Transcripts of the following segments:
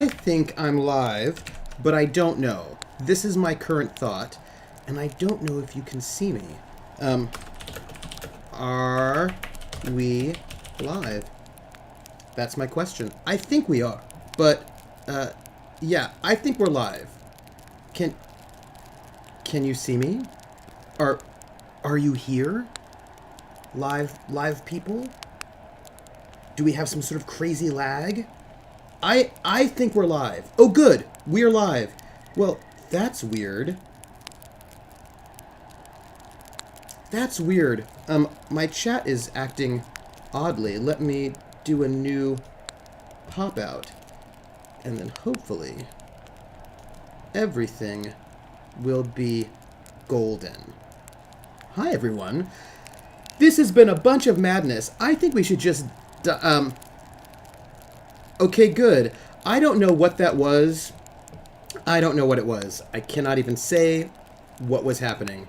I think I'm live, but I don't know. This is my current thought, and I don't know if you can see me. Are we live? That's my question. I think we are, but, yeah, I think we're live. Can you see me? Are you here? Live people? Do we have some sort of crazy lag? I think we're live. Oh, good. We're live. Well, that's weird. That's weird. My chat is acting oddly. Let me do a new pop out. And then hopefully everything will be golden. Hi, everyone. This has been a bunch of madness. I think we should just... Okay, good. I don't know what that was. I don't know what it was. I cannot even say what was happening.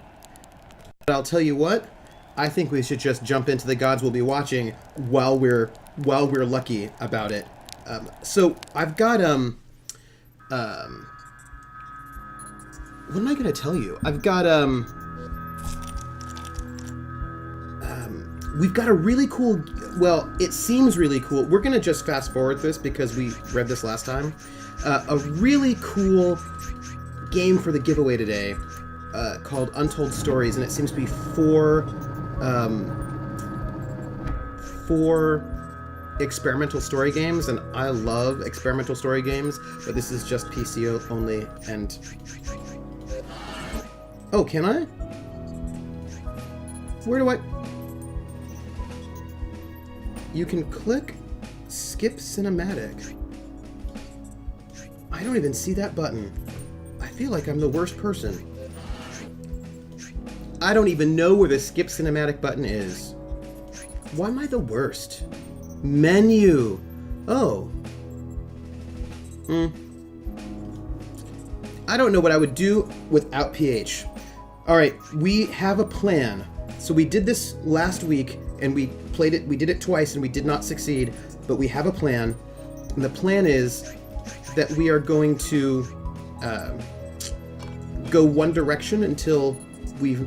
But I'll tell you what. I think we should just jump into The Gods Will Be Watching while we're lucky about it. So I've got what am I gonna tell you? I've got we've got a really cool, well, it seems really cool. We're going to just fast forward this because we read this last time. A really cool game for the giveaway today called Untold Stories, and it seems to be four experimental story games, and I love experimental story games, but this is just PC only, and... Oh, can I? Where do I... You can click skip cinematic. I don't even see that button. I feel like I'm the worst person. I don't even know where the skip cinematic button is. Why am I the worst? Menu. Oh. I don't know what I would do without PH. Alright, we have a plan. So we did this last week, and we played it, we did it twice, and we did not succeed, but we have a plan. And the plan is that we are going to go one direction until we've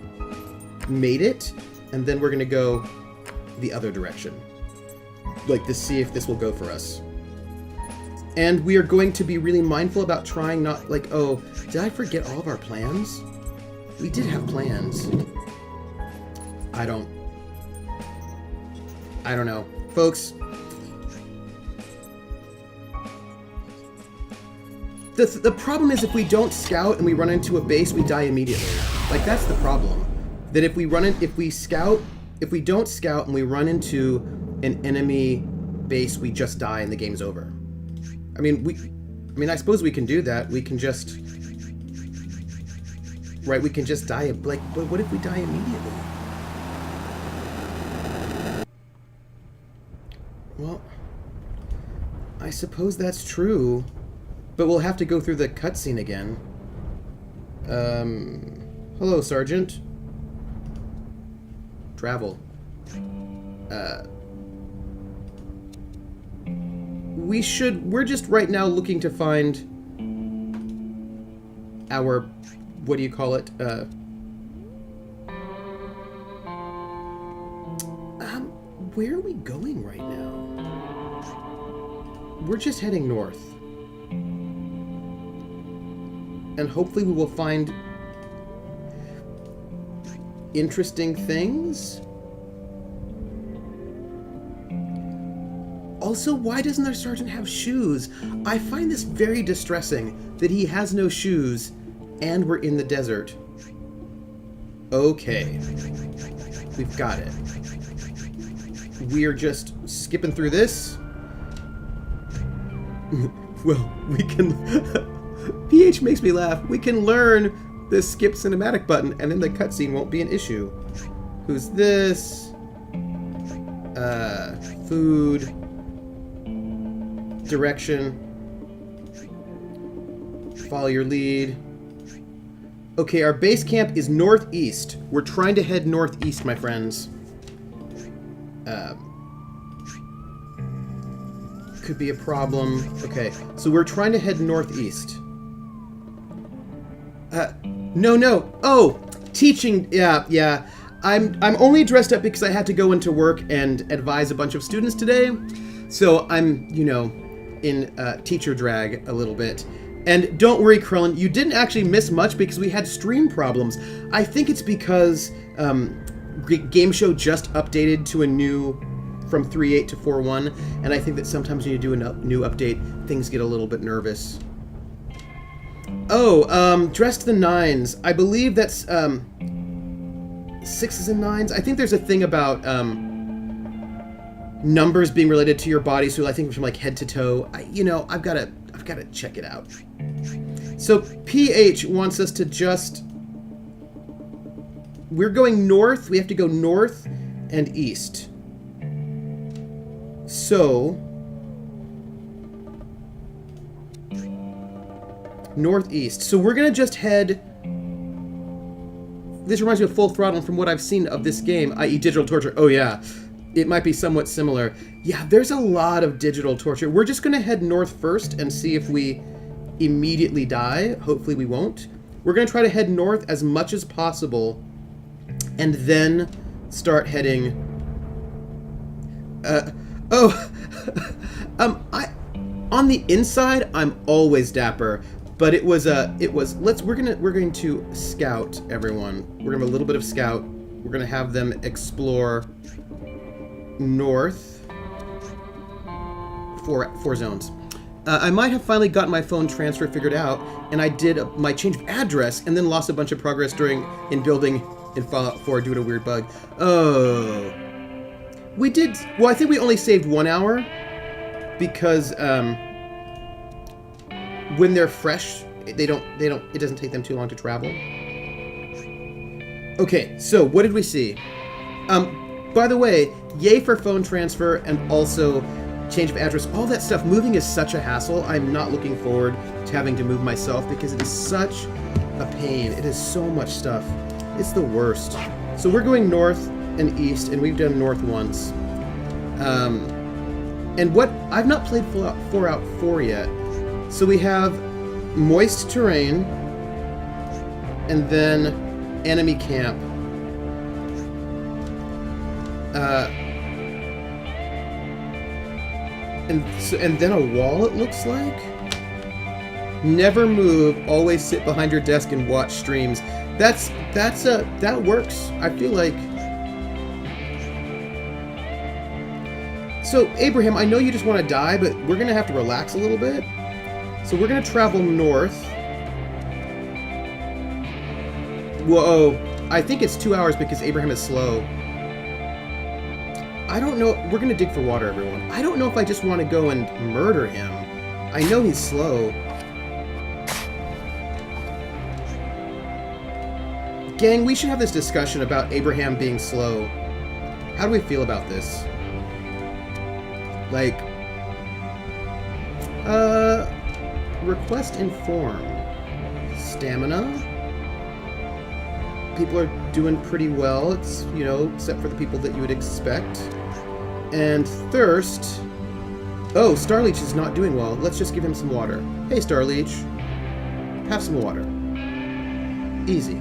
made it, and then we're going to go the other direction. Like, to see if this will go for us. And we are going to be really mindful about trying not, like, oh, did I forget all of our plans? We did have plans. I don't know. Folks, the problem is if we don't scout and we run into a base, we die immediately. Like, that's the problem. That if we don't scout and we run into an enemy base, we just die and the game's over. I mean, I suppose we can do that. We can just... Right, we can just die, like, but what if we die immediately? Well, I suppose that's true, but we'll have to go through the cutscene again. Hello, Sergeant. Travel. We're just right now looking to find our, what do you call it, where are we going right now? We're just heading north. And hopefully we will find interesting things. Also, why doesn't our sergeant have shoes? I find this very distressing that he has no shoes and we're in the desert. Okay. We've got it. We're just skipping through this. Well, we can... PH makes me laugh. We can learn the skip cinematic button, and then the cutscene won't be an issue. Who's this? Food. Direction. Follow your lead. Okay, our base camp is northeast. We're trying to head northeast, my friends. could be a problem. Okay, so we're trying to head northeast. No. Oh, teaching. Yeah. I'm only dressed up because I had to go into work and advise a bunch of students today. So I'm, in teacher drag a little bit. And don't worry, Krillin, you didn't actually miss much because we had stream problems. I think it's because Game Show just updated to a new, from 3.8 to 4.1, and I think that sometimes when you do a new update, things get a little bit nervous. Oh, dress to the nines. I believe that's sixes and nines. I think there's a thing about numbers being related to your body, so I think from like head to toe. I've got to check it out. So PH wants us to just... We're going north. We have to go north and east. So... northeast. So we're going to just head... This reminds me of Full Throttle, and from what I've seen of this game, i.e. Digital Torture. Oh yeah, it might be somewhat similar. Yeah, there's a lot of digital torture. We're just going to head north first and see if we immediately die. Hopefully we won't. We're going to try to head north as much as possible and then start heading... on the inside, I'm always dapper, but we're going to scout everyone. We're going to have a little bit of scout. We're going to have them explore north. Four zones. I might have finally gotten my phone transfer figured out, and I did my change of address, and then lost a bunch of progress in building in Fallout 4 due to a weird bug. Oh, we did. Well, I think we only saved 1 hour because when they're fresh, it doesn't take them too long to travel. Okay, so what did we see? By the way, yay for phone transfer and also change of address, all that stuff. Moving is such a hassle. I'm not looking forward to having to move myself because it is such a pain. It is so much stuff. It's the worst. So we're going north and east, and we've done north once. And what I've not played Fallout 4 yet. So we have moist terrain, and then enemy camp. And then a wall, it looks like? Never move, always sit behind your desk and watch streams. That works. I feel like... So, Abraham, I know you just want to die, but we're going to have to relax a little bit. So we're going to travel north. Whoa, I think it's 2 hours because Abraham is slow. I don't know. We're going to dig for water, everyone. I don't know if I just want to go and murder him. I know he's slow. Gang, we should have this discussion about Abraham being slow. How do we feel about this? Like, request inform. Stamina. People are doing pretty well. It's, except for the people that you would expect. And thirst. Oh, Starleech is not doing well. Let's just give him some water. Hey, Starleech. Have some water. Easy.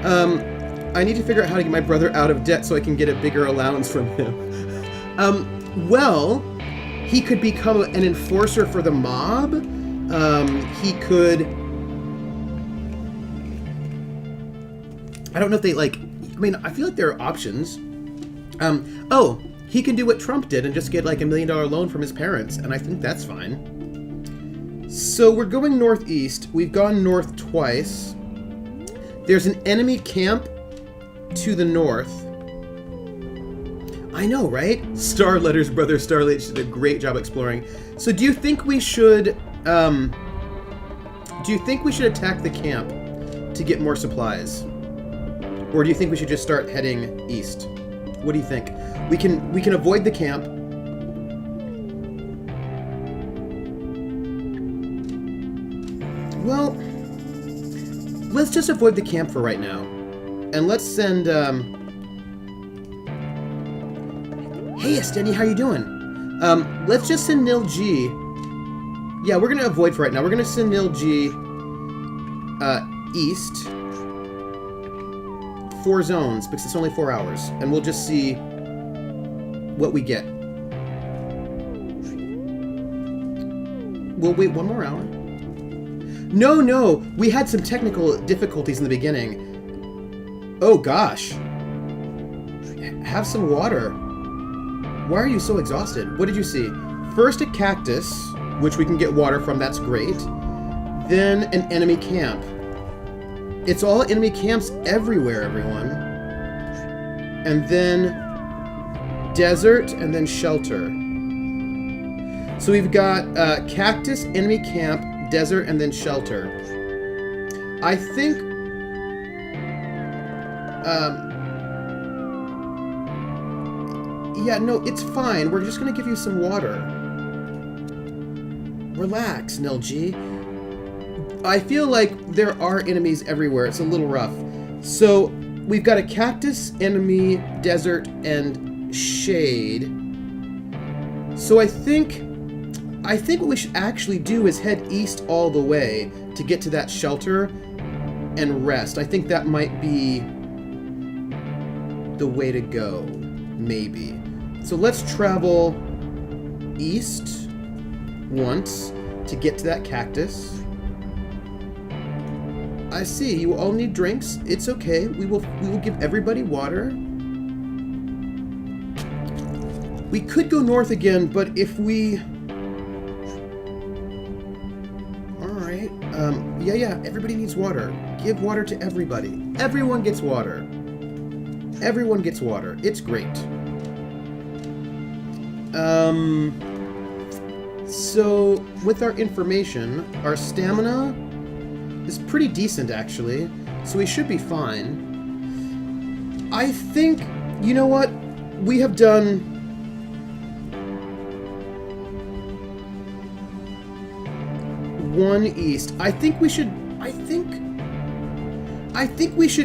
I need to figure out how to get my brother out of debt so I can get a bigger allowance from him. Well, he could become an enforcer for the mob. He could... I don't know if they, I feel like there are options. He can do what Trump did and just get, $1 million loan from his parents, and I think that's fine. So we're going northeast. We've gone north twice. There's an enemy camp to the north. I know, right? Star Letters Brother Starlight did a great job exploring. So do you think we should attack the camp to get more supplies? Or do you think we should just start heading east? What do you think? We can avoid the camp. Well, let's just avoid the camp for right now. And let's send, Hey, Esteni, how you doing? Let's just send Nil G. Yeah, we're gonna avoid for right now. We're gonna send Nil G east. 4 zones, because it's only 4 hours. And we'll just see what we get. We'll wait 1 more hour. No, we had some technical difficulties in the beginning. Oh gosh. Have some water. Why are you so exhausted? What did you see? First a cactus, which we can get water from, that's great. Then an enemy camp. It's all enemy camps everywhere, everyone. And then desert, and then shelter. So we've got cactus, enemy camp, desert, and then shelter. I think... yeah, no, it's fine. We're just going to give you some water. Relax, Nil G. I feel like there are enemies everywhere. It's a little rough. So we've got a cactus, enemy, desert, and shade. So I think what we should actually do is head east all the way to get to that shelter and rest. I think that might be the way to go, maybe. So let's travel east once to get to that cactus. I see, you all need drinks. It's okay. We will give everybody water. We could go north again, but if we... Alright. Yeah, everybody needs water. Give water to everybody. Everyone gets water. Everyone gets water. It's great. So, with our information, our stamina is pretty decent, actually. So we should be fine. I think, you know what? We have done... one east. I think we should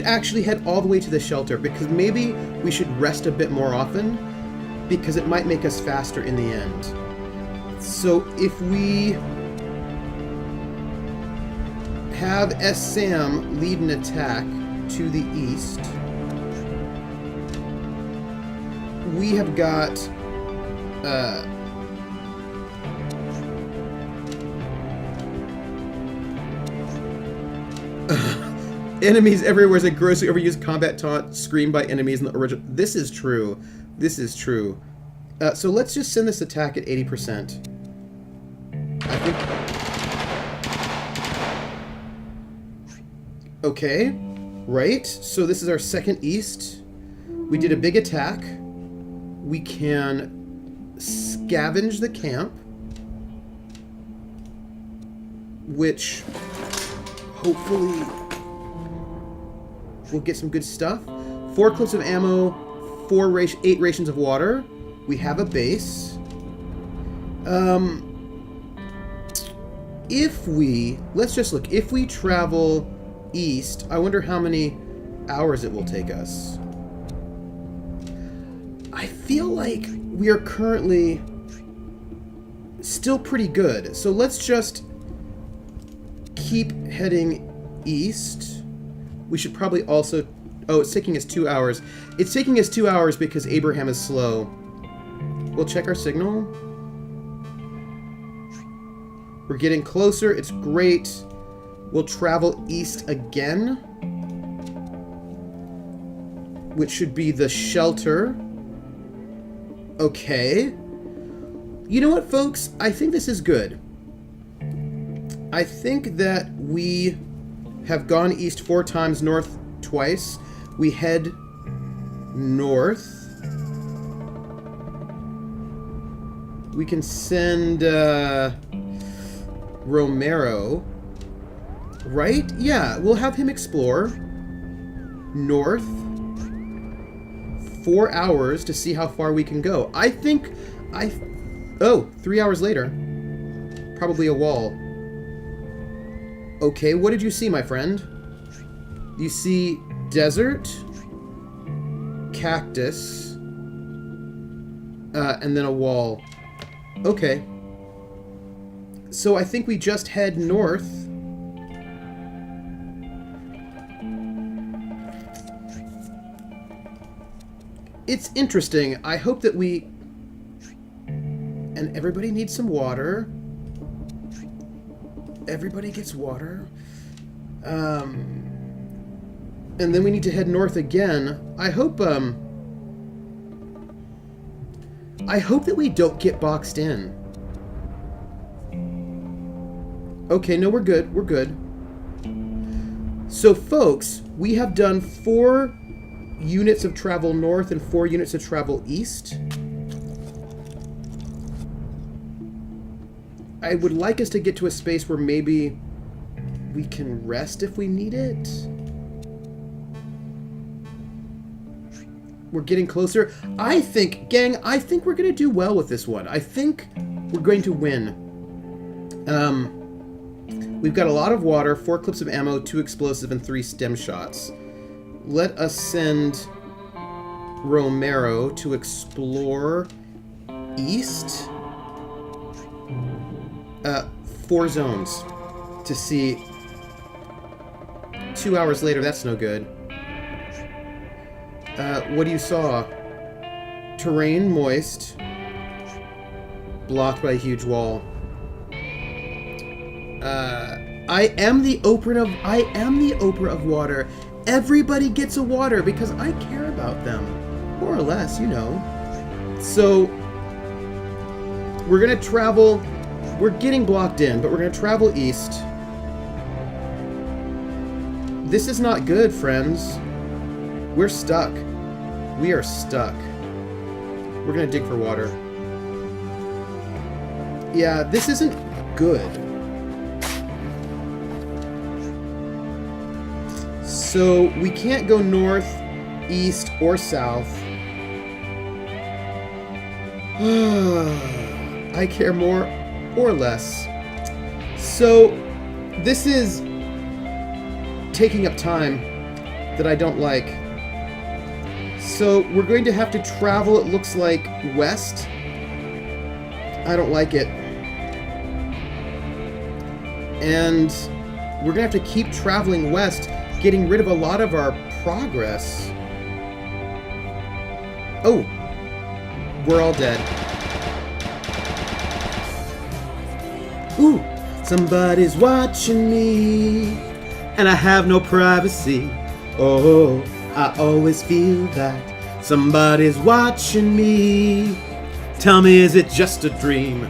actually head all the way to the shelter, because maybe we should rest a bit more often, because it might make us faster in the end. So if we have S. Sam lead an attack to the east, we have got enemies everywhere is a grossly overused combat taunt screamed by enemies in the original. This is true. This is true. So let's just send this attack at 80%. I think... Okay. Right. So this is our second east. We did a big attack. We can scavenge the camp, which hopefully we'll get some good stuff. 4 clips of ammo, 8 rations of water. We have a base. Let's just look. If we travel east, I wonder how many hours it will take us. I feel like we are currently still pretty good. So let's just keep heading east. We should probably also... Oh, it's taking us 2 hours. It's taking us 2 hours because Abraham is slow. We'll check our signal. We're getting closer. It's great. We'll travel east again, which should be the shelter. Okay. You know what, folks? I think this is good. I think that we have gone east 4 times, north twice. We head north. We can send Romero. Right? Yeah, we'll have him explore north. 4 hours to see how far we can go. I think oh, 3 hours later. Probably a wall. Okay, what did you see, my friend? You see desert, cactus, and then a wall. Okay. So I think we just head north. It's interesting. I hope that we... And everybody needs some water. Everybody gets water. And then we need to head north again. I hope that we don't get boxed in. Okay, no, we're good. We're good. So, folks, we have done 4 units of travel north and 4 units of travel east. I would like us to get to a space where maybe we can rest if we need it. We're getting closer. I think, gang, I think we're going to do well with this one. I think we're going to win. We've got a lot of water, 4 clips of ammo, 2 explosive, and 3 stem shots. Let us send Romero to explore east. 4 zones to see. 2 hours later, that's no good. What do you saw? Terrain moist. Blocked by a huge wall. I am the Oprah of water. Everybody gets a water because I care about them. More or less, you know. So, we're gonna travel. We're getting blocked in, but we're gonna travel east. This is not good, friends. We're stuck. We are stuck. We're gonna dig for water. Yeah, this isn't good. So we can't go north, east, or south. I care more or less. So this is taking up time that I don't like. So we're going to have to travel, it looks like, west. I don't like it. And we're going to have to keep traveling west, getting rid of a lot of our progress. Oh, we're all dead. Ooh, somebody's watching me, and I have no privacy. Oh, I always feel that somebody's watching me. Tell me, is it just a dream?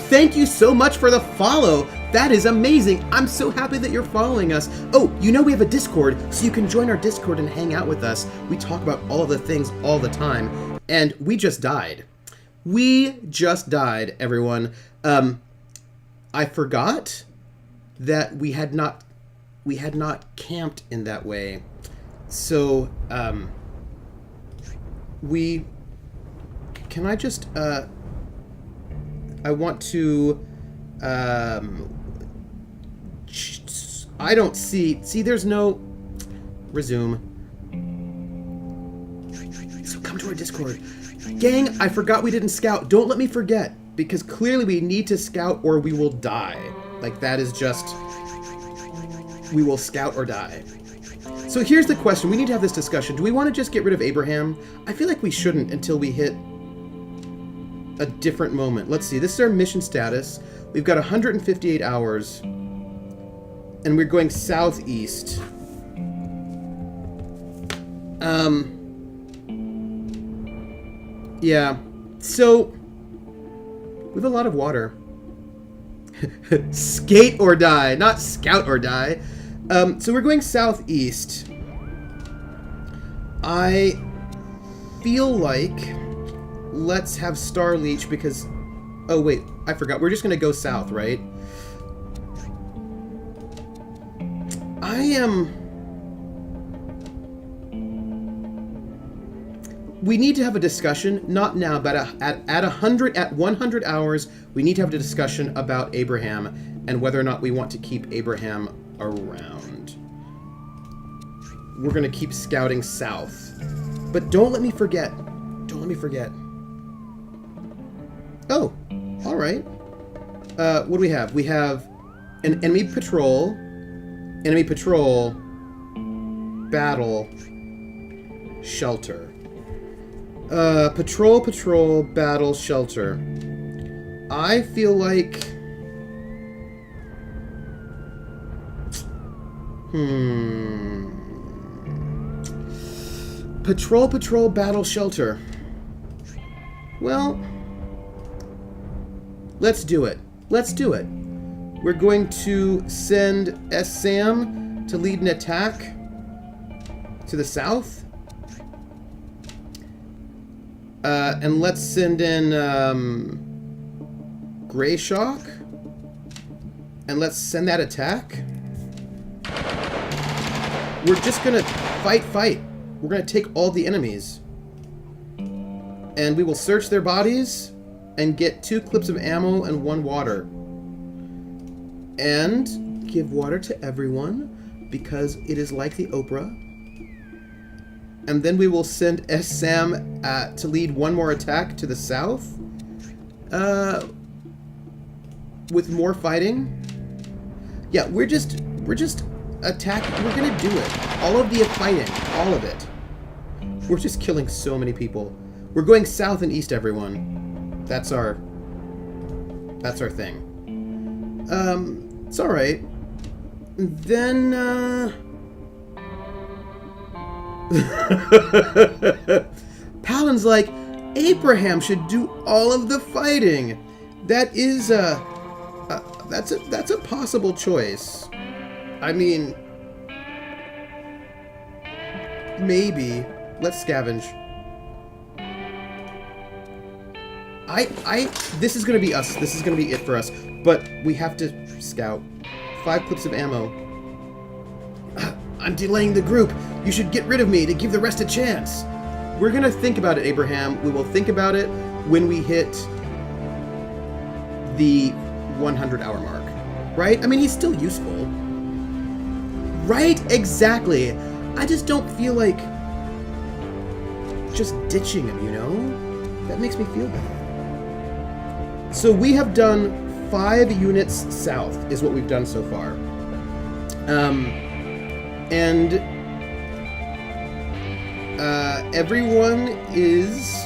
Thank you so much for the follow. That is amazing. I'm so happy that you're following us. Oh, you know we have a Discord, so you can join our Discord and hang out with us. We talk about all of the things all the time. And we just died. We just died, everyone. I forgot that we had not camped in that way. So, can I just, I want to, I don't see, there's no, resume. So come to our Discord. Gang, I forgot we didn't scout. Don't let me forget, because clearly we need to scout or we will die. Like, that is just, we will scout or die. So here's the question. We need to have this discussion. Do we want to just get rid of Abraham? I feel like we shouldn't until we hit a different moment. Let's see. This is our mission status. We've got 158 hours. And we're going southeast. Yeah. So, we have a lot of water. Skate or die, not scout or die. So we're going southeast. I feel like let's have Starleech because... Oh, wait. I forgot. We're just going to go south, right? I am... We need to have a discussion, not now, but at 100 hours, we need to have a discussion about Abraham and whether or not we want to keep Abraham around. We're going to keep scouting south. But don't let me forget. Don't let me forget. Oh, All right. What do we have? We have an enemy patrol, battle, shelter. Patrol, battle, shelter. I feel like... Patrol, battle, shelter. Well, let's do it. We're going to send S-Sam to lead an attack to the south. And let's send in Greyshock. And let's send that attack. We're just gonna fight. We're gonna take all the enemies. And we will search their bodies and get 2 clips of ammo and 1 water. And give water to everyone because it is like the Oprah. And then we will send S-Sam to lead 1 more attack to the south. With more fighting. Yeah, we're just attacking. We're gonna do it. All of the fighting. All of it. We're just killing so many people. We're going south and east, everyone. That's our thing. It's alright. Then, Palin's like, Abraham should do all of the fighting. That is, that's a possible choice. I mean, maybe. Let's scavenge. This is gonna be us. This is gonna be it for us. But we have to scout. 5 clips of ammo. I'm delaying the group. You should get rid of me to give the rest a chance. We're gonna think about it, Abraham. We will think about it when we hit the 100-hour mark. Right? I mean, he's still useful. Right? Exactly. I just don't feel like just ditching him, you know? That makes me feel bad. So we have done 5 units south, is what we've done so far. And everyone is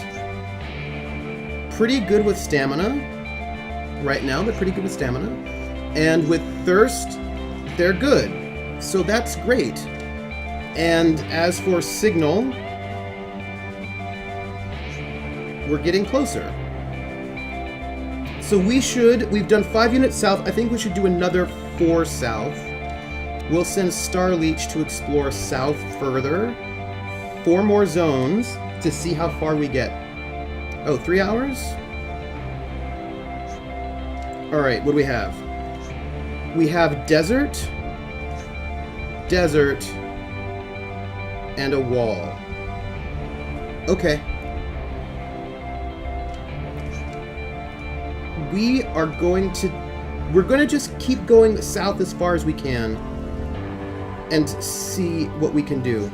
pretty good with stamina. Right now, they're pretty good with stamina. And with thirst, they're good. So that's great. And as for signal, we're getting closer. So we've done 5 units south. I think we should do another 4 south. We'll send Starleech to explore south further. 4 more zones to see how far we get. Oh, 3 hours? Alright, what do we have? We have desert, and a wall. Okay. We're going to just keep going south as far as we can and see what we can do.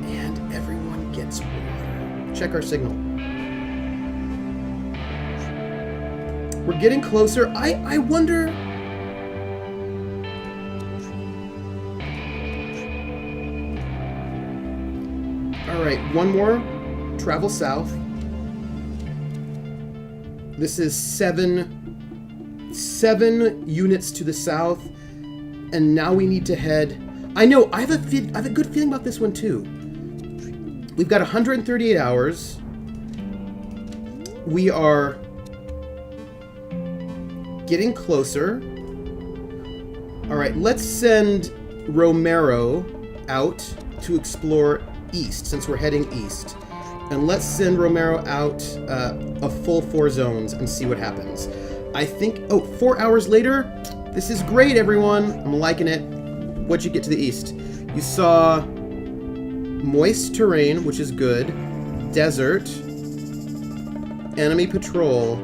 And everyone gets water. Check our signal. We're getting closer. I wonder... Alright, 1 more. Travel south. This is 7 units to the south, and now we need to head... I know, I have a good feeling about this one too. We've got 138 hours. We are getting closer. Alright, let's send Romero out to explore east, since we're heading east. And let's send Romero out a full 4 zones and see what happens. I think... Oh, 4 hours later? This is great, everyone. I'm liking it. What'd you get to the east? You saw moist terrain, which is good. Desert. Enemy patrol.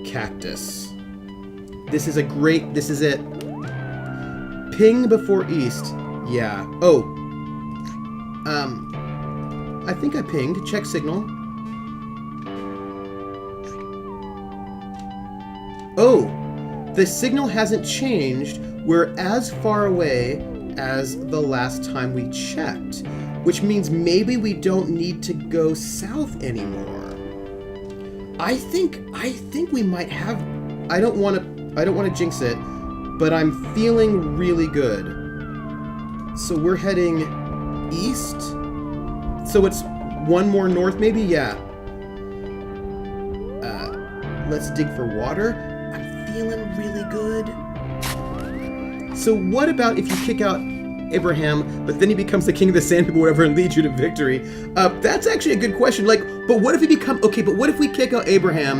Cactus. This is a great... This is it. Ping before east. Yeah. Oh. I think I pinged. Check signal. Oh, the signal hasn't changed. We're as far away as the last time we checked, which means maybe we don't need to go south anymore. I think we might have. I don't want to jinx it, but I'm feeling really good. So we're heading east. So it's one more north, maybe. Yeah. Let's dig for water. I'm feeling really good. So what about if you kick out Abraham, but then he becomes the king of the sand people, whatever, and leads you to victory? That's actually a good question. Like, but what if he become okay? But what if we kick out Abraham,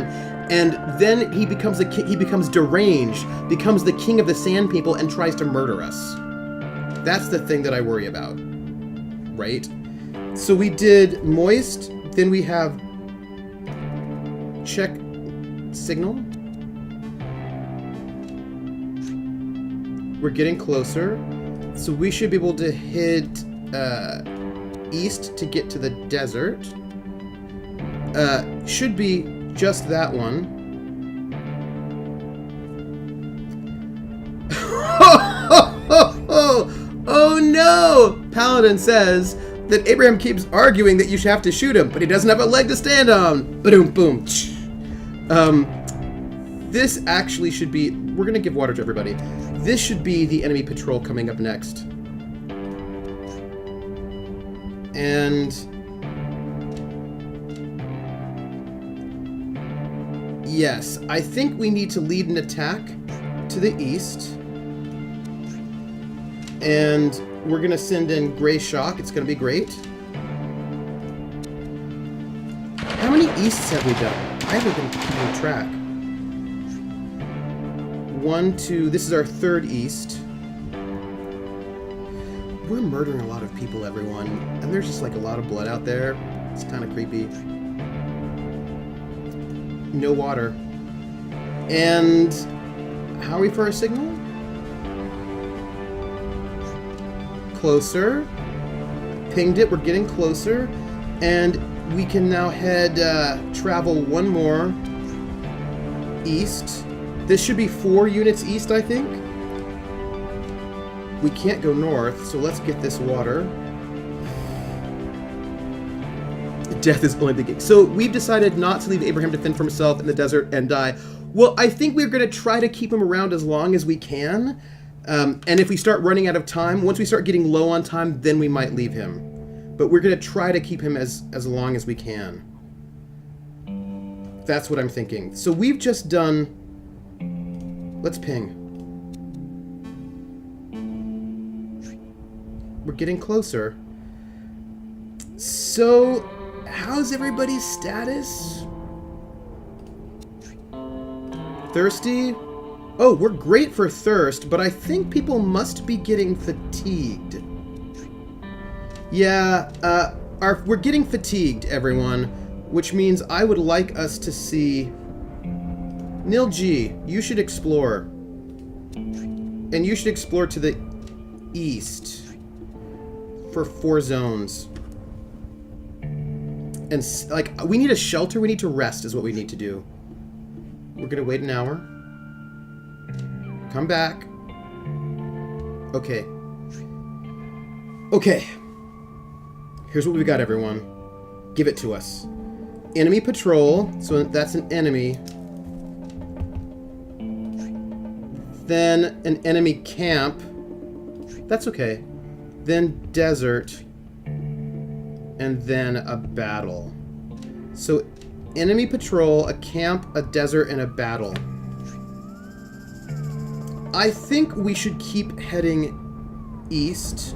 and then he becomes the king? He becomes deranged, becomes the king of the sand people, and tries to murder us. That's the thing that I worry about, right? So we did moist. Then we have check signal. We're getting closer. So we should be able to hit east to get to the desert. Should be just that one. Oh no! Paladin says that Abraham keeps arguing that you should have to shoot him, but he doesn't have a leg to stand on. Ba-doom, boom. This actually should be... We're going to give water to everybody. This should be the enemy patrol coming up next. And... yes, I think we need to lead an attack to the east. And we're going to send in Grey Shock. It's going to be great. How many easts have we done? I haven't been keeping track. 1, 2, this is our third east. We're murdering a lot of people, everyone. And there's just like a lot of blood out there. It's kind of creepy. No water. And how are we for our signal? Closer. Pinged it, we're getting closer. And we can now head, travel one more east. This should be 4 units east, I think. We can't go north, so let's get this water. Death is only the beginning. So we've decided not to leave Abraham to fend for himself in the desert and die. Well, I think we're going to try to keep him around as long as we can. And if we start running out of time, once we start getting low on time, then we might leave him. But we're going to try to keep him as long as we can. That's what I'm thinking. So we've just done... Let's ping. We're getting closer. So, how's everybody's status? Thirsty? Oh, we're great for thirst, but I think people must be getting fatigued. Yeah, we're getting fatigued, everyone, which means I would like us to see... Nil G, you should explore. And you should explore to the east for 4 zones. And, like, we need a shelter. We need to rest is what we need to do. We're going to wait an hour. Come back. Okay. Okay. Here's what we got, everyone. Give it to us. Enemy patrol. So that's an enemy. Then an enemy camp. That's okay. Then desert. And then a battle. So enemy patrol, a camp, a desert, and a battle. I think we should keep heading east.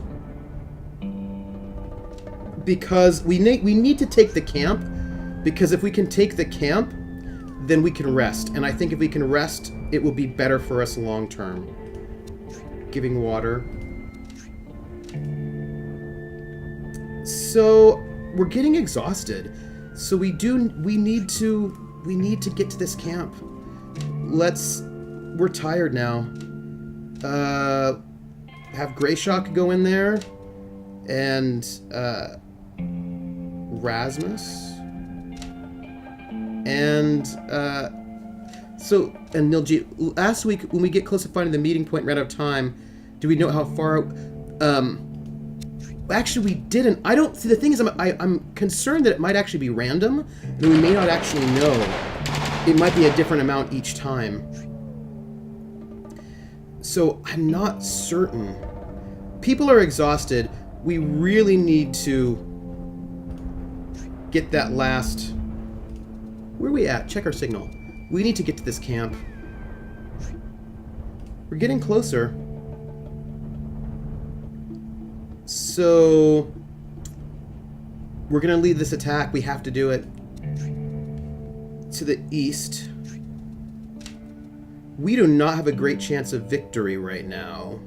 Because we need to take the camp. Because if we can take the camp, then we can rest. And I think if we can rest, it will be better for us long term. Giving water. So we're getting exhausted. So we need to get to this camp. We're tired now. Have Grey Shock go in there. And Rasmus. And So, and Nilji, last week when we get close to finding the meeting point, ran out of time. Do we know how far? Actually, we didn't. I don't see. The thing is, I'm concerned that it might actually be random, and we may not actually know. It might be a different amount each time. So I'm not certain. People are exhausted. We really need to get that last... Where are we at? Check our signal. We need to get to this camp. We're getting closer. So... We're going to lead this attack. We have to do it. To the east. We do not have a great chance of victory right now.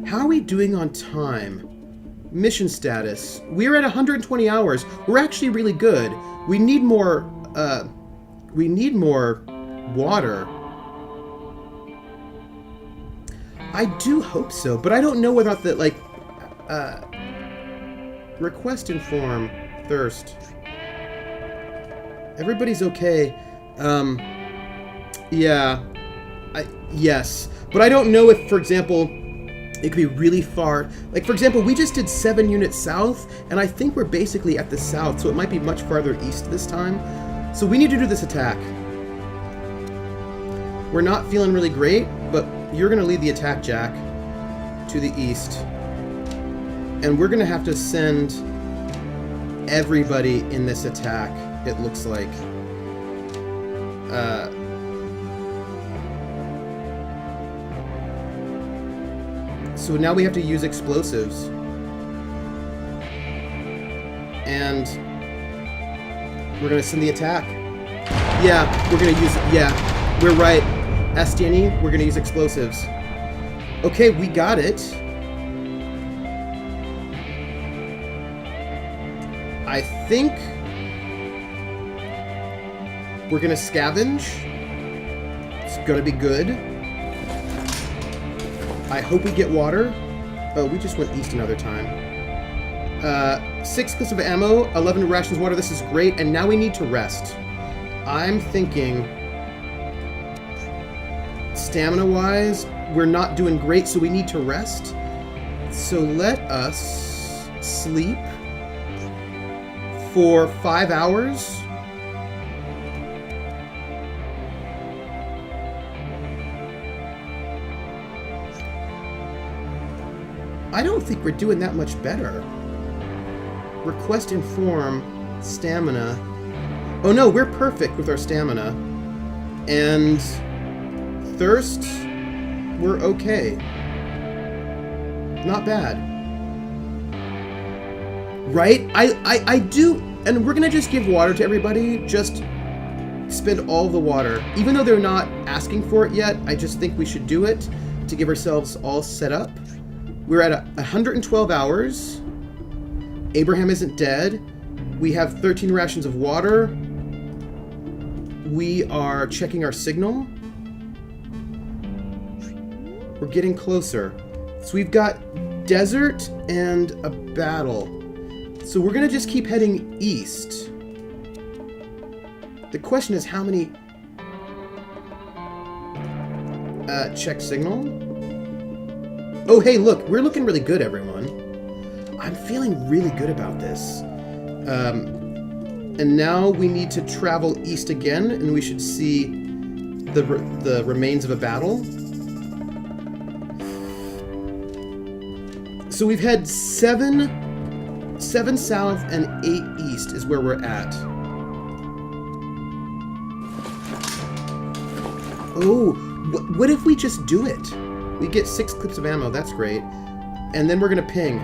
How are we doing on time? Mission status. We're at 120 hours. We're actually really good. We need more, water. I do hope so, but I don't know without the, like, request inform thirst. Everybody's okay. Yeah. Yes. But I don't know if, for example, it could be really far. Like, for example, we just did 7 units south, and I think we're basically at the south, so it might be much farther east this time. So we need to do this attack. We're not feeling really great, but you're going to lead the attack, Jack, to the east. And we're going to have to send everybody in this attack, it looks like. So now we have to use explosives. And we're going to send the attack. Yeah, we're going to use... Yeah, we're right. Estienne, we're going to use explosives. Okay, we got it. I think we're going to scavenge. It's going to be good. I hope we get water. Oh, we just went east another time. 6 clips of ammo, 11 rations of water. This is great. And now we need to rest. I'm thinking, stamina-wise, we're not doing great, so we need to rest. So let us sleep for 5 hours. I don't think we're doing that much better. Request inform stamina. Oh no, we're perfect with our stamina. And thirst, we're okay. Not bad. Right? I do, and we're gonna just give water to everybody. Just spend all the water. Even though they're not asking for it yet, I just think we should do it to give ourselves all set up. We're at 112 hours. Abraham isn't dead. We have 13 rations of water. We are checking our signal. We're getting closer. So we've got desert and a battle. So we're going to just keep heading east. The question is how many... check signal. Oh, hey, look, we're looking really good, everyone. I'm feeling really good about this. And now we need to travel east again, and we should see the remains of a battle. So we've had 7 south and 8 east is where we're at. Oh, what if we just do it? We get 6 clips of ammo, that's great. And then we're gonna ping.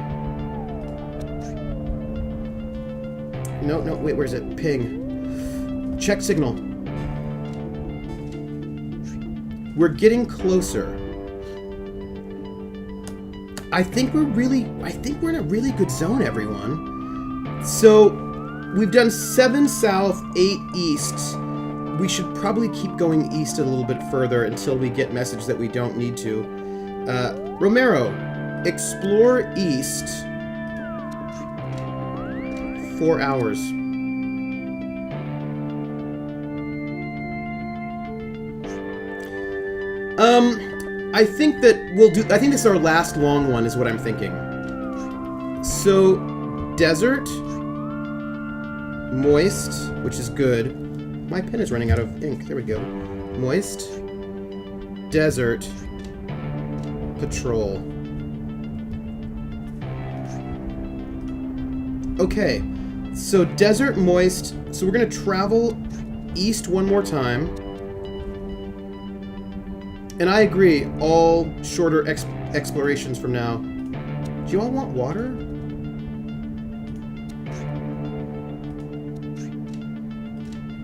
No, wait, where's it? Ping. Check signal. We're getting closer. I think we're in a really good zone, everyone. So, we've done 7 south, 8 east. We should probably keep going east a little bit further until we get message that we don't need to. Romero, explore east. 4 hours. I think that we'll do... I think this is our last long one, is what I'm thinking. So, desert, moist, which is good. My pen is running out of ink. There we go. Moist, desert, patrol. Okay, so desert, moist. So we're going to travel east one more time. And I agree, all shorter explorations from now. Do you all want water?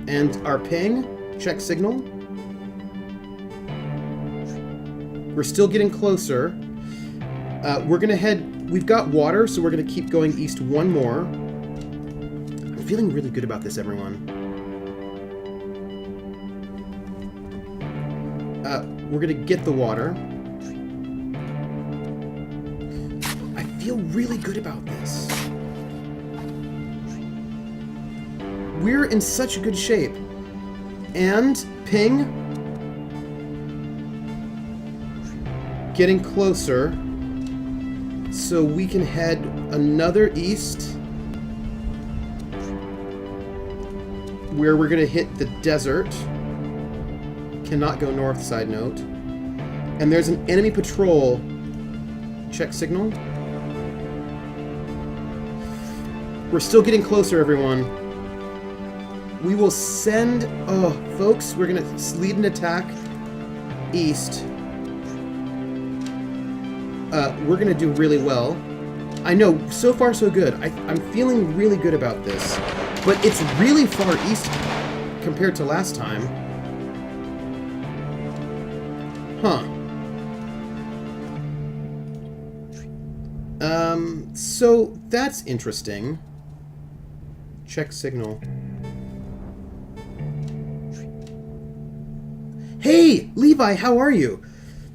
And our ping, check signal. We're still getting closer. We're gonna head, we've got water, so we're gonna keep going east one more. I'm feeling really good about this, everyone. We're gonna get the water. I feel really good about this. We're in such good shape. And ping. Getting closer. So we can head another east. Where we're gonna hit the desert. Cannot go north, side note. And there's an enemy patrol. Check signal. We're still getting closer, everyone. We will send... Oh, folks, we're going to lead an attack east. We're going to do really well. I know, so far so good. I'm feeling really good about this. But it's really far east compared to last time. Huh. So that's interesting. Check signal. Hey, Levi, how are you?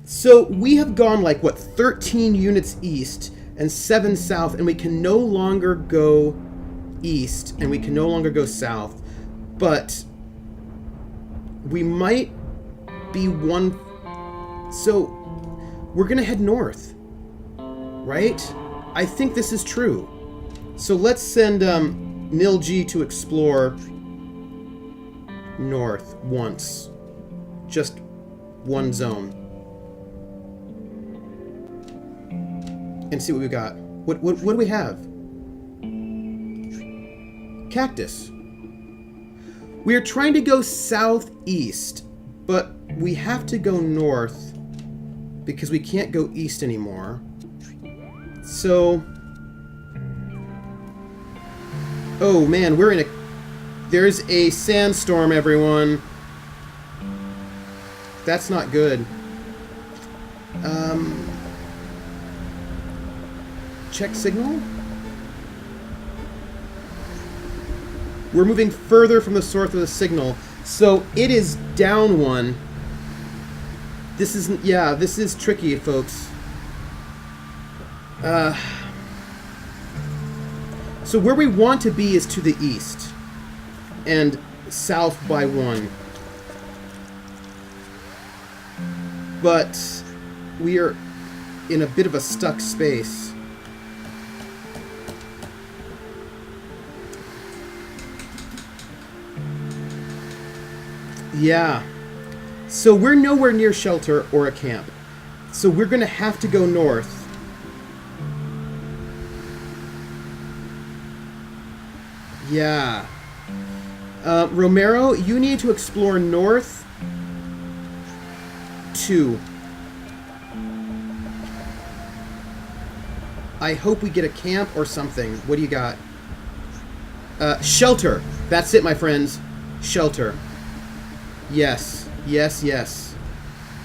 So we have gone like, what, 13 units east and 7 south, and we can no longer go east, and we can no longer go south, but we might be one... So, we're gonna head north, right? I think this is true. So let's send Nil G to explore north once. Just one zone. And see what we got. What do we have? Cactus. We are trying to go southeast, but we have to go north because we can't go east anymore. So... Oh man, we're in a... There's a sandstorm, everyone. That's not good. Check signal? We're moving further from the source of the signal. So it is down one. This isn't... Yeah, this is tricky, folks. So where we want to be is to the east. And south by 1. But we are in a bit of a stuck space. Yeah. So we're nowhere near shelter or a camp. So we're going to have to go north. Yeah. Romero, you need to explore north 2. I hope we get a camp or something. What do you got? Shelter. That's it, my friends. Shelter. Yes. Yes, yes.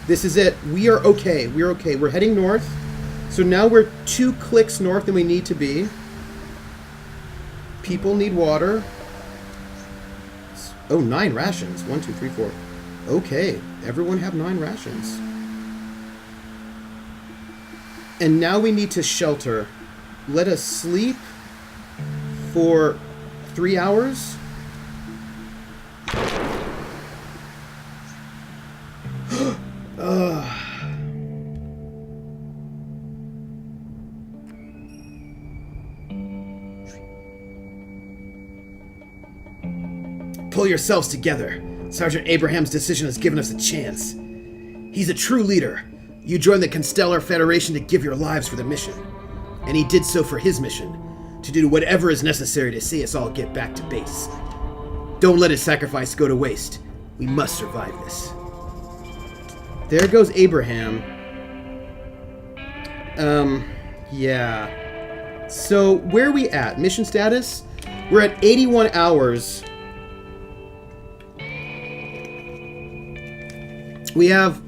This is it. We are okay. We're okay. We're heading north. So now we're 2 clicks north than we need to be. People need water. Oh, 9 rations. 1, 2, 3, 4. Okay. Everyone have 9 rations. And now we need to shelter. Let us sleep for 3 hours. Ugh. pull yourselves together. Sergeant Abraham's decision has given us a chance. He's a true leader. You joined the Constellar Federation to give your lives for the mission. And he did so for his mission, to do whatever is necessary to see us all get back to base. Don't let his sacrifice go to waste. We must survive this. There goes Abraham. Yeah. So, where are we at? Mission status? We're at 81 hours. We have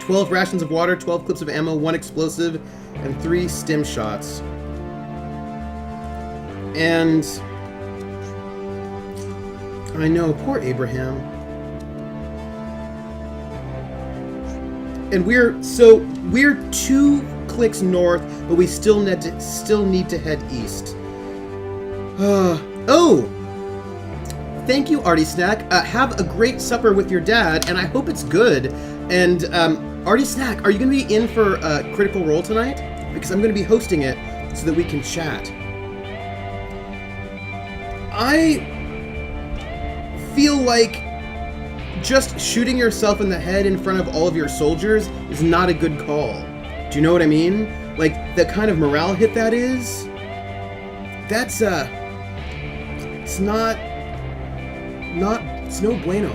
12 rations of water, 12 clips of ammo, 1 explosive, and 3 stim shots. And I know, poor Abraham. And we're 2 clicks north, but we still need to head east. Oh! Thank you, Artie Snack. Have a great supper with your dad, and I hope it's good. And Artie Snack, are you going to be in for Critical Role tonight? Because I'm going to be hosting it so that we can chat. I feel like just shooting yourself in the head in front of all of your soldiers is not a good call. Do you know what I mean? Like, the kind of morale hit that is? That's, it's no bueno.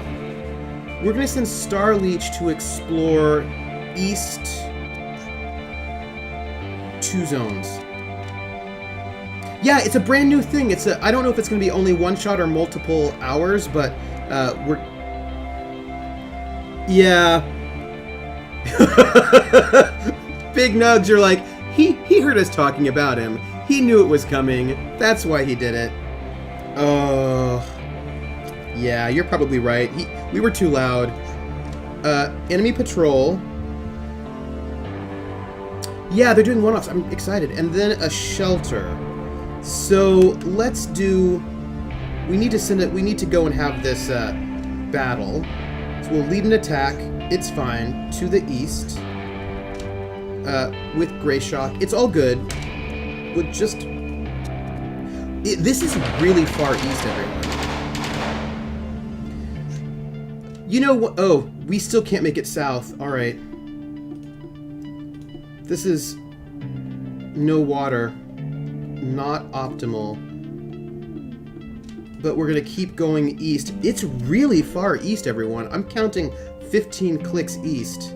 We're gonna send Starleech to explore east 2 zones. Yeah, it's a brand new thing. I don't know if it's gonna be only 1 shot or multiple hours, but yeah. Big Nugs, you're like, he heard us talking about him. He knew it was coming. That's why he did it. Oh. Yeah, you're probably right. We were too loud. Enemy patrol. Yeah, they're doing one-offs. I'm excited. And then a shelter. So let's do... We need to go and have this battle. So we'll lead an attack. It's fine. To the east. With Greyshock. It's all good. But just... this is really far east, everyone. You know what? Oh, we still can't make it south. Alright. This is... no water. Not optimal. But we're gonna keep going east. It's really far east, everyone. I'm counting 15 clicks east.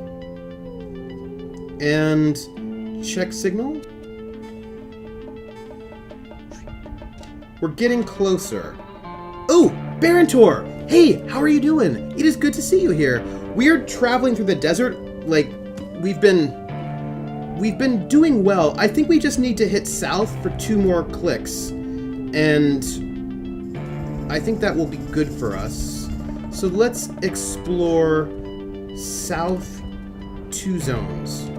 And... check signal? We're getting closer. Oh! Barantor! Hey, how are you doing? It is good to see you here. We are traveling through the desert. Like, we've been doing well. I think we just need to hit south for 2 more clicks. And I think that will be good for us. So let's explore south 2 zones.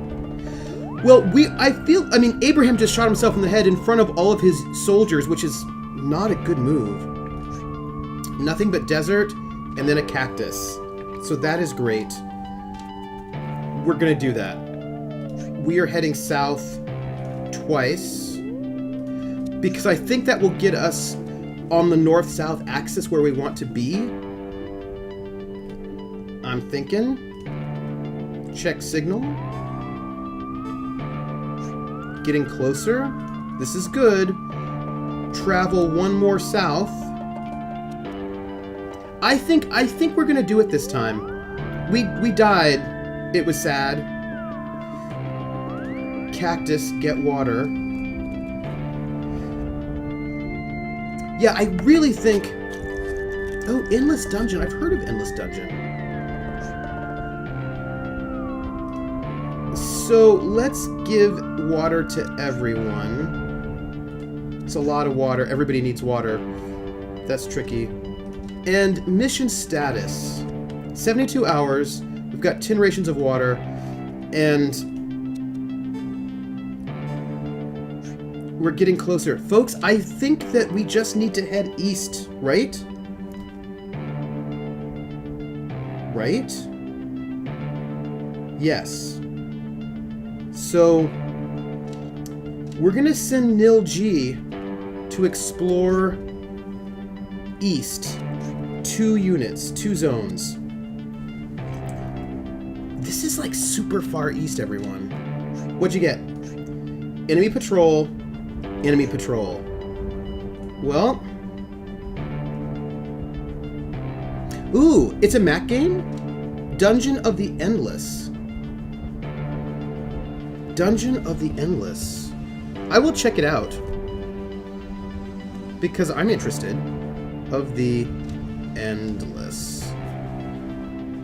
Well, I mean, Abraham just shot himself in the head in front of all of his soldiers, which is not a good move. Nothing but desert, and then a cactus. So that is great. We're gonna do that. We are heading south twice, because I think that will get us on the north-south axis where we want to be. I'm thinking. Check signal. Getting closer. This is good. Travel 1 more south. I think we're gonna do it this time. We died. It was sad. Cactus, get water. Yeah, I really think... Oh, Endless Dungeon. I've heard of Endless Dungeon. So, let's give water to everyone. It's a lot of water. Everybody needs water. That's tricky. And mission status. 72 hours. We've got 10 rations of water. And we're getting closer. Folks, I think that we just need to head east, right? Right? Yes. So, we're going to send Nil G to explore east 2 units, 2 zones. This is like super far east, everyone. What'd you get? Enemy patrol, enemy patrol. Well. Ooh, it's a Mac game? Dungeon of the Endless. Dungeon of the Endless. I will check it out. Because I'm interested. Of the Endless.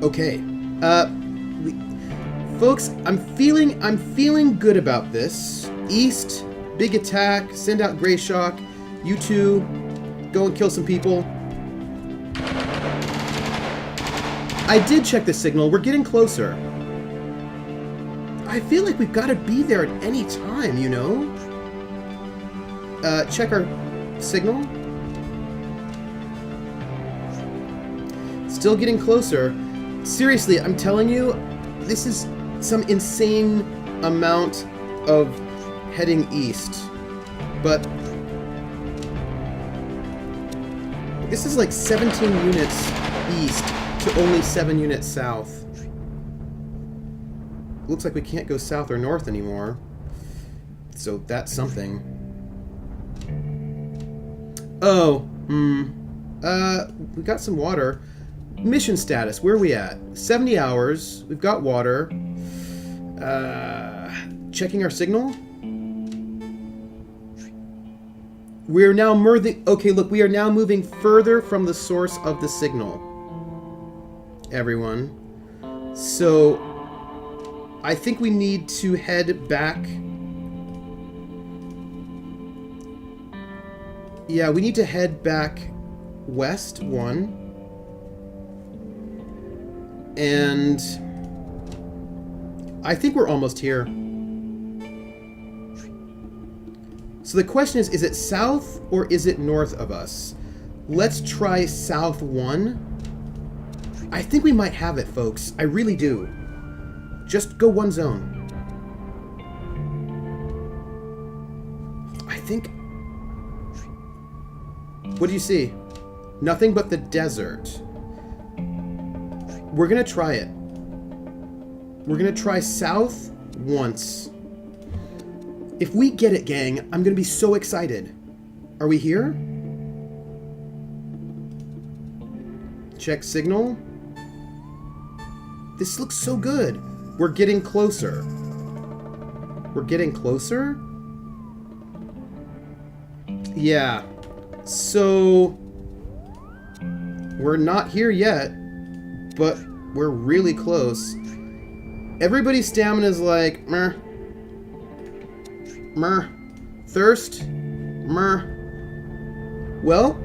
Okay. Folks, I'm feeling good about this. East, big attack, send out Grey Shock. You two, go and kill some people. I did check the signal. We're getting closer. I feel like we've got to be there at any time, you know? Check our signal. Still getting closer. Seriously, I'm telling you, this is some insane amount of heading east. But this is like 17 units east to only 7 units south. Looks like we can't go south or north anymore. So that's something. Oh, we got some water. Mission status, where are we at? 70 hours. We've got water. Checking our signal. We're now moving. Okay, look, we are now moving further from the source of the signal. Everyone. So, I think we need to head back. Yeah, we need to head back west, 1. And I think we're almost here. So the question is it south or is it north of us? Let's try south 1. I think we might have it, folks. I really do. Just go 1 zone. I think... What do you see? Nothing but the desert. We're gonna try it. We're gonna try south once. If we get it, gang, I'm gonna be so excited. Are we here? Check signal. This looks so good. We're getting closer. We're getting closer? Yeah. So... we're not here yet. But we're really close. Everybody's stamina is like, meh. Meh. Thirst? Meh. Well,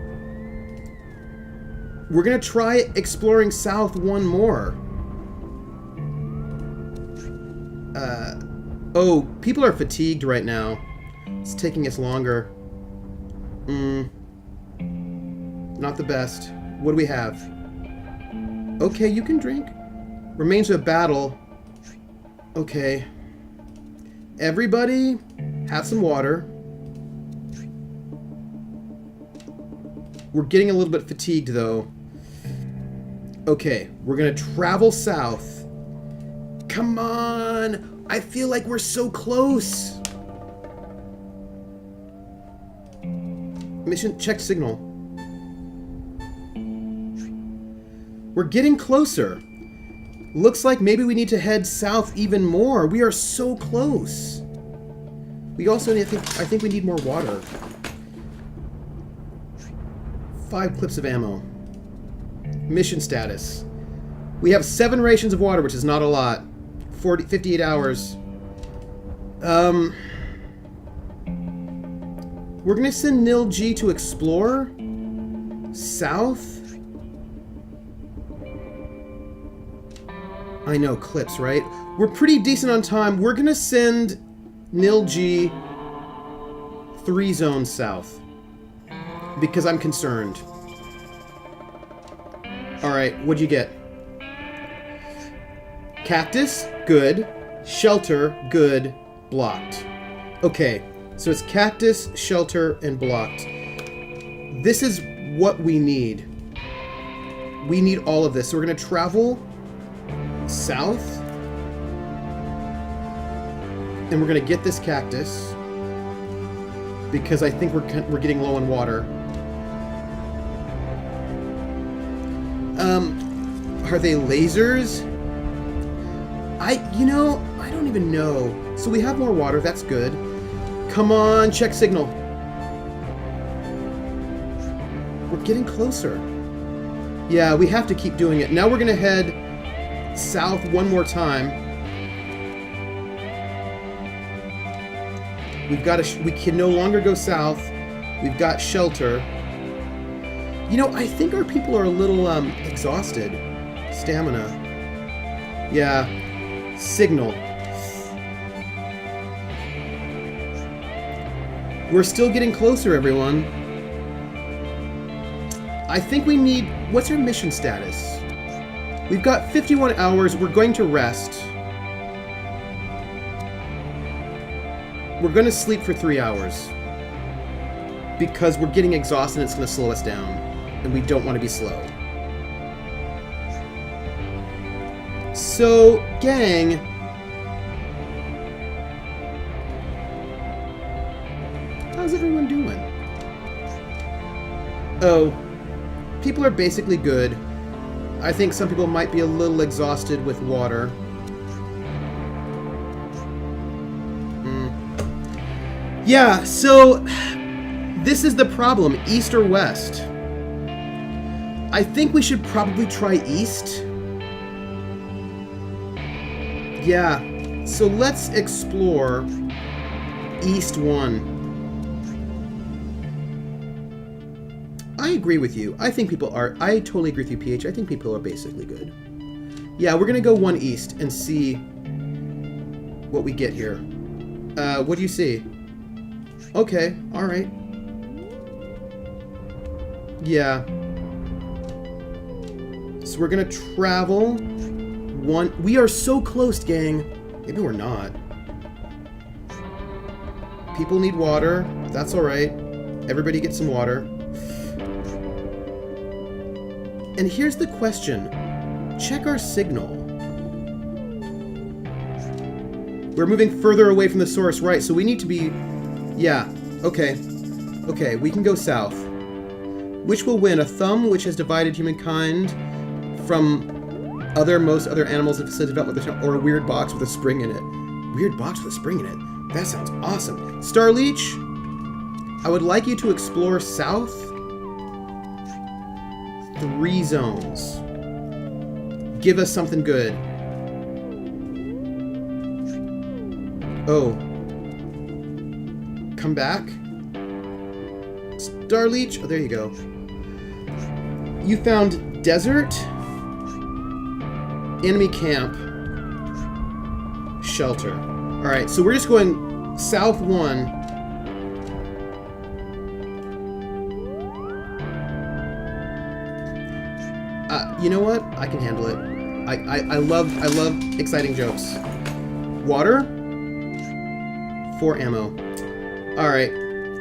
we're gonna try exploring south 1 more. Oh, people are fatigued right now. It's taking us longer. Not the best. What do we have? Okay, you can drink. Remains of battle. Okay. Everybody, have some water. We're getting a little bit fatigued, though. Okay, we're gonna travel south. Come on! I feel like we're so close! Mission check signal. We're getting closer. Looks like maybe we need to head south even more. We are so close. We also need, I think we need more water. 5 clips of ammo. Mission status. We have 7 rations of water, which is not a lot. 58 hours. We're gonna send Nil G to explore south. I know, clips, right? We're pretty decent on time. We're gonna send Nil G 3 zones south. Because I'm concerned. Alright, what'd you get? Cactus, good. Shelter, good. Blocked. Okay, so it's cactus, shelter, and blocked. This is what we need. We need all of this. So we're going to travel south. And we're going to get this cactus. Because I think we're getting low on water. Are they lasers? I don't even know. So we have more water. That's good. Come on, check signal. We're getting closer. Yeah, we have to keep doing it. Now we're going to head south one more time. We can no longer go south. We've got shelter. I think our people are a little exhausted. Stamina. Yeah. Signal. We're still getting closer, everyone. I think we need... What's our mission status? We've got 51 hours. We're going to rest. We're going to sleep for 3 hours. Because we're getting exhausted and it's going to slow us down. And we don't want to be slow. So, gang... How's everyone doing? Oh, people are basically good. I think some people might be a little exhausted with water. Yeah, so this is the problem, east or west. I think we should probably try east. Yeah, so let's explore East 1. I agree with you. I totally agree with you, PH. I think people are basically good. Yeah, we're gonna go 1 east and see what we get here. What do you see? Okay, alright. Yeah. So we're gonna travel 1... We are so close, gang. Maybe we're not. People need water. That's alright. Everybody get some water. And here's the question. Check our signal. We're moving further away from the source, right? So we need to be... Yeah, okay. Okay, we can go south. Which will win? A thumb which has divided humankind from most other animals that facilitate development, or a weird box with a spring in it. Weird box with a spring in it? That sounds awesome. Starleech, I would like you to explore south. 3 zones. Give us something good. Oh. Come back. Starleech. Oh, there you go. You found desert. Enemy camp. Shelter. Alright, so we're just going south 1. You know what? I can handle it. I love exciting jokes. Water. 4 ammo. Alright.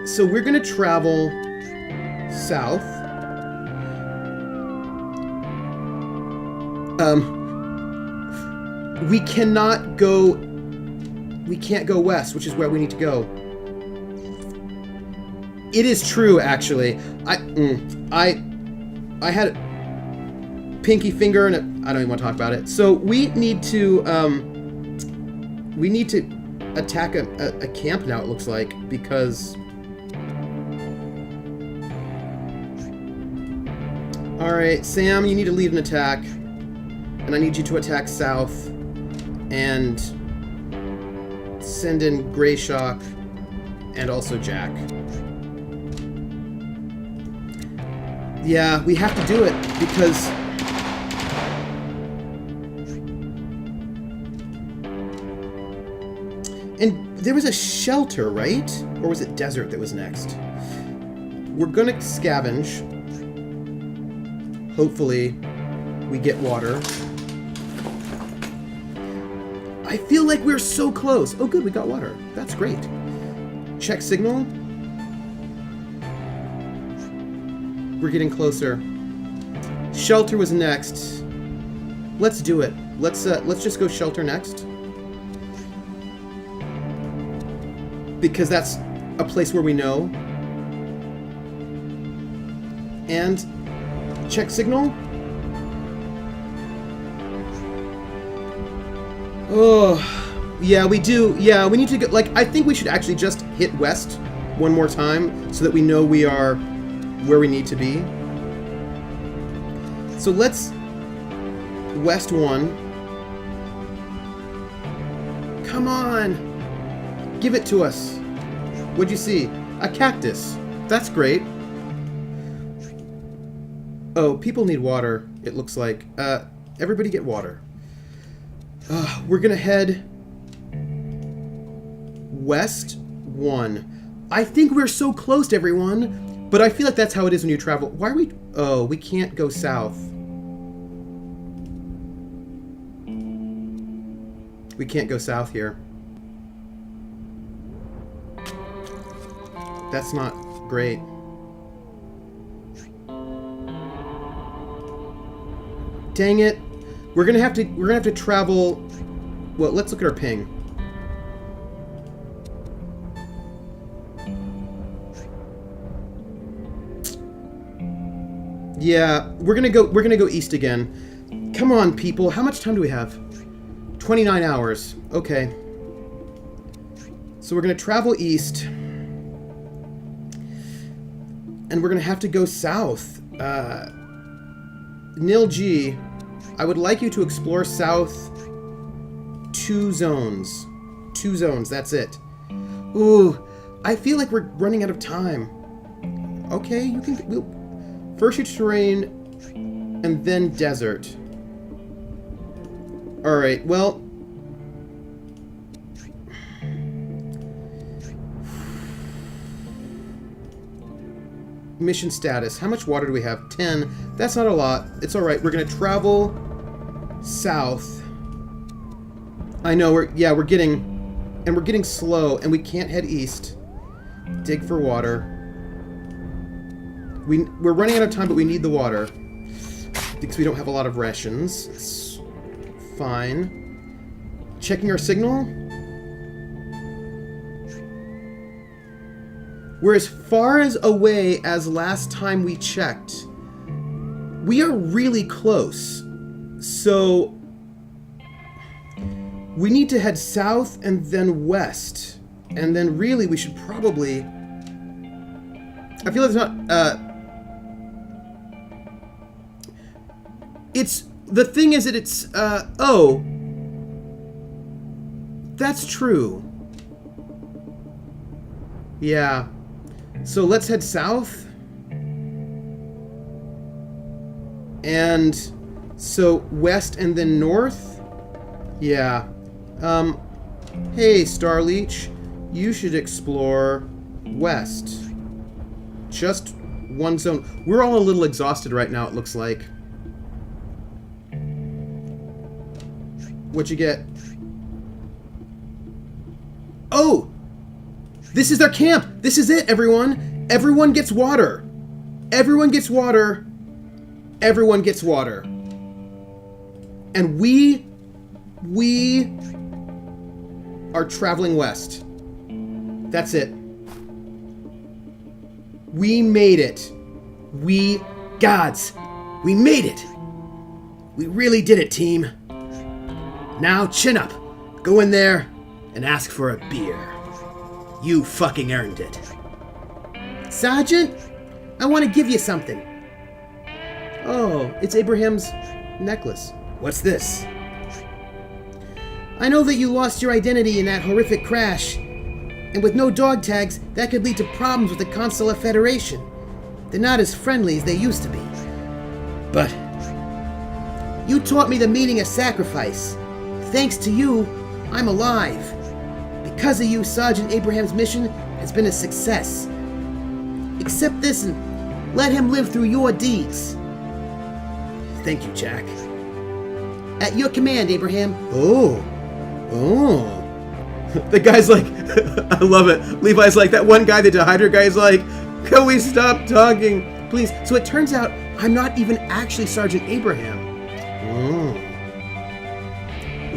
So we're gonna travel south. We cannot go... We can't go west, which is where we need to go. It is true, actually. I had pinky finger and I don't even want to talk about it. So we need to attack a camp now, it looks like, because... Alright, Sam, you need to lead an attack. And I need you to attack south. And send in Greyshock and also Jack. Yeah, we have to do it because... And there was a shelter, right? Or was it desert that was next? We're gonna scavenge. Hopefully, we get water. I feel like we're so close. Oh, good, we got water. That's great. Check signal. We're getting closer. Shelter was next. Let's do it. Let's just go shelter next. Because that's a place where we know. And check signal. Oh, yeah, we do. Yeah, we need to go. Like, I think we should actually just hit west one more time so that we know we are where we need to be. So let's west 1. Come on. Give it to us. What'd you see? A cactus. That's great. Oh, people need water, it looks like. Everybody get water. We're gonna head west 1. I think we're so close to everyone, but I feel like that's how it is when you travel. Why are we... Oh, we can't go south. We can't go south here. That's not great. Dang it. We're gonna have to travel. Well, let's look at our ping. Yeah, we're gonna go east again. Come on, people. How much time do we have? 29 hours. Okay. So we're gonna travel east. And we're going to have to go south. Nil G, I would like you to explore south 2 zones. 2 zones, that's it. Ooh, I feel like we're running out of time. Okay, you can... First your terrain, and then desert. Alright, well... Mission status. How much water do we have? 10. That's not a lot. It's alright. We're going to travel south. I know, we're getting slow, and we can't head east. Dig for water. We're running out of time, but we need the water. Because we don't have a lot of rations. It's fine. Checking our signal. We're as far as away as last time we checked. We are really close. So we need to head south and then west. And then really we should probably... I feel like it's not... It's... The thing is that it's... Oh. That's true. Yeah. So let's head south. And so west and then north. Yeah. Hey, Starleech, you should explore west. Just one zone. We're all a little exhausted right now, it looks like. What'd you get? Oh! This is their camp! This is it, everyone! Everyone gets water! Everyone gets water! Everyone gets water. And we are traveling west. That's it. We made it. We gods. We made it. We really did it, team. Now chin up. Go in there and ask for a beer. You fucking earned it. Sergeant, I want to give you something. Oh, it's Abraham's necklace. What's this? I know that you lost your identity in that horrific crash, and with no dog tags, that could lead to problems with the Consular Federation. They're not as friendly as they used to be. But you taught me the meaning of sacrifice. Thanks to you, I'm alive. Because of you, Sergeant Abraham's mission has been a success. Accept this and let him live through your deeds. Thank you, Jack. At your command, Abraham. Oh. The guy's like, I love it. Levi's like, that one guy, the dehydrator guy, is like, can we stop talking, please? So it turns out I'm not even actually Sergeant Abraham.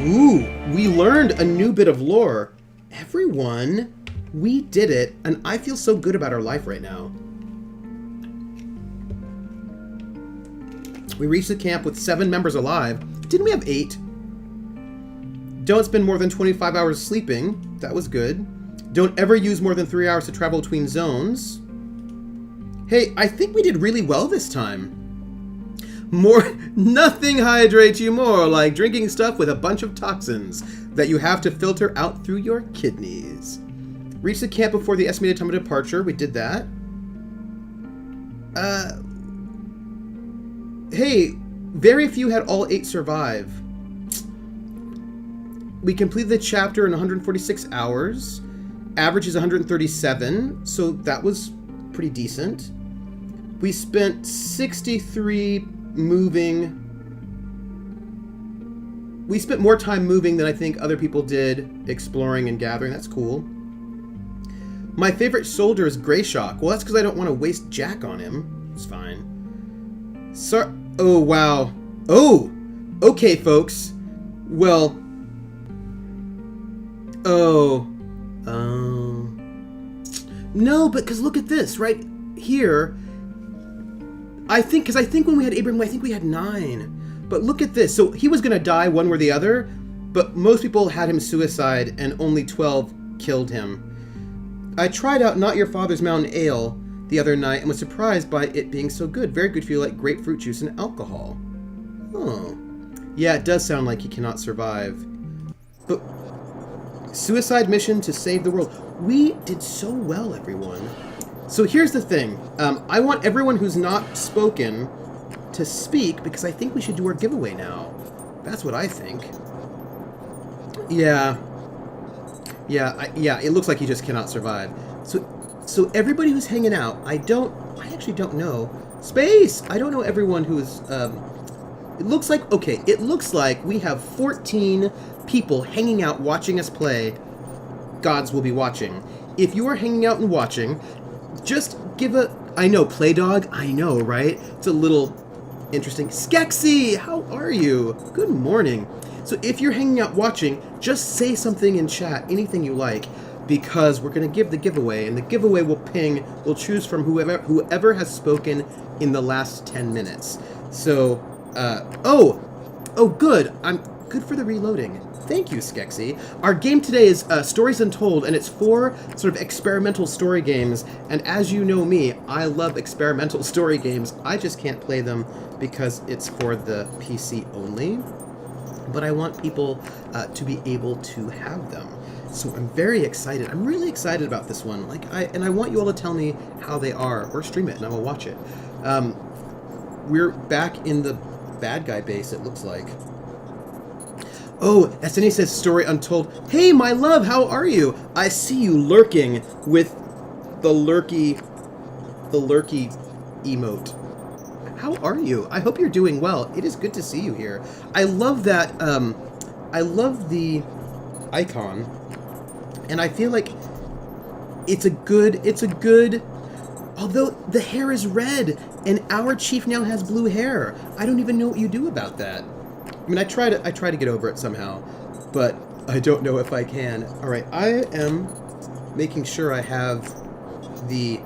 Ooh, we learned a new bit of lore. Everyone, we did it, and I feel so good about our life right now. We reached the camp with 7 members alive. Didn't we have 8? Don't spend more than 25 hours sleeping. That was good. Don't ever use more than 3 hours to travel between zones. Hey, I think we did really well this time. Nothing hydrates you more like drinking stuff with a bunch of toxins that you have to filter out through your kidneys. Reach the camp before the estimated time of departure. We did that. Hey, very few had all 8 survive. We completed the chapter in 146 hours. Average is 137, so that was pretty decent. We spent 63 moving. We spent more time moving than I think other people did exploring and gathering. That's cool. My favorite soldier is Grayshock. Well, that's because I don't want to waste Jack on him. It's fine. Oh, wow. Oh! Okay, folks. Well... Oh. No, but because look at this, right here. I think when we had Abraham, I think we had 9. But look at this. So he was going to die one way or the other, but most people had him suicide and only 12 killed him. I tried out Not Your Father's Mountain Ale the other night and was surprised by it being so good. Very good for you, like grapefruit juice and alcohol. Oh. Yeah, it does sound like he cannot survive. But suicide mission to save the world. We did so well, everyone. So here's the thing. I want everyone who's not spoken to speak because I think we should do our giveaway now. That's what I think. Yeah. Yeah, it looks like he just cannot survive. So everybody who's hanging out, I actually don't know. Space! I don't know everyone who's, it looks like we have 14 people hanging out watching us play Gods Will Be Watching. If you are hanging out and watching, just give I know, Playdog, I know, right? It's a little interesting. Skexy, how are you? Good morning. So if you're hanging out watching, just say something in chat, anything you like, because we're going to give the giveaway, and the giveaway we'll choose from whoever has spoken in the last 10 minutes. So, oh, good. I'm good for the reloading. Thank you, Skexy. Our game today is Stories Untold, and it's 4 sort of experimental story games. And as you know me, I love experimental story games. I just can't play them because it's for the PC only. But I want people to be able to have them. So I'm very excited. I'm really excited about this one. And I want you all to tell me how they are, or stream it, and I will watch it. We're back in the bad guy base, it looks like. Oh, SNA says Story Untold. Hey, my love, how are you? I see you lurking with the lurky emote. How are you? I hope you're doing well. It is good to see you here. I love that, I love the icon, and I feel like it's a good, although the hair is red, and our chief now has blue hair. I don't even know what you do about that. I mean, I try to get over it somehow, but I don't know if I can. All right, I am making sure I have the...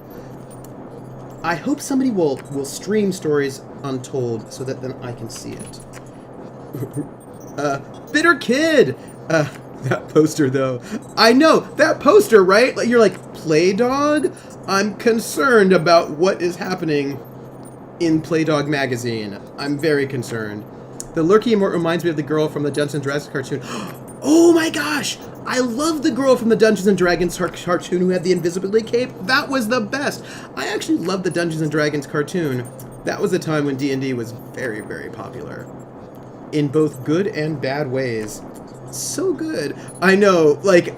I hope somebody will stream Stories Untold so that then I can see it. Bitter Kid! That poster, though. I know, that poster, right? You're like, Playdog? I'm concerned about what is happening in Playdog magazine. I'm very concerned. The lurky emote reminds me of the girl from the Dungeons & Dragons cartoon. Oh my gosh! I love the girl from the Dungeons & Dragons cartoon who had the invisibility cape. That was the best! I actually love the Dungeons & Dragons cartoon. That was a time when D&D was very, very popular. In both good and bad ways. So good. I know, like,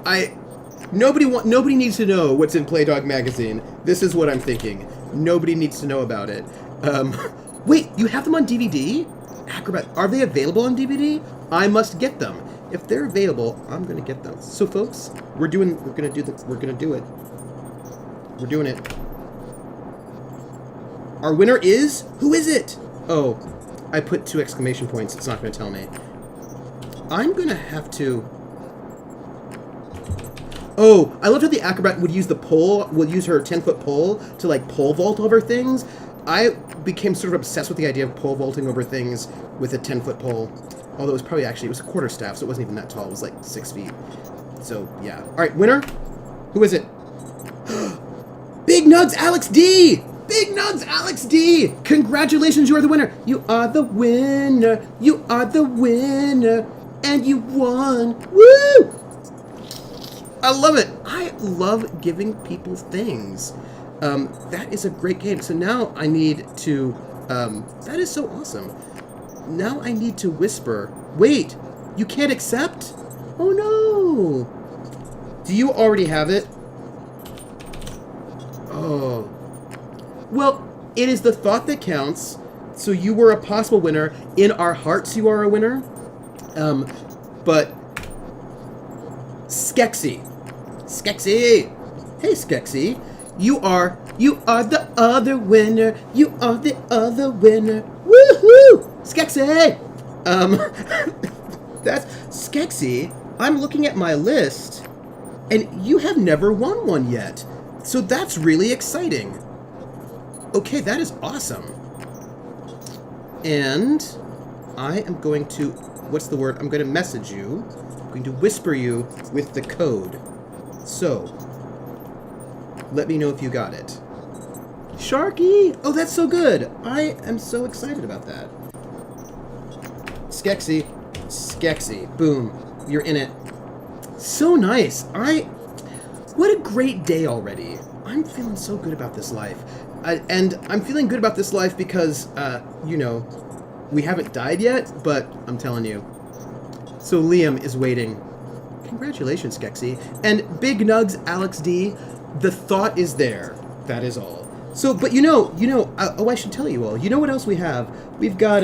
nobody needs to know what's in Playdog magazine. This is what I'm thinking. Nobody needs to know about it. Wait, you have them on DVD? Acrobat, are they available on DVD? I must get them. If they're available, I'm gonna get them. So, folks, we're gonna do it. We're doing it. Our winner is... Who is it? Oh, I put 2 exclamation points. It's not going to tell me. I'm going to have to... Oh, I loved how the acrobat would use the pole, would use her 10-foot pole to, like, pole vault over things. I became sort of obsessed with the idea of pole vaulting over things with a 10-foot pole. Although it was probably actually, it was a quarterstaff, so it wasn't even that tall. It was like 6 feet. So, yeah. All right, winner? Who is it? Big Nugs Alex D! Big Nugs Alex D! Congratulations, you are the winner! You are the winner! You are the winner! And you won! Woo! I love it! I love giving people things. That is a great game. So now I need to... that is so awesome. Now I need to whisper. Wait! You can't accept? Oh no! Do you already have it? Oh. Well, it is the thought that counts. So you were a possible winner. In our hearts, you are a winner. But... Skexy. Skexy! Hey, Skexy. You are the other winner. You are the other winner. Woohoo! Skexy! That's... Skexy, I'm looking at my list, and you have never won one yet. So that's really exciting. Okay, that is awesome. And I am going to... What's the word? I'm going to message you. I'm going to whisper you with the code. So, let me know if you got it. Sharky! Oh, that's so good! I am so excited about that. Skexy. Skexy. Boom. You're in it. So nice. What a great day already. I'm feeling so good about this life. And I'm feeling good about this life because, you know, we haven't died yet, but I'm telling you. So Liam is waiting. Congratulations, Skexy. And Big Nugs Alex D, the thought is there. That is all. So, but you know, oh, I should tell you all. You know what else we have? We've got,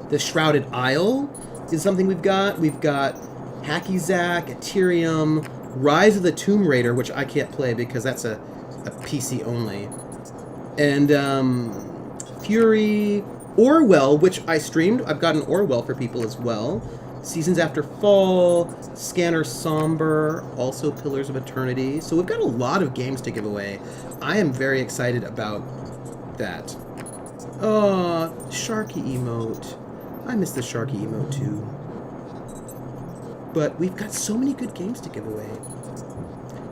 the Shrouded Isle is something we've got. We've got Hacky Zack, Ethereum, Rise of the Tomb Raider, which I can't play because that's a PC only. And, Fury, Orwell, which I streamed. I've got an Orwell for people as well. Seasons After Fall, Scanner Somber, also Pillars of Eternity. So we've got a lot of games to give away. I am very excited about that. Oh, Sharky emote. I miss the Sharky emote too. But we've got so many good games to give away.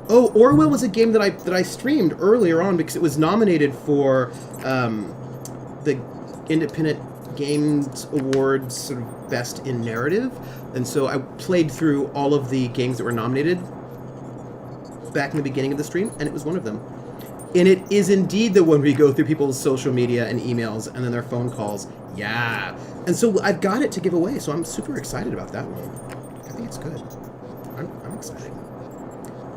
Oh, Orwell was a game that I streamed earlier on because it was nominated for the Independent Games Awards sort of Best in Narrative. And so I played through all of the games that were nominated back in the beginning of the stream, and it was one of them. And it is indeed the one we go through people's social media and emails and then their phone calls. Yeah. And so I've got it to give away, so I'm super excited about that one. I think it's good. I'm excited.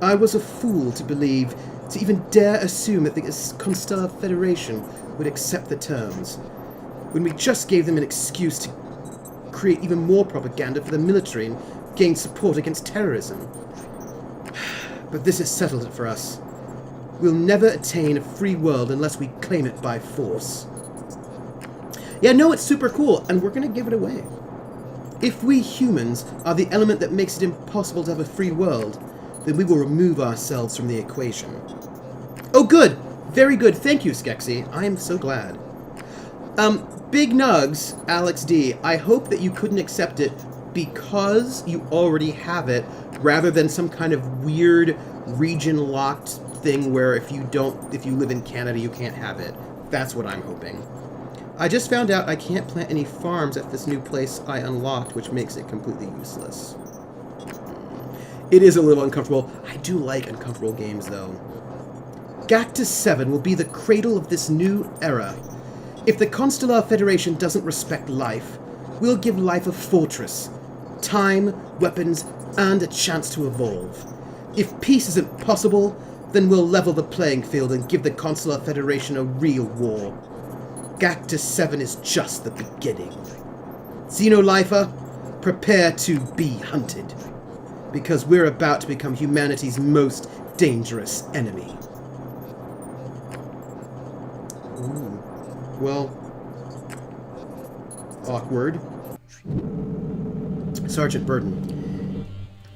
I was a fool to believe, to even dare assume that the Constellar Federation would accept the terms, when we just gave them an excuse to create even more propaganda for the military and gain support against terrorism. But this has settled it for us. We'll never attain a free world unless we claim it by force. Yeah, no, it's super cool, and we're going to give it away. If we humans are the element that makes it impossible to have a free world, then we will remove ourselves from the equation. Oh, good! Very good. Thank you, Skexy. I am so glad. Big Nugs, Alex D, I hope that you couldn't accept it because you already have it, rather than some kind of weird region-locked thing where if you live in Canada, you can't have it. That's what I'm hoping. I just found out I can't plant any farms at this new place I unlocked, which makes it completely useless. It is a little uncomfortable. I do like uncomfortable games, though. Gactus 7 will be the cradle of this new era. If the Constellar Federation doesn't respect life, we'll give life a fortress, time, weapons, and a chance to evolve. If peace isn't possible, then we'll level the playing field and give the Constellar Federation a real war. Gactus 7 is just the beginning. Xenolifer, prepare to be hunted, because we're about to become humanity's most dangerous enemy. Well, awkward. Sergeant Burden.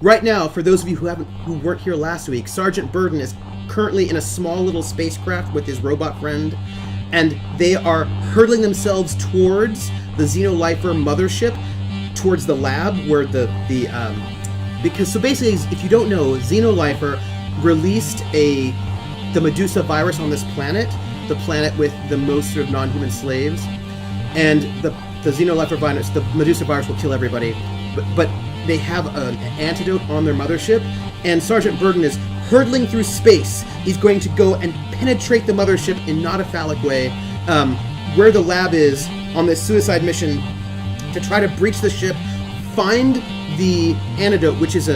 Right now, for those of you who weren't here last week, Sergeant Burden is currently in a small little spacecraft with his robot friend, and they are hurtling themselves towards the Xenolifer mothership, towards the lab where because so basically, if you don't know, Xenolifer released the Medusa virus on this planet, the planet with the most sort of non-human slaves, and the Xenolifer virus, the Medusa virus will kill everybody, but they have an antidote on their mothership, and Sergeant Burden is hurtling through space. He's going to go and penetrate the mothership in not a phallic way, where the lab is on this suicide mission to try to breach the ship, find the antidote, which is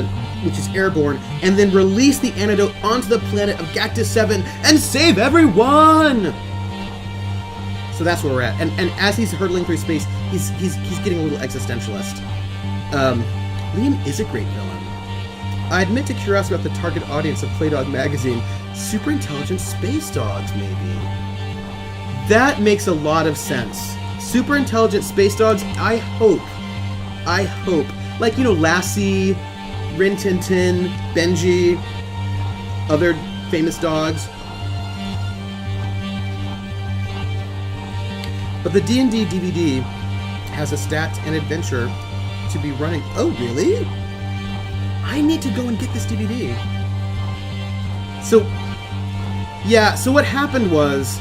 airborne, and then release the antidote onto the planet of Gactus 7 and save everyone! So that's where we're at. And as he's hurtling through space, he's getting a little existentialist. Liam is a great villain. I admit to curiosity about the target audience of Playdog Magazine. Super intelligent space dogs, maybe. That makes a lot of sense. Super intelligent space dogs, I hope. Like, Lassie, Rin Tin Tin, Benji, other famous dogs. But the D&D DVD has a stats and adventure to be running. Oh, really? I need to go and get this DVD. So what happened was,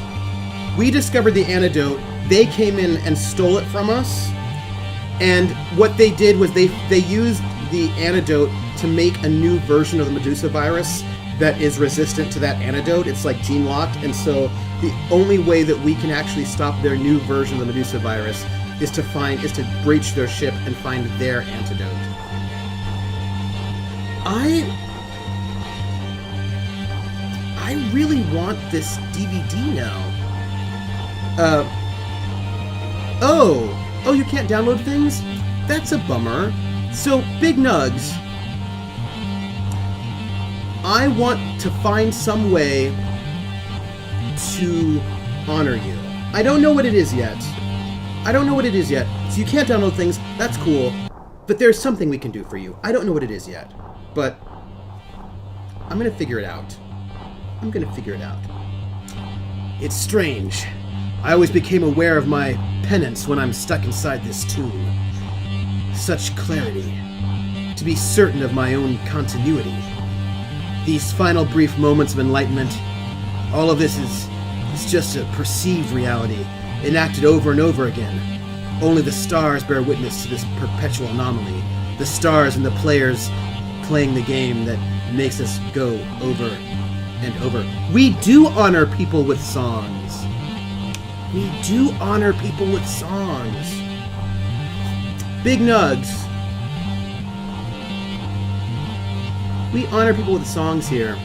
we discovered the antidote, they came in and stole it from us, and what they did was they used the antidote to make a new version of the Medusa virus that is resistant to that antidote. It's like gene locked, and so the only way that we can actually stop their new version of the Medusa virus is to breach their ship and find their antidote. I really want this DVD now. Oh, you can't download things? That's a bummer. So, Big Nugs, I want to find some way to honor you. I don't know what it is yet. So you can't download things, that's cool. But there's something we can do for you. I don't know what it is yet. But I'm gonna figure it out. It's strange. I always became aware of my penance when I'm stuck inside this tomb. Such clarity. To be certain of my own continuity. These final brief moments of enlightenment. All of this is just a perceived reality, enacted over and over again. Only the stars bear witness to this perpetual anomaly. The stars and the players playing the game that makes us go over and over. We do honor people with songs. Big Nugs. We honor people with songs here.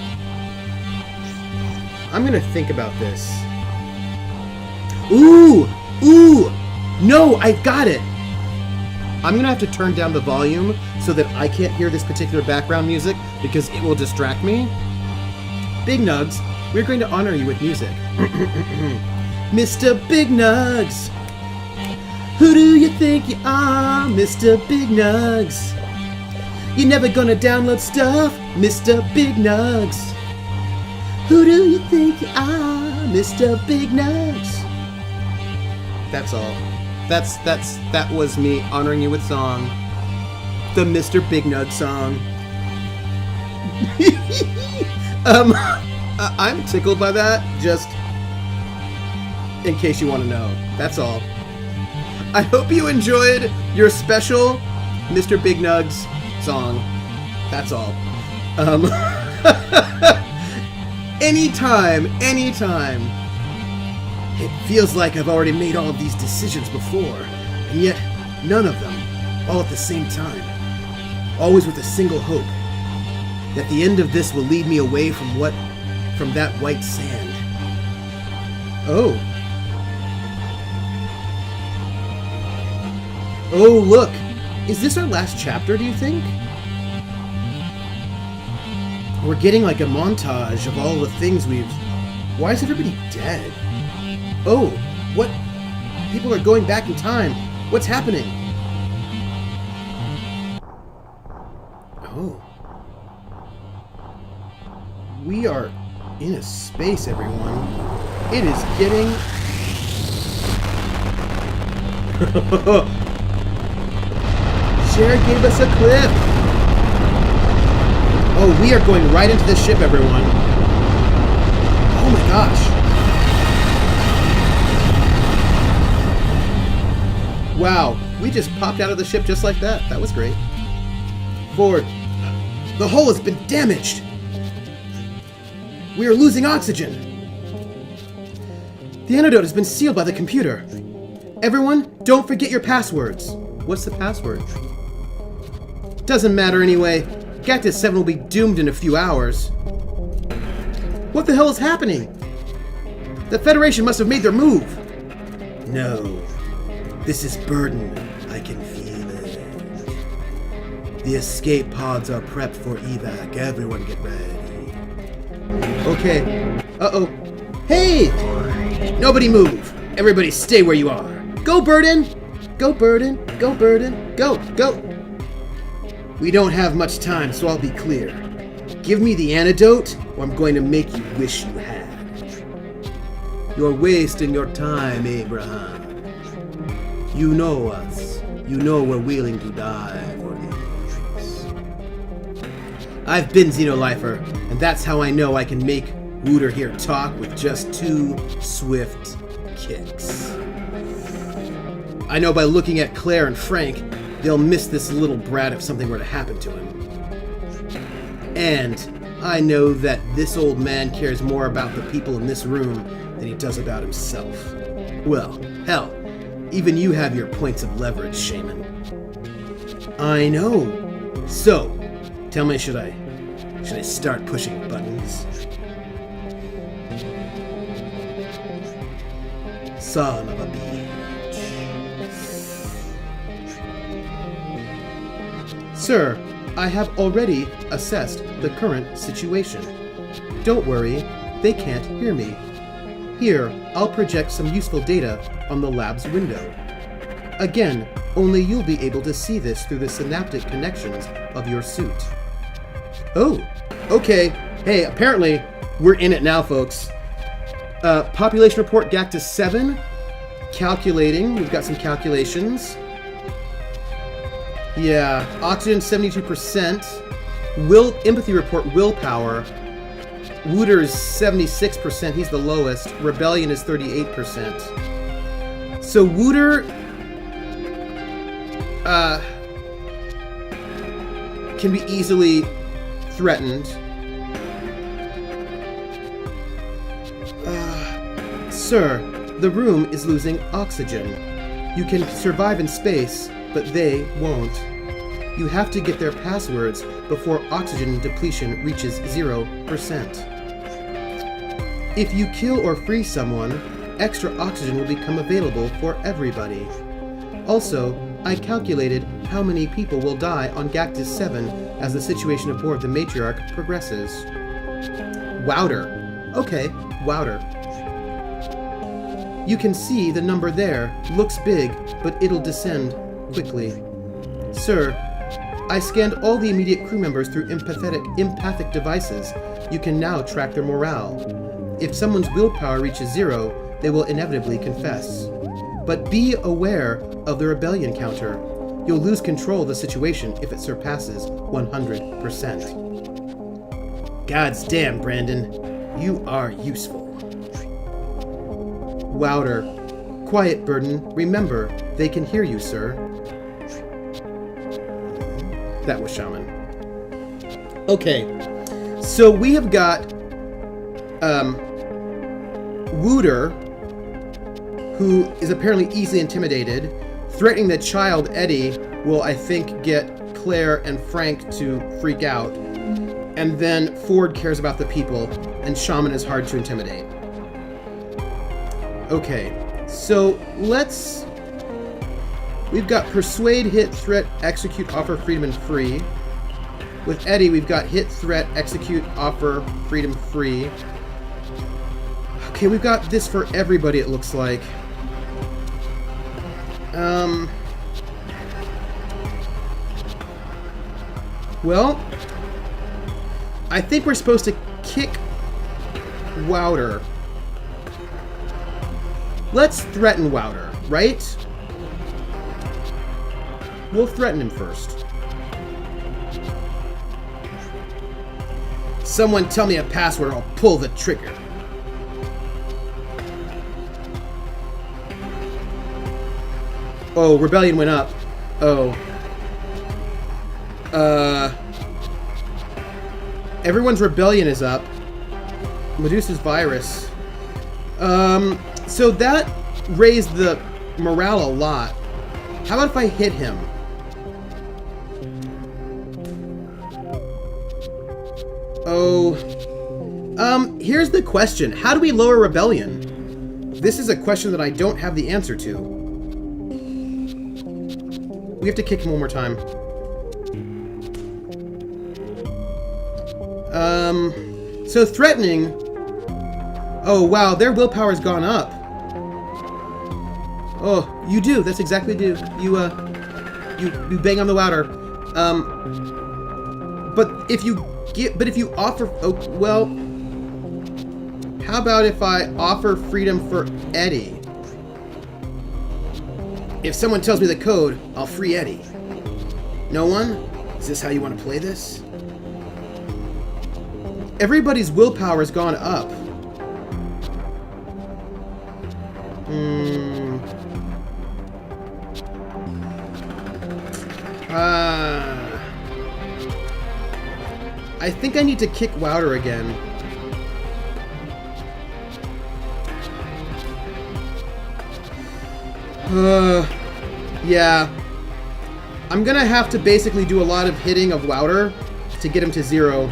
I'm gonna think about this. Ooh! No, I've got it! I'm gonna have to turn down the volume so that I can't hear this particular background music because it will distract me. Big Nugs, we're going to honor you with music. Mr. Big Nugs! Who do you think you are, Mr. Big Nugs? You're never gonna download stuff, Mr. Big Nugs. Who do you think you are, Mr. Big Nugs? That's all. That was me honoring you with song. The Mr. Big Nug song. I'm tickled by that, just in case you want to know. That's all. I hope you enjoyed your special Mr. Big Nugs song. That's all. Anytime. It feels like I've already made all of these decisions before, and yet none of them, all at the same time. Always with a single hope, that the end of this will lead me away from that white sand. Oh, look, is this our last chapter, do you think? We're getting like a montage of all the things we've... Why is everybody dead? Oh, People are going back in time. What's happening? Oh. We are in a space, everyone. It is getting... Jared gave us a clip. Oh, we are going right into this ship, everyone. Oh my gosh. Wow, we just popped out of the ship just like that. That was great. Ford, the hull has been damaged. We are losing oxygen. The antidote has been sealed by the computer. Everyone, don't forget your passwords. What's the password? Doesn't matter anyway. Gactus 7 will be doomed in a few hours. What the hell is happening? The Federation must have made their move. No. This is burden. I can feel it. The escape pods are prepped for evac. Everyone get ready. Okay. Uh-oh. Hey! Nobody move. Everybody stay where you are. Go, Burden! Go, Burden! Go, Burden! Go! Go! We don't have much time, so I'll be clear. Give me the antidote, or I'm going to make you wish you had. You're wasting your time, Abraham. You know us. You know we're willing to die for these. I've been Xenolifer, and that's how I know I can make Wooter here talk with just 2 swift kicks. I know by looking at Claire and Frank, they'll miss this little brat if something were to happen to him. And I know that this old man cares more about the people in this room than he does about himself. Well, hell, even you have your points of leverage, Shaman. I know. So, tell me, should I start pushing buttons? Son of a bitch. Sir, I have already assessed the current situation. Don't worry, they can't hear me. Here, I'll project some useful data on the lab's window. Again, only you'll be able to see this through the synaptic connections of your suit. Oh, okay. Hey, apparently, we're in it now, folks. Population report Gactus 7. Calculating. We've got some calculations. Yeah, oxygen 72%. Empathy report willpower. Wooter's 76%, he's the lowest. Rebellion is 38%. So Wooter can be easily threatened. Sir, the room is losing oxygen. You can survive in space, but they won't. You have to get their passwords before oxygen depletion reaches 0%. If you kill or free someone, extra oxygen will become available for everybody. Also, I calculated how many people will die on Gactus 7 as the situation aboard the Matriarch progresses. Wouter. Okay, Wouter. You can see the number there. Looks big, but it'll descend quickly. Sir, I scanned all the immediate crew members through empathic devices. You can now track their morale. If someone's willpower reaches 0, they will inevitably confess. But be aware of the rebellion counter. You'll lose control of the situation if it surpasses 100%. God's damn, Brandon. You are useful. Wouter. Quiet, Burden. Remember, they can hear you, sir. That was Shaman. Okay. So we have got Wooter, who is apparently easily intimidated. Threatening the child, Eddie, will, I think, get Claire and Frank to freak out. And then Ford cares about the people, and Shaman is hard to intimidate. Okay, so we've got Persuade, Hit, Threat, Execute, Offer, Freedom, and Free. With Eddie, we've got Hit, Threat, Execute, Offer, Freedom, Free. Okay, we've got this for everybody, it looks like. Well, I think we're supposed to kick Wouter. Let's threaten Wouter, right? We'll threaten him first. Someone tell me a password, I'll pull the trigger. Oh, Rebellion went up. Oh. Everyone's Rebellion is up. Medusa's virus. So that raised the morale a lot. How about if I hit him? Oh. Here's the question. How do we lower Rebellion? This is a question that I don't have the answer to. We have to kick him one more time. So threatening... Oh, wow, their willpower's gone up. Oh, you do. That's exactly what you do. You bang on the Wouter. But if you offer... Oh, well... How about if I offer freedom for Eddie? If someone tells me the code, I'll free Eddie. No one? Is this how you want to play this? Everybody's willpower has gone up. I think I need to kick Wouter again. Yeah. I'm gonna have to basically do a lot of hitting of Wouter to get him to 0.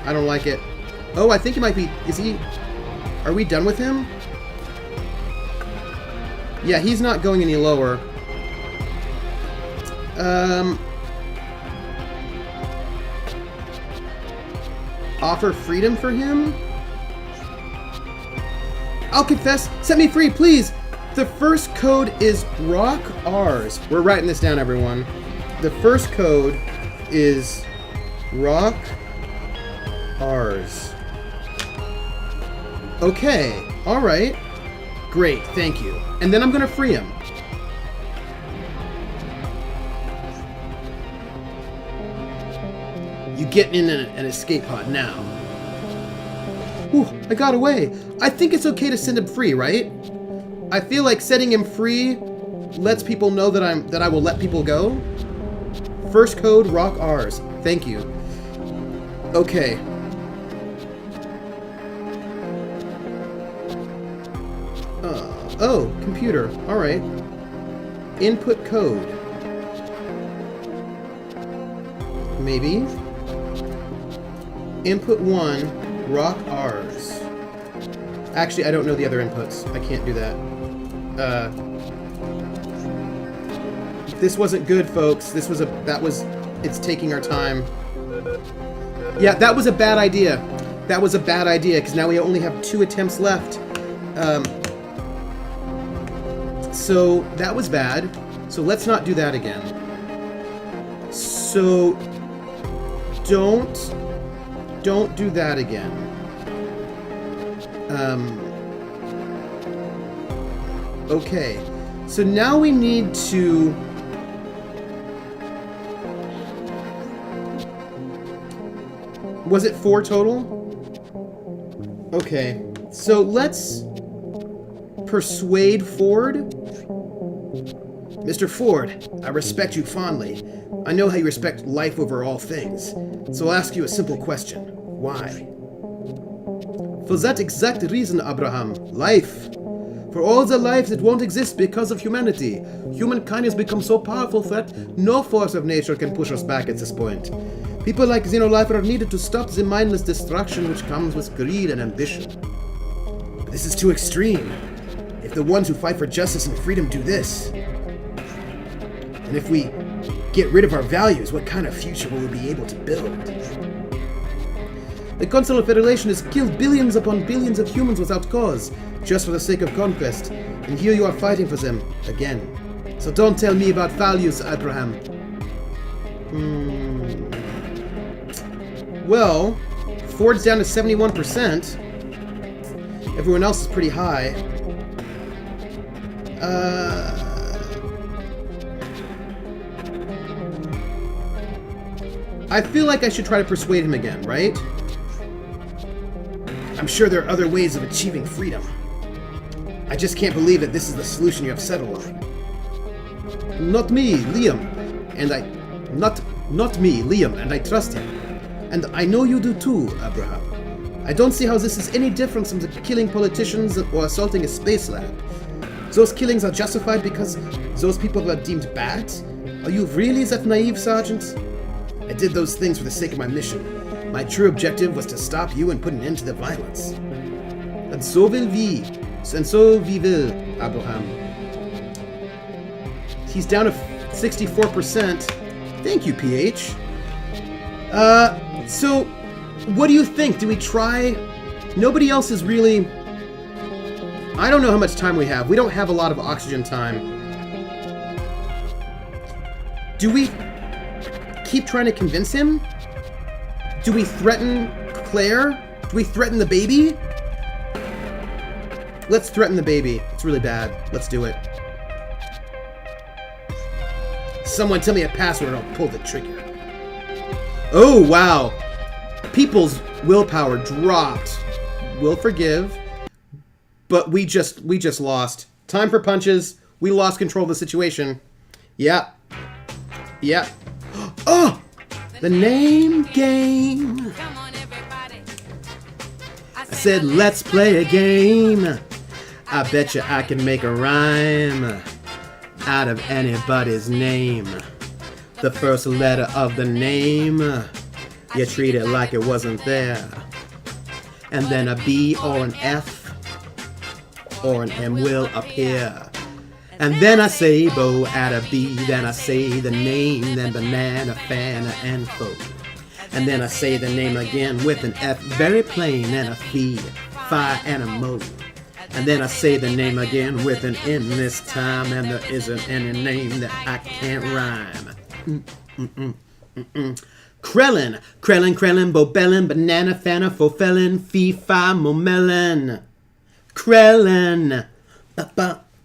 I don't like it. Oh, I think he might be... Is he... Are we done with him? Yeah, he's not going any lower. Offer freedom for him? I'll confess. Set me free, please. The first code is Rock R's. We're writing this down, everyone. The first code is Rock R's. Okay. All right. Great. Thank you. And then I'm going to free him. You get in an escape pod now. Ooh, I got away. I think it's okay to send him free, right? I feel like setting him free lets people know that I will let people go. First code, Rock R's. Thank you. Okay. Oh, computer. All right. Input code. Maybe. Input 1, Rock R's. Actually, I don't know the other inputs. I can't do that. This wasn't good, folks. It's taking our time. Yeah, that was a bad idea. That was a bad idea, because now we only have 2 attempts left. So, that was bad. So, let's not do that again. So, don't do that again. Okay. So now we need to... Was it 4 total? Okay. So let's persuade Ford. Mr. Ford, I respect you fondly. I know how you respect life over all things. So I'll ask you a simple question. Why? For that exact reason, Abraham. Life. For all the lives that won't exist because of humanity. Humankind has become so powerful that no force of nature can push us back at this point. People like Xenolifer are needed to stop the mindless destruction which comes with greed and ambition. But this is too extreme. If the ones who fight for justice and freedom do this, and if we get rid of our values, what kind of future will we be able to build? The Council of Federation has killed billions upon billions of humans without cause, just for the sake of conquest. And here you are fighting for them again. So don't tell me about values, Abraham. Well, Ford's down to 71%. Everyone else is pretty high. I feel like I should try to persuade him again, right? I'm sure there are other ways of achieving freedom. I just can't believe that this is the solution you have settled on. Not me, Liam. And I... Not me, Liam, and I trust him. And I know you do too, Abraham. I don't see how this is any different from the killing politicians or assaulting a space lab. Those killings are justified because those people were deemed bad? Are you really that naive, Sergeant? I did those things for the sake of my mission. My true objective was to stop you and put an end to the violence. And so will we. And so we will, Abraham. He's down to 64%. Thank you, PH. So, what do you think? Do we try? Nobody else is really... I don't know how much time we have. We don't have a lot of oxygen time. Do we keep trying to convince him? Do we threaten Claire? Do we threaten the baby? Let's threaten the baby. It's really bad. Let's do it. Someone tell me a password, I'll pull the trigger. Oh, wow. People's willpower dropped. We'll forgive. But we just lost. Time for punches. We lost control of the situation. Yeah. Yeah. Oh! The name game. I said, let's play a game. I bet you I can make a rhyme out of anybody's name. The first letter of the name, you treat it like it wasn't there. And then a B or an F or an M will appear. And then I say bow at a B, then I say the name, then banana, fana, and foe. And then I say the name again with an F, very plain, and a feed, fi, and a mo. And then I say the name again with an N this time, and there isn't any name that I can't rhyme. Krellin, Krellin, Krellin, Bobellin, banana, fana, fofelin, fee, fi, momelin. Krellin.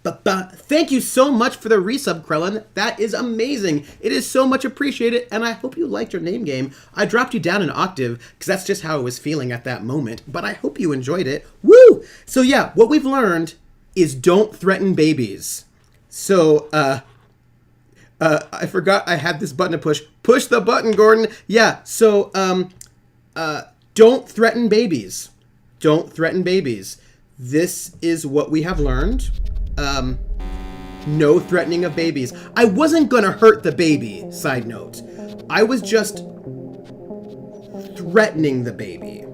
Ba-ba. Thank you so much for the resub, Krellin. That is amazing. It is so much appreciated, and I hope you liked your name game. I dropped you down an octave, because that's just how I was feeling at that moment, but I hope you enjoyed it. Woo! So yeah, what we've learned is don't threaten babies. So, I forgot I had this button to push. Push the button, Gordon! Yeah, so, don't threaten babies. Don't threaten babies. This is what we have learned. No threatening of babies. I wasn't gonna hurt the baby, side note. I was just threatening the baby.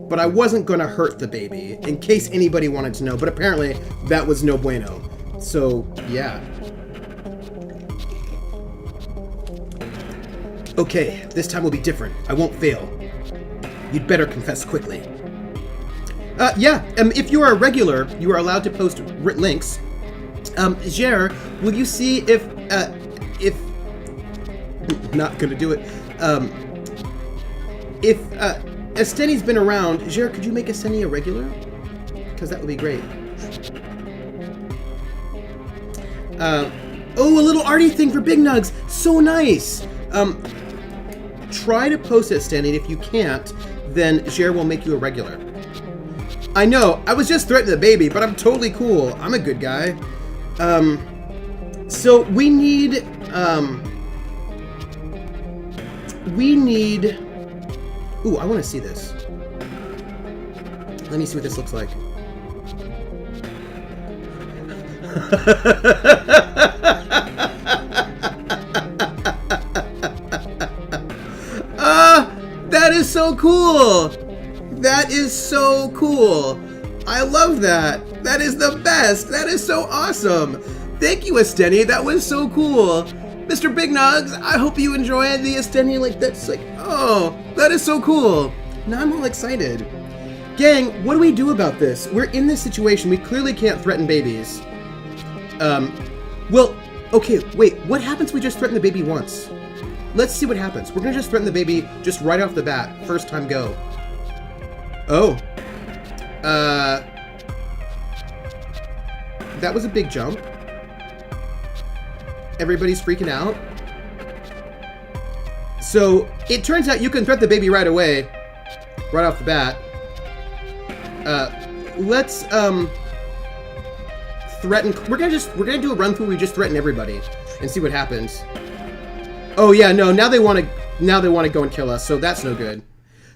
But I wasn't gonna hurt the baby, in case anybody wanted to know. But apparently, that was no bueno. So, yeah. Okay, this time will be different. I won't fail. You'd better confess quickly. If you are a regular, you are allowed to post links. Jer, will you see if not gonna do it. If Esteni's been around, Jer, could you make Esteni a regular? Because that would be great. Oh, a little arty thing for Big Nugs. So nice. Try to post it, Esteni. If you can't, then Jer will make you a regular. I know, I was just threatening the baby, but I'm totally cool. I'm a good guy. So we need, ooh, I want to see this. Let me see what this looks like. That is so cool. That is so cool. I love that. That is the best. That is so awesome. Thank you, Esteni. That was so cool. Mr. Big Nugs, I hope you enjoyed the Esteni. Like, that's like, oh, that is so cool. Now I'm all excited. Gang, what do we do about this? We're in this situation. We clearly can't threaten babies. Well, okay, wait. What happens if we just threaten the baby once? Let's see what happens. We're gonna just threaten the baby just right off the bat. First time go. Oh. That was a big jump. Everybody's freaking out. So, it turns out you can threaten the baby right away. Right off the bat. Let's, threaten... We're gonna do a run through where we just threaten everybody. And see what happens. Oh, yeah, no, now they want to go and kill us, so that's no good.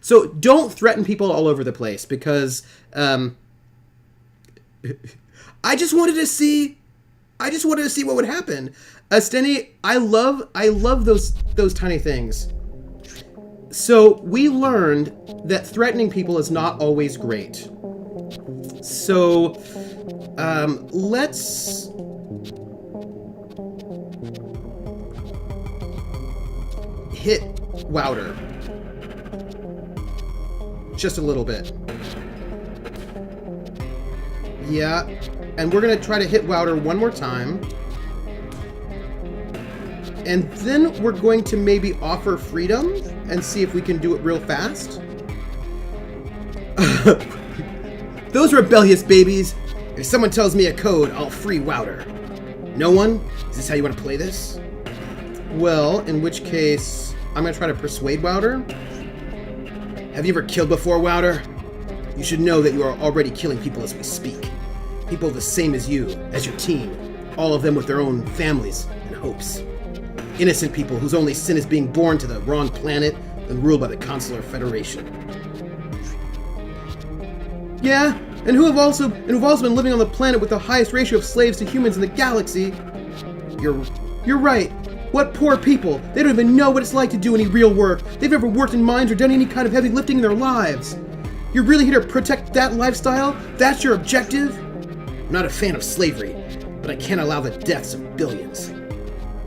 So, don't threaten people all over the place, because, I just wanted to see what would happen. Stenny, I love those tiny things. So we learned that threatening people is not always great. So let's hit Wouter. Just a little bit. Yeah. And we're going to try to hit Wouter one more time. And then we're going to maybe offer freedom and see if we can do it real fast. Those rebellious babies. If someone tells me a code, I'll free Wouter. No one? Is this how you want to play this? Well, in which case, I'm going to try to persuade Wouter. Have you ever killed before, Wouter? You should know that you are already killing people as we speak. People the same as you, as your team. All of them with their own families and hopes. Innocent people whose only sin is being born to the wrong planet and ruled by the Consular Federation. Yeah, and who have also been living on the planet with the highest ratio of slaves to humans in the galaxy. You're right. What poor people. They don't even know what it's like to do any real work. They've never worked in mines or done any kind of heavy lifting in their lives. You're really here to protect that lifestyle? That's your objective? I'm not a fan of slavery, but I can't allow the deaths of billions.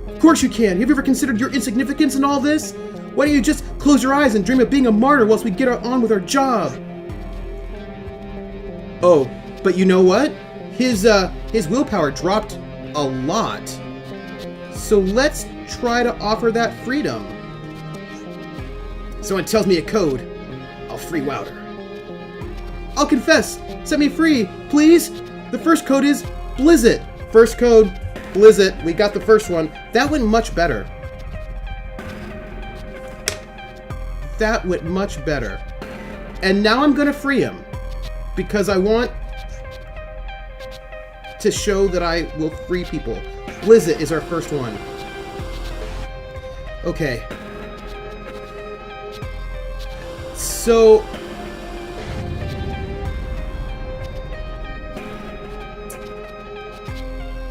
Of course you can. Have you ever considered your insignificance in all this? Why don't you just close your eyes and dream of being a martyr whilst we get on with our job? Oh, but you know what? His willpower dropped a lot. So let's try to offer that freedom. Someone tells me a code, I'll free Wouter. I'll confess. Set me free, please. The first code is Blizzit. First code, Blizzit. We got the first one. That went much better. That went much better. And now I'm going to free him. Because I want to show that I will free people. Blizzit is our first one. Okay. So...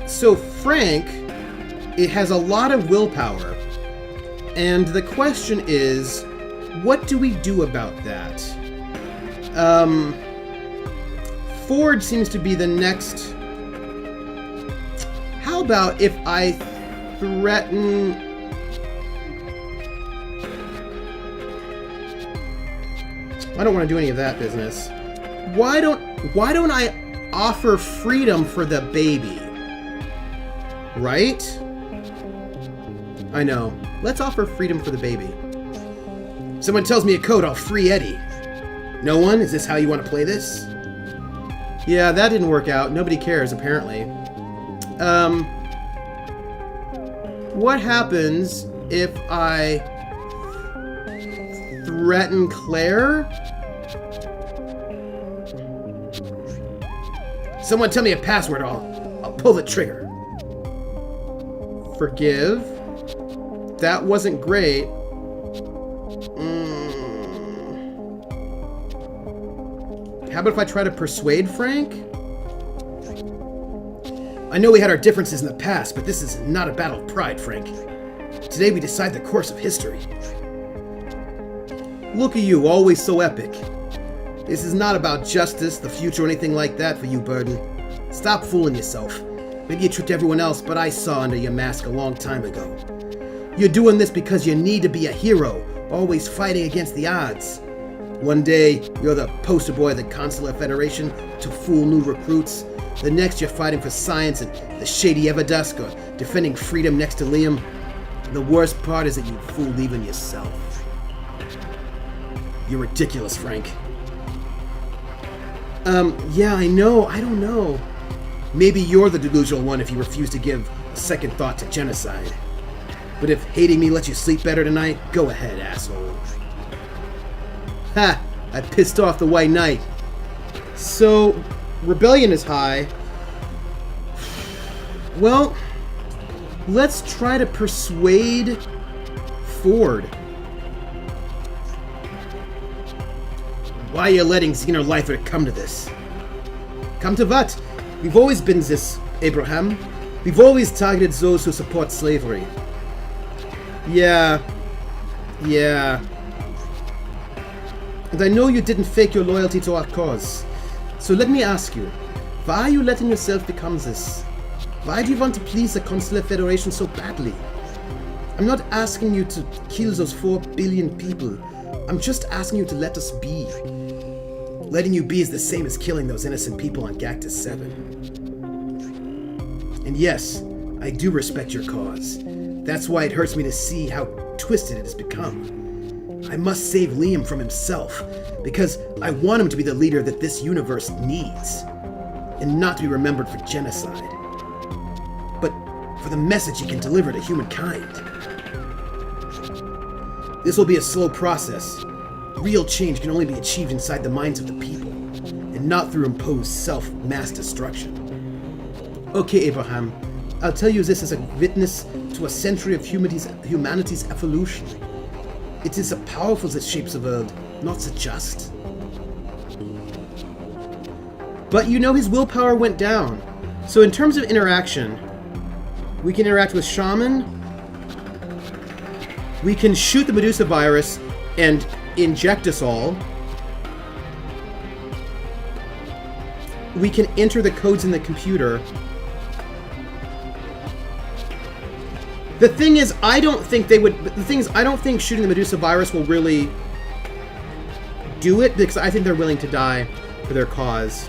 So Frank, it has a lot of willpower, and the question is, what do we do about that? Ford seems to be the next. How about if I threaten? I don't want to do any of that business. Why don't I offer freedom for the baby? Right? I know. Let's offer freedom for the baby. Someone tells me a code, I'll free Eddie. No one? Is this how you want to play this? Yeah, that didn't work out. Nobody cares, apparently. What happens if I threaten Claire? Someone tell me a password, I'll pull the trigger. Forgive. That wasn't great. How about if I try to persuade Frank? I know we had our differences in the past, but this is not a battle of pride, Frank. Today we decide the course of history. Look at you, always so epic. This is not about justice, the future, or anything like that for you, Burden. Stop fooling yourself. Maybe you tricked everyone else, but I saw under your mask a long time ago. You're doing this because you need to be a hero, always fighting against the odds. One day, you're the poster boy of the Consular Federation to fool new recruits. The next, you're fighting for science and the shady Everdusk, or defending freedom next to Liam. And the worst part is that you fooled even yourself. You're ridiculous, Frank. Yeah, I know. I don't know. Maybe you're the delusional one if you refuse to give a second thought to genocide. But if hating me lets you sleep better tonight, go ahead, asshole. Ha! I pissed off the White Knight. So, rebellion is high. Well, let's try to persuade Ford. Why are you letting Xener Lythra come to this? Come to what? We've always been this, Abraham. We've always targeted those who support slavery. Yeah. And I know you didn't fake your loyalty to our cause. So let me ask you, why are you letting yourself become this? Why do you want to please the Consular Federation so badly? I'm not asking you to kill those 4 billion people. I'm just asking you to let us be. Letting you be is the same as killing those innocent people on Gactus 7. And yes, I do respect your cause. That's why it hurts me to see how twisted it has become. I must save Liam from himself, because I want him to be the leader that this universe needs, and not to be remembered for genocide, but for the message he can deliver to humankind. This will be a slow process. Real change can only be achieved inside the minds of the people, and not through imposed self-mass destruction. Okay, Abraham, I'll tell you this as a witness to a century of humanity's evolution. It is the powerful that shapes the world, not the just. But you know his willpower went down. So in terms of interaction, we can interact with Shaman. We can shoot the Medusa virus and inject us all. We can enter the codes in the computer. The thing is, I don't think shooting the Medusa virus will really do it, because I think they're willing to die for their cause.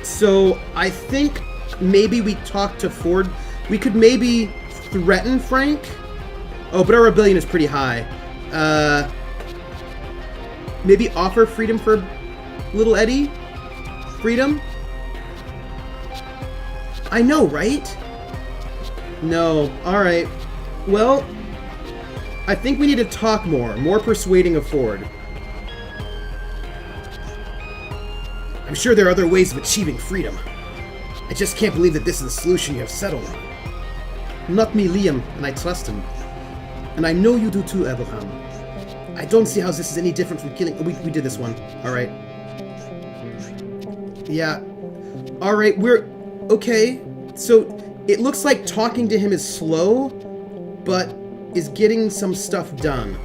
So I think maybe we talk to Ford. We could maybe threaten Frank. Oh, but our rebellion is pretty high. Maybe offer freedom for little Eddie? Freedom? I know, right? No. Alright. Well, I think we need to talk more persuading of Ford. I'm sure there are other ways of achieving freedom. I just can't believe that this is the solution you have settled on. Not me, Liam, and I trust him. And I know you do too, Abraham. I don't see how this is any different from killing... We did this one. Alright. Yeah. Alright, we're... Okay. So, it looks like talking to him is slow, but is getting some stuff done.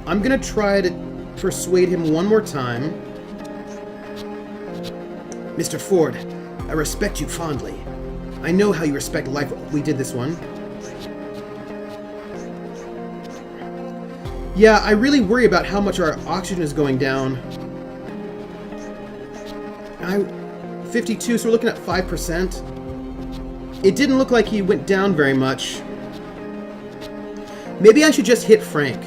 I'm gonna try to persuade him one more time. Mr. Ford, I respect you fondly. I know how you respect life. We did this one. Yeah, I really worry about how much our oxygen is going down. 52, so we're looking at 5%. It didn't look like he went down very much. Maybe I should just hit Frank.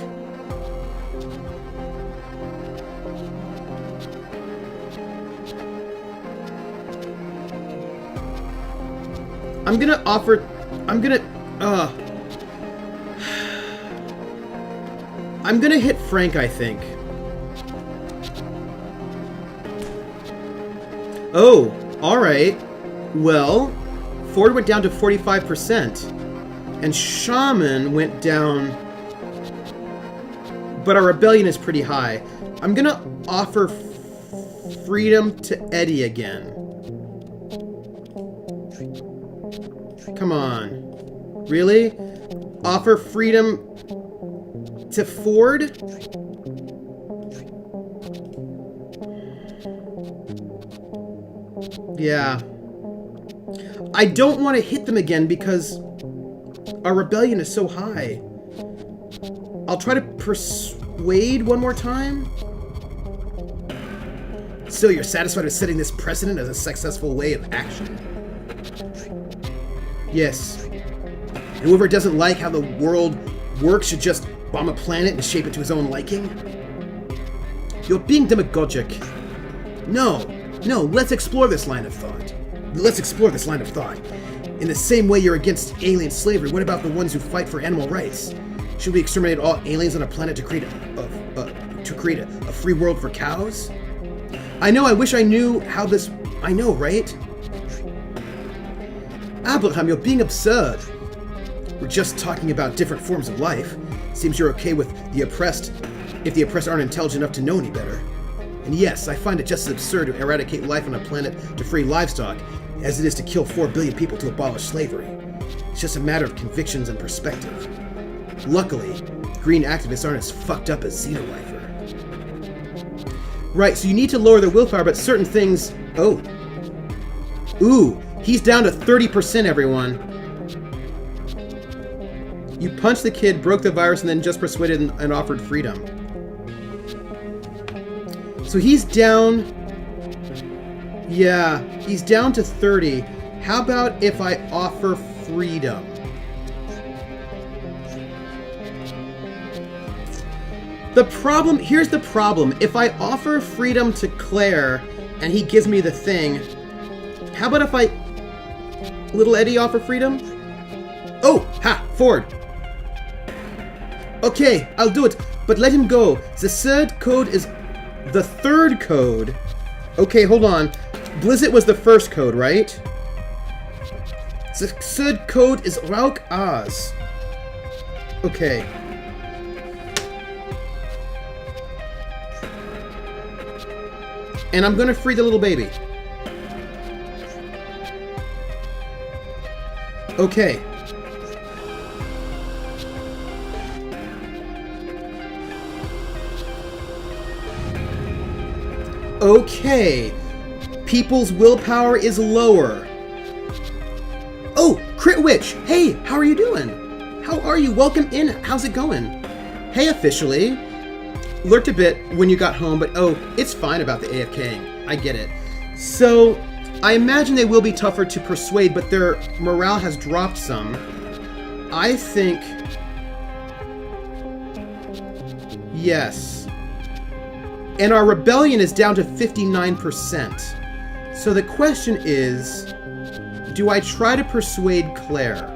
I'm gonna hit Frank, I think. Oh, alright. Well, Ford went down to 45%. And Shaman went down... But our rebellion is pretty high. I'm gonna offer freedom to Eddie again. Come on. Really? Offer freedom to Ford? Yeah. I don't want to hit them again because our rebellion is so high. I'll try to Wade one more time? So you're satisfied with setting this precedent as a successful way of action? Yes. And whoever doesn't like how the world works should just bomb a planet and shape it to his own liking? You're being demagogic. No, let's explore this line of thought. In the same way you're against alien slavery, what about the ones who fight for animal rights? Should we exterminate all aliens on a planet to create a free world for cows? I know, I wish I knew how this... I know, right? Abraham, you're being absurd. We're just talking about different forms of life. Seems you're okay with the oppressed, if the oppressed aren't intelligent enough to know any better. And yes, I find it just as absurd to eradicate life on a planet to free livestock as it is to kill 4 billion people to abolish slavery. It's just a matter of convictions and perspective. Luckily, green activists aren't as fucked up as Xenolifer. Right, so you need to lower their willpower, but certain things... Oh. Ooh, he's down to 30%, everyone. You punched the kid, broke the virus, and then just persuaded and offered freedom. So he's down... Yeah, he's down to 30. How about if I offer freedom? Here's the problem. If I offer freedom to Claire and he gives me the thing, how about if I... Little Eddie offer freedom? Oh, ha, Ford. Okay, I'll do it, but let him go. The third code is... The third code? Okay, hold on. Blizzit was the first code, right? The third code is Rauk Oz. Okay. And I'm gonna free the little baby. Okay. Okay. People's willpower is lower. Oh, Crit Witch! Hey, how are you doing? How are you? Welcome in. How's it going? Hey, officially. Lurked a bit when you got home, but oh, it's fine about the AFKing. I get it. So, I imagine they will be tougher to persuade, but their morale has dropped some. I think... Yes. And our rebellion is down to 59%. So the question is, do I try to persuade Claire?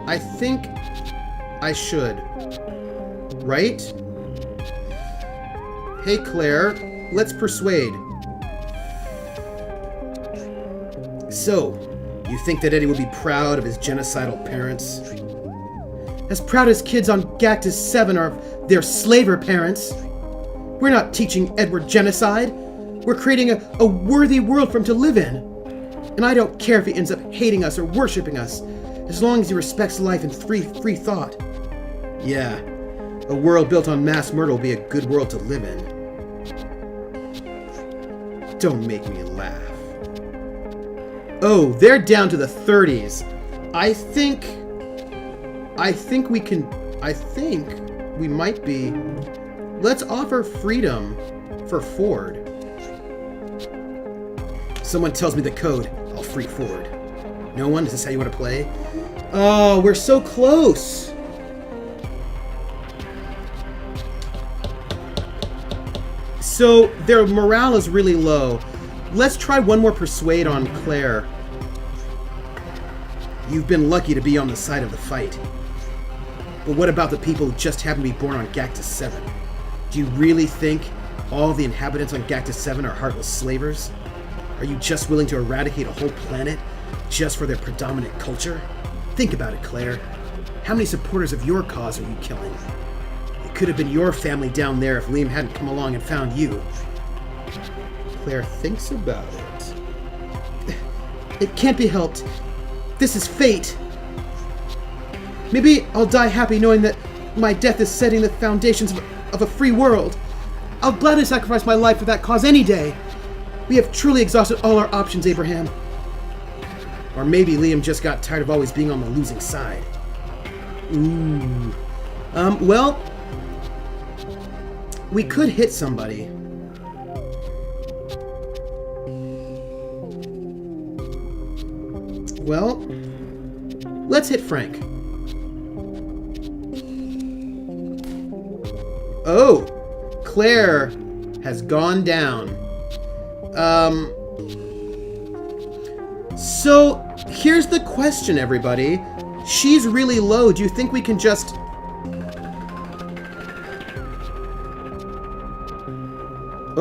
I think I should. Right? Hey Claire, let's persuade. So, you think that Eddie would be proud of his genocidal parents? As proud as kids on Gactus 7 are of their slaver parents. We're not teaching Edward genocide. We're creating a worthy world for him to live in. And I don't care if he ends up hating us or worshipping us, as long as he respects life and free thought. Yeah, a world built on mass murder will be a good world to live in. Don't make me laugh. Oh, they're down to the 30s. I think we might be... Let's offer freedom for Ford. Someone tells me the code, I'll free Ford. No one? Is this how you want to play? Oh, we're so close! So, their morale is really low. Let's try one more persuade on Claire. You've been lucky to be on the side of the fight. But what about the people who just happen to be born on Gactus 7? Do you really think all the inhabitants on Gactus 7 are heartless slavers? Are you just willing to eradicate a whole planet just for their predominant culture? Think about it, Claire. How many supporters of your cause are you killing? It could have been your family down there if Liam hadn't come along and found you. Claire thinks about it. It can't be helped. This is fate. Maybe I'll die happy knowing that my death is setting the foundations of a free world. I'll gladly sacrifice my life for that cause any day. We have truly exhausted all our options, Abraham. Or maybe Liam just got tired of always being on the losing side. Ooh. Well, We could hit somebody. Well, let's hit Frank. Oh, Claire has gone down. So here's the question, everybody. She's really low. Do you think we can just...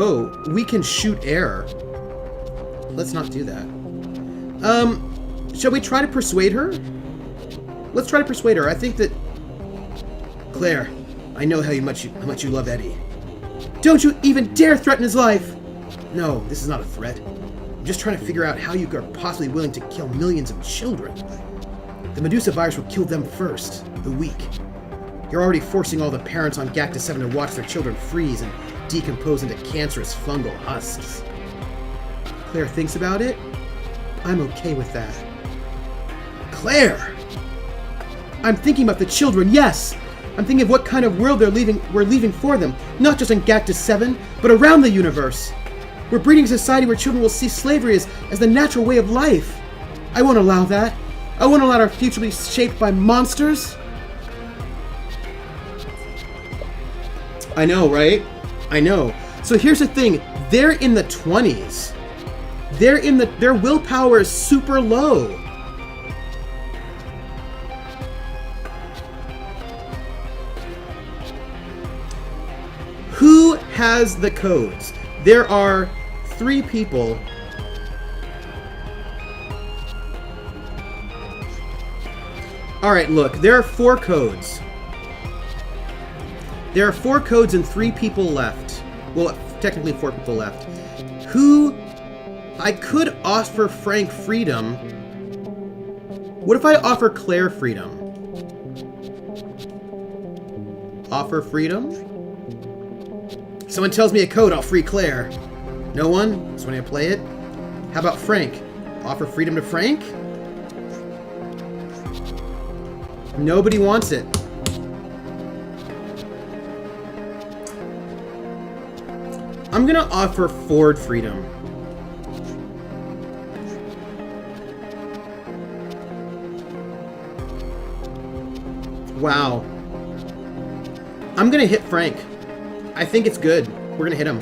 Oh, we can shoot air. Let's not do that. Shall we try to persuade her? Let's try to persuade her. I think that... Claire, I know how much you love Eddie. Don't you even dare threaten his life! No, this is not a threat. I'm just trying to figure out how you are possibly willing to kill millions of children. The Medusa virus will kill them first, the weak. You're already forcing all the parents on Gacta 7 to watch their children freeze and decompose into cancerous fungal husks. Claire thinks about it. I'm okay with that. Claire! I'm thinking about the children, yes! I'm thinking of what kind of world we're leaving for them, not just in Gacta 7, but around the universe. We're breeding a society where children will see slavery as the natural way of life. I won't allow that. I won't allow our future to be shaped by monsters. I know, right? I know. So here's the thing. They're in the 20s. Their willpower is super low. Who has the codes? There are 3 people. Alright, look. There are 4 codes. There are 4 codes and 3 people left. Well, technically 4 people left. Who... I could offer Frank freedom. What if I offer Claire freedom? Offer freedom? Someone tells me a code, I'll free Claire. No one? Just want to play it? How about Frank? Offer freedom to Frank? Nobody wants it. I'm gonna offer Ford freedom. Wow. I'm gonna hit Frank. I think it's good. We're gonna hit him.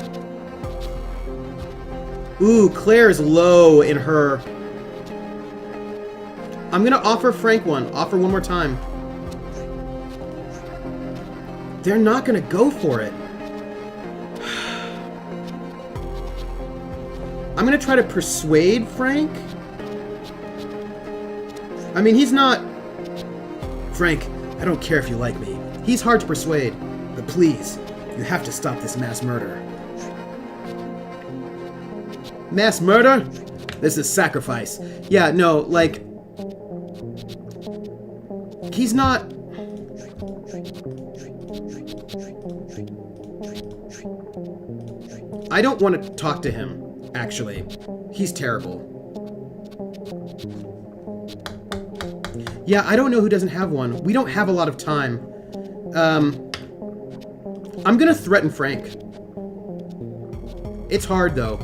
Ooh, Claire's low in her. I'm gonna offer Frank one. Offer one more time. They're not gonna go for it. I'm gonna try to persuade Frank. I mean, he's not... Frank, I don't care if you like me. He's hard to persuade. But please, you have to stop this mass murder. Mass murder? This is sacrifice. Yeah, no, like... He's not... I don't want to talk to him, actually. He's terrible. Yeah, I don't know who doesn't have one. We don't have a lot of time. I'm gonna threaten Frank. It's hard, though.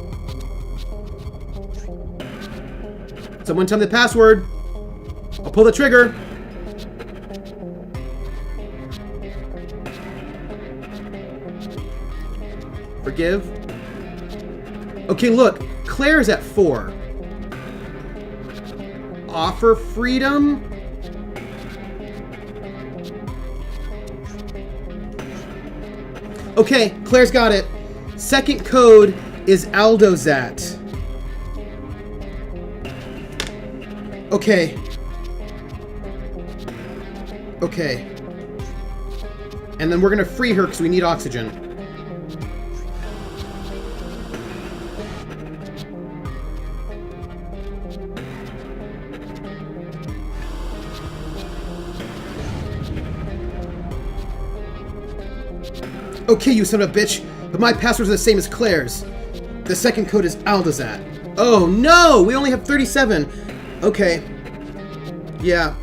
Someone tell me the password. I'll pull the trigger. Forgive. Okay, look. Claire's at 4. Offer freedom? Okay, Claire's got it. Second code is Aldozat. Okay. Okay. And then we're gonna free her because we need oxygen. Okay, you son of a bitch, but my passwords are the same as Claire's. The second code is Aldozat. Oh no! We only have 37. Okay. Yeah.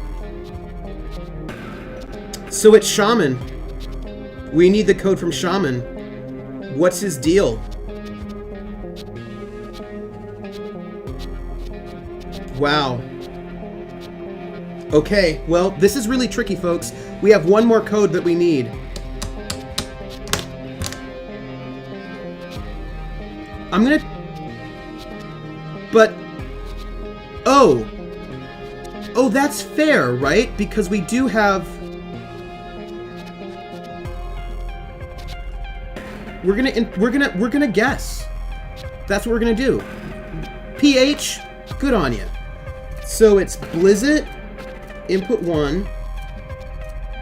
So it's Shaman. We need the code from Shaman. What's his deal? Wow. Okay, well, this is really tricky, folks. We have one more code that we need. I'm gonna... But... Oh! Oh, that's fair, right? Because we do have... We're gonna guess. That's what we're gonna do. PH, good on you. So it's Blizzit, input 1,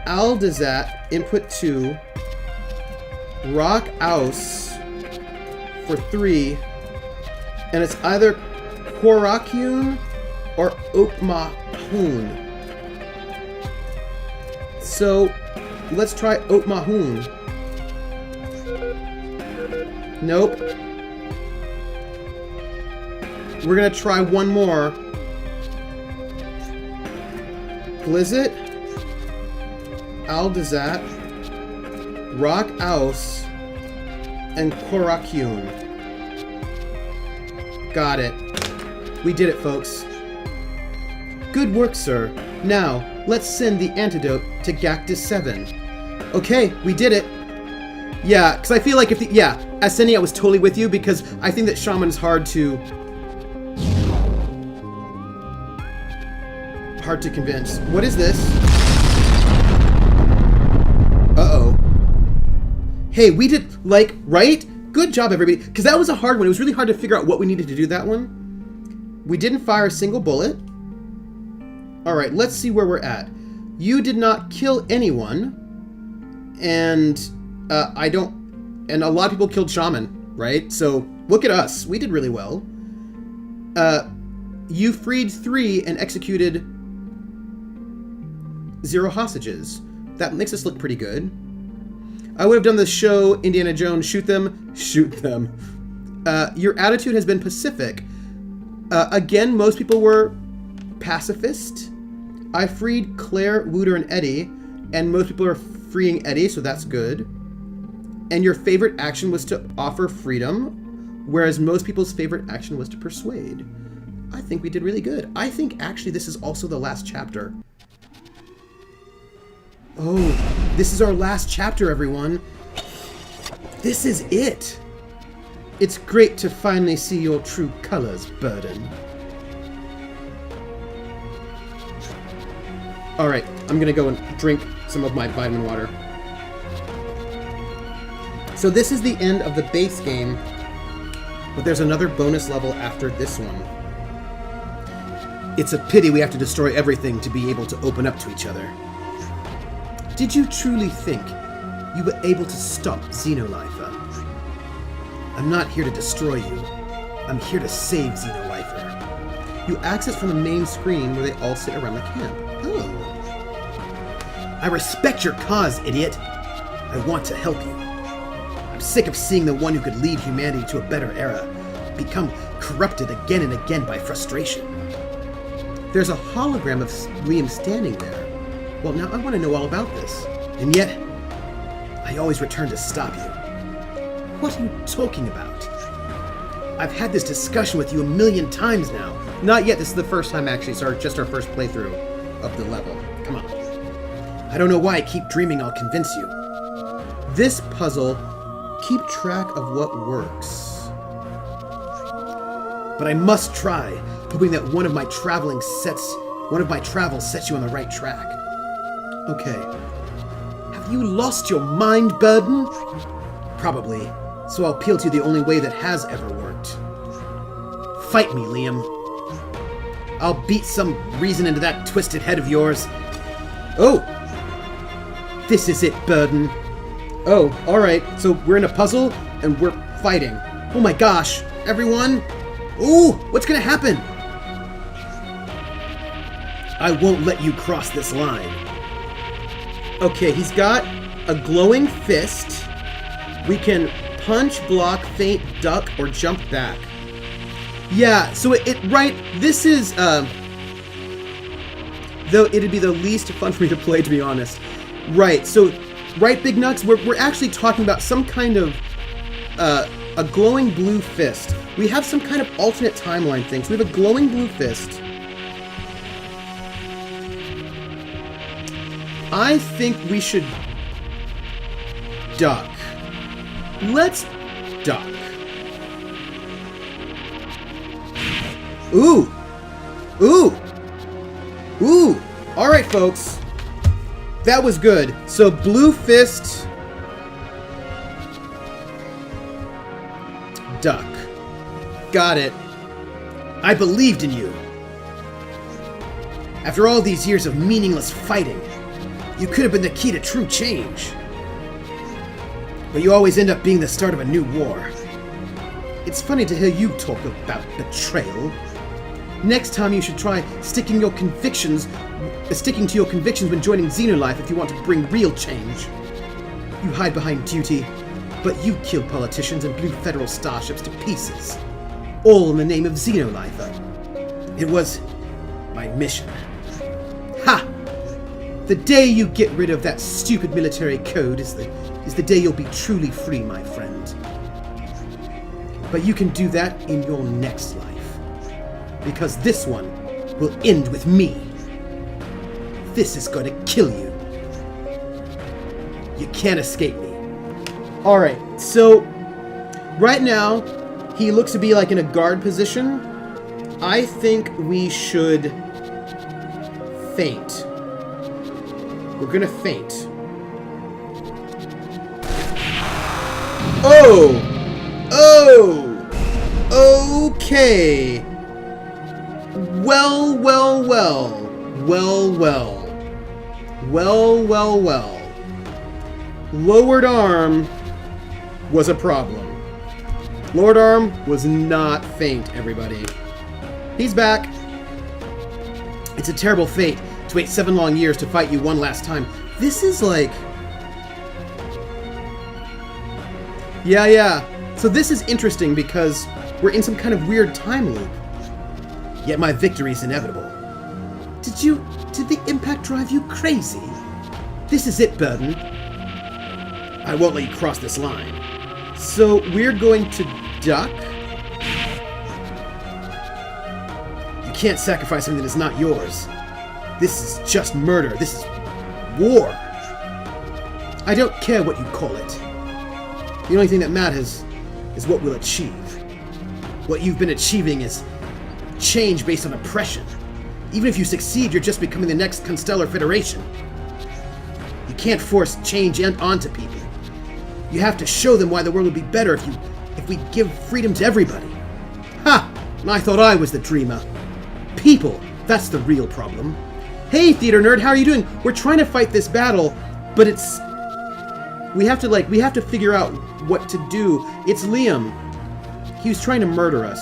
Aldazat, input 2, Rock Aus for 3, and it's either Korakyun or Oakmahun. So let's try Oakmahun. Nope. We're gonna try one more. Blizzit, Aldazat, Rock Aus, and Korakyun. Got it. We did it, folks. Good work, sir. Now, let's send the antidote to Gactus 7. Okay, we did it. Yeah, because I feel like if the... Yeah, Aseni, I was totally with you because I think that Shaman's hard to convince. What is this? Uh-oh. Hey, we did, like, right? Good job, everybody. Because that was a hard one. It was really hard to figure out what we needed to do that one. We didn't fire a single bullet. All right, let's see where we're at. You did not kill anyone. And I don't... And a lot of people killed Shaman, right? So look at us. We did really well. You freed 3 and executed 0 hostages. That makes us look pretty good. I would have done the show Indiana Jones, shoot them, shoot them. Your attitude has been pacific. Again, most people were pacifist. I freed Claire, Wooter, and Eddie, and most people are freeing Eddie, so that's good. And your favorite action was to offer freedom, whereas most people's favorite action was to persuade. I think we did really good. I think actually this is also the last chapter. Oh, this is our last chapter, everyone. This is it. It's great to finally see your true colors, Burden. Alright, I'm gonna go and drink some of my vitamin water. So this is the end of the base game, but there's another bonus level after this one. It's a pity we have to destroy everything to be able to open up to each other. Did you truly think you were able to stop Xenolifer? I'm not here to destroy you. I'm here to save Xenolifer. You access from the main screen where they all sit around the camp. Oh. I respect your cause, idiot. I want to help you. I'm sick of seeing the one who could lead humanity to a better era become corrupted again and again by frustration. There's a hologram of Liam standing there. Well, now I want to know all about this. And yet, I always return to stop you. What are you talking about? I've had this discussion with you 1,000,000 times now. Not yet, this is the first time actually, so just our first playthrough of the level. Come on. I don't know why I keep dreaming I'll convince you. This puzzle, keep track of what works. But I must try, hoping that one of my travels sets you on the right track. Okay. Have you lost your mind, Burden? Probably. So I'll appeal to you the only way that has ever worked. Fight me, Liam. I'll beat some reason into that twisted head of yours. Oh! This is it, Burden. Oh, alright. So we're in a puzzle, and we're fighting. Oh my gosh. Everyone? Ooh! What's gonna happen? I won't let you cross this line. Okay, he's got a glowing fist. We can punch, block, feint, duck, or jump back. Yeah, so this is, though it'd be the least fun for me to play, to be honest. Right, so, right, Big Nuts, we're actually talking about some kind of a glowing blue fist. We have some kind of alternate timeline thing. So we have a glowing blue fist. I think we should duck. Let's duck. Ooh! Ooh! Ooh! Alright, folks. That was good. So, blue fist... duck. Got it. I believed in you. After all these years of meaningless fighting, you could have been the key to true change. But you always end up being the start of a new war. It's funny to hear you talk about betrayal. Next time you should try sticking to your convictions when joining Xenolife if you want to bring real change. You hide behind duty, but you kill politicians and blew federal starships to pieces. All in the name of Xenolife. It was my mission. Ha! The day you get rid of that stupid military code is the day you'll be truly free, my friend. But you can do that in your next life. Because this one will end with me. This is going to kill you. You can't escape me. Alright, so right now he looks to be like in a guard position. I think we should feint. We're gonna feint. Oh! Oh! Okay. Well. Lowered arm was a problem. Lowered arm was not feint, everybody. He's back. It's a terrible fate to wait 7 long years to fight you one last time. This is like... Yeah. So this is interesting because we're in some kind of weird time loop. Yet my victory is inevitable. Did the impact drive you crazy? This is it, Burden. I won't let you cross this line. So we're going to duck? You can't sacrifice something that is not yours. This is just murder. This is war. I don't care what you call it. The only thing that matters is what we'll achieve. What you've been achieving is change based on oppression. Even if you succeed, you're just becoming the next Constellar Federation. You can't force change onto people. You have to show them why the world would be better if we give freedom to everybody. Ha! And I thought I was the dreamer. People, that's the real problem. Hey, Theater Nerd, how are you doing? We're trying to fight this battle, but it's... We have to figure out what to do. It's Liam. He was trying to murder us.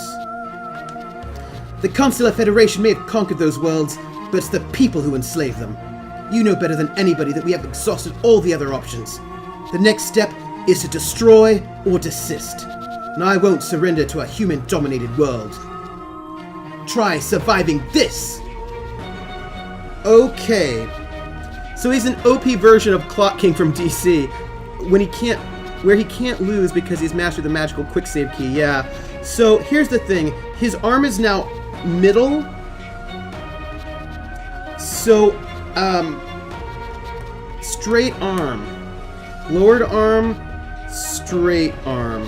The Constellar Federation may have conquered those worlds, but it's the people who enslave them. You know better than anybody that we have exhausted all the other options. The next step is to destroy or desist. And I won't surrender to a human-dominated world. Try surviving this! Okay. So he's an OP version of Clock King from DC. Where he can't lose because he's mastered the magical quick save key, yeah. So here's the thing. His arm is now middle. So, straight arm. Lowered arm, straight arm.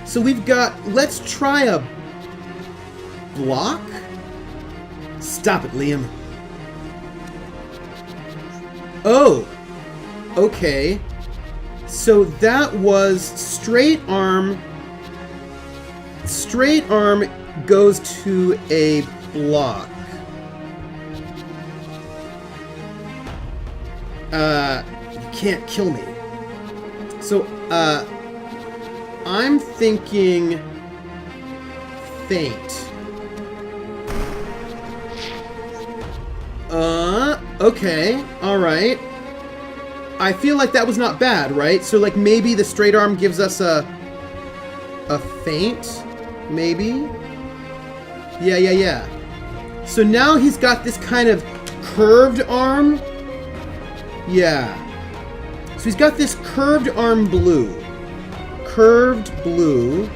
So we've got, let's try a block? Stop it, Liam. Oh, okay. So that was straight arm. Straight arm goes to a block. You can't kill me. So, I'm thinking feint. Okay, alright. I feel like that was not bad, right? So, like, maybe the straight arm gives us a feint? Maybe? Yeah. So now he's got this kind of curved arm. Yeah. So he's got this curved arm blue. Curved blue.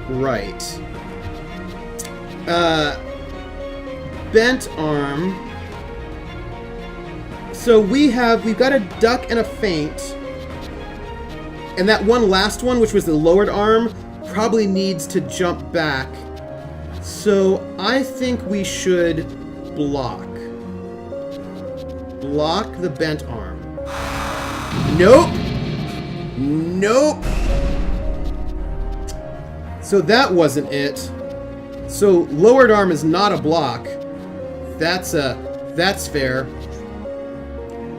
Right. Bent arm. So we've got a duck and a feint. And that one last one, which was the lowered arm, probably needs to jump back. So I think we should block. Block the bent arm. Nope. Nope. So that wasn't it. So lowered arm is not a block. That's fair.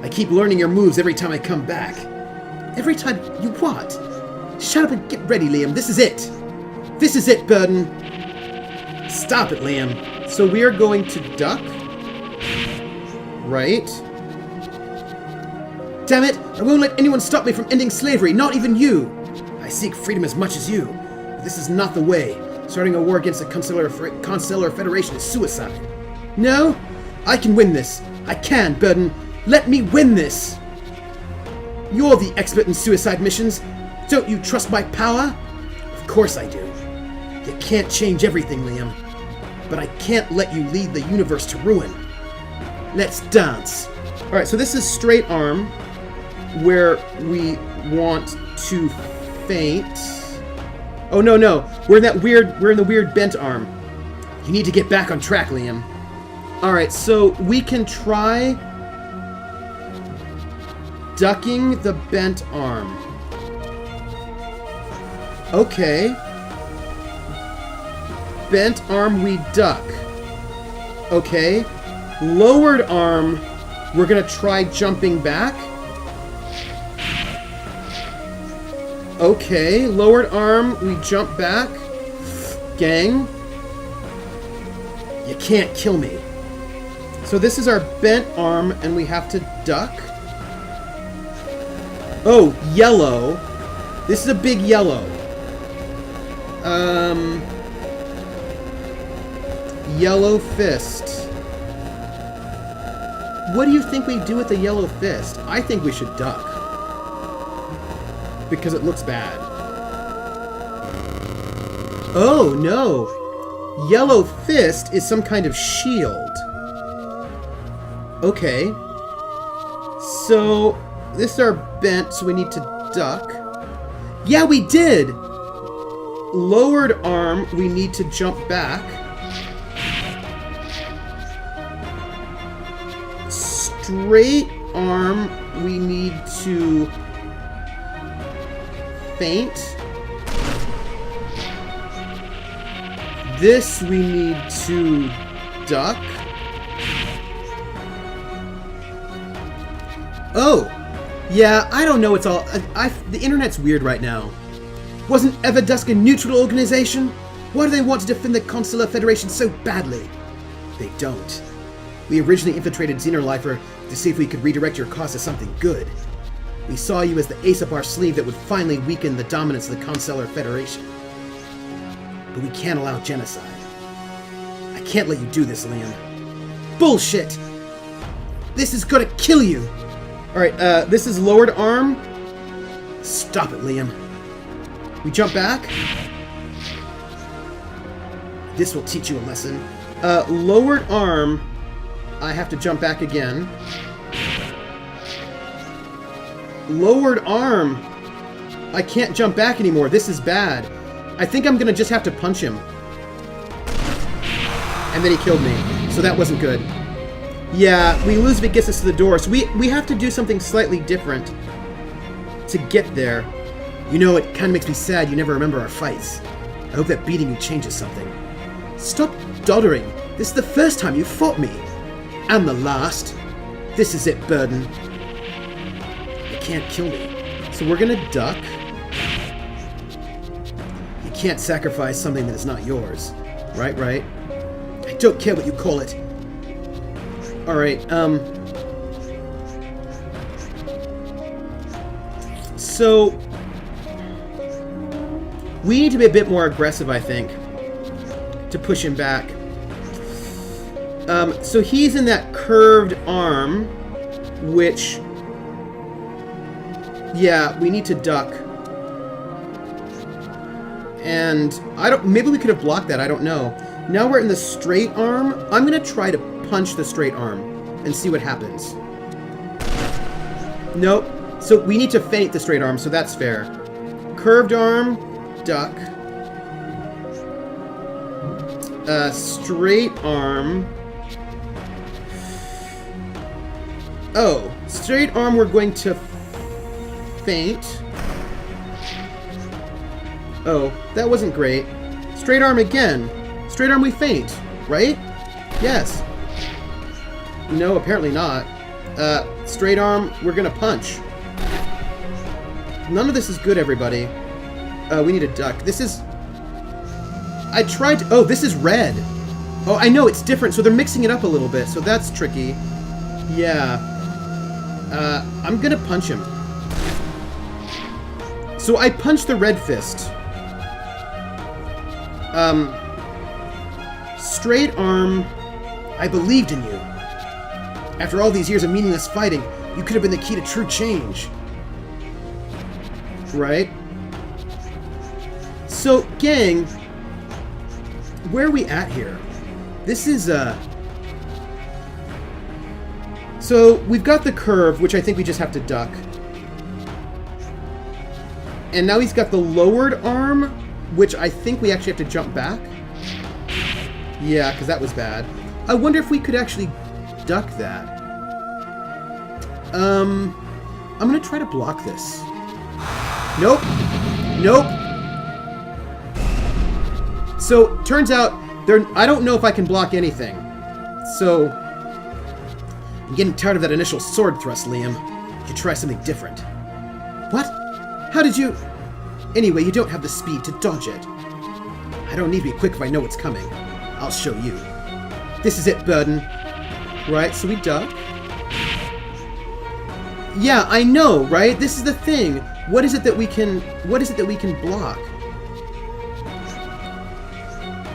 I keep learning your moves every time I come back. Every time you what? Shut up and get ready, Liam. This is it. This is it, Burden. Stop it, Liam. So we are going to duck. Right. Damn it! I won't let anyone stop me from ending slavery, not even you! I seek freedom as much as you, but this is not the way. Starting a war against the Constellar Federation is suicide. No, I can win this. I can, Burden. Let me win this! You're the expert in suicide missions. Don't you trust my power? Of course I do. You can't change everything, Liam. But I can't let you lead the universe to ruin. Let's dance. Alright, so this is straight arm, where we want to feint. Oh, no. We're in the weird bent arm. You need to get back on track, Liam. Alright, so we can try ducking the bent arm. Okay. Bent arm, we duck. Okay. Lowered arm, we're gonna try jumping back. Okay, lowered arm, we jump back. Gang. You can't kill me. So this is our bent arm, and we have to duck. Oh, yellow. This is a big yellow. Yellow fist. What do you think we do with the yellow fist? I think we should duck. Because it looks bad. Oh, no. Yellow fist is some kind of shield. Okay. So, this is our bent, so we need to duck. Yeah, we did! Lowered arm, we need to jump back. Straight arm, we need to feint. This we need to duck. Oh! Yeah, I don't know, it's all... the internet's weird right now. Wasn't Everdusk a neutral organization? Why do they want to defend the Constellar Federation so badly? They don't. We originally infiltrated Xenolifer to see if we could redirect your cause to something good. We saw you as the ace up our sleeve that would finally weaken the dominance of the Constellar Federation. But we can't allow genocide. I can't let you do this, Liam. Bullshit! This is gonna kill you! Alright, this is lowered arm. Stop it, Liam. We jump back. This will teach you a lesson. Lowered arm. I have to jump back again. Lowered arm. I can't jump back anymore. This is bad. I think I'm gonna just have to punch him. And then he killed me. So that wasn't good. Yeah, we lose if it gets us to the door. So we have to do something slightly different to get there. You know, it kind of makes me sad you never remember our fights. I hope that beating you changes something. Stop doddering. This is the first time you fought me. And the last. This is it, Burden. You can't kill me. So we're gonna duck. You can't sacrifice something that is not yours. Right. I don't care what you call it. Alright, so we need to be a bit more aggressive, I think, to push him back. So he's in that curved arm, which Yeah, we need to duck. And I don't. Maybe we could have blocked that. I don't know. Now we're in the straight arm. I'm gonna try to punch the straight arm and see what happens. Nope. So we need to feint the straight arm, so that's fair. Curved arm, duck. Straight arm. Oh, straight arm we're going to feint. Oh, that wasn't great. Straight arm again. Straight arm we feint, right? Yes. No, apparently not. Straight arm, we're gonna punch. None of this is good, everybody. We need a duck. This is... I tried to... Oh, this is red. Oh, I know, it's different, so they're mixing it up a little bit, so that's tricky. Yeah. I'm gonna punch him. So I punched the red fist. Straight arm, I believed in you. After all these years of meaningless fighting, you could have been the key to true change. Right? So, gang, where are we at here? This is, So, we've got the curve, which I think we just have to duck. And now he's got the lowered arm, which I think we actually have to jump back. Yeah, because that was bad. I wonder if we could actually duck that. I'm gonna try to block this. Nope. Nope. So, turns out, I don't know if I can block anything. So, I'm getting tired of that initial sword thrust, Liam. You should try something different. What? How did you... Anyway, you don't have the speed to dodge it. I don't need to be quick if I know what's coming. I'll show you. This is it, Burden. Right, so we duck. Yeah, I know, right? This is the thing. What is it that we can block?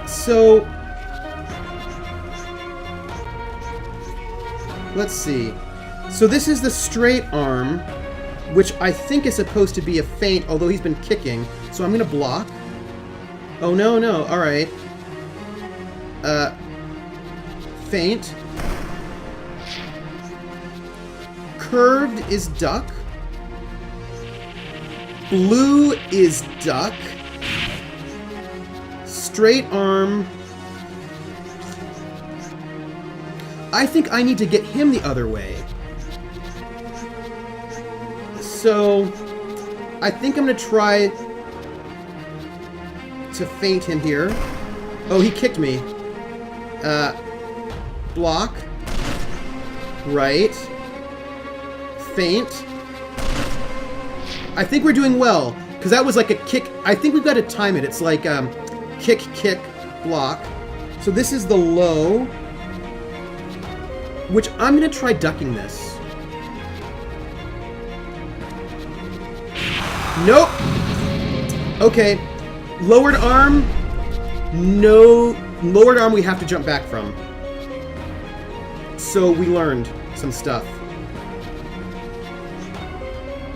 So let's see. So this is the straight arm, which I think is supposed to be a feint, although he's been kicking. So I'm gonna block. Oh no, no, alright. Feint. Curved is duck. Blue is duck. Straight arm. I think I need to get him the other way. So, I think I'm going to try to feint him here. Oh, he kicked me. Block. Right. Feint. I think we're doing well, because that was like a kick. I think we've got to time it. It's like kick, kick, block. So this is the low, which I'm going to try ducking this. Nope. Okay. Lowered arm. No. Lowered arm we have to jump back from. So we learned some stuff.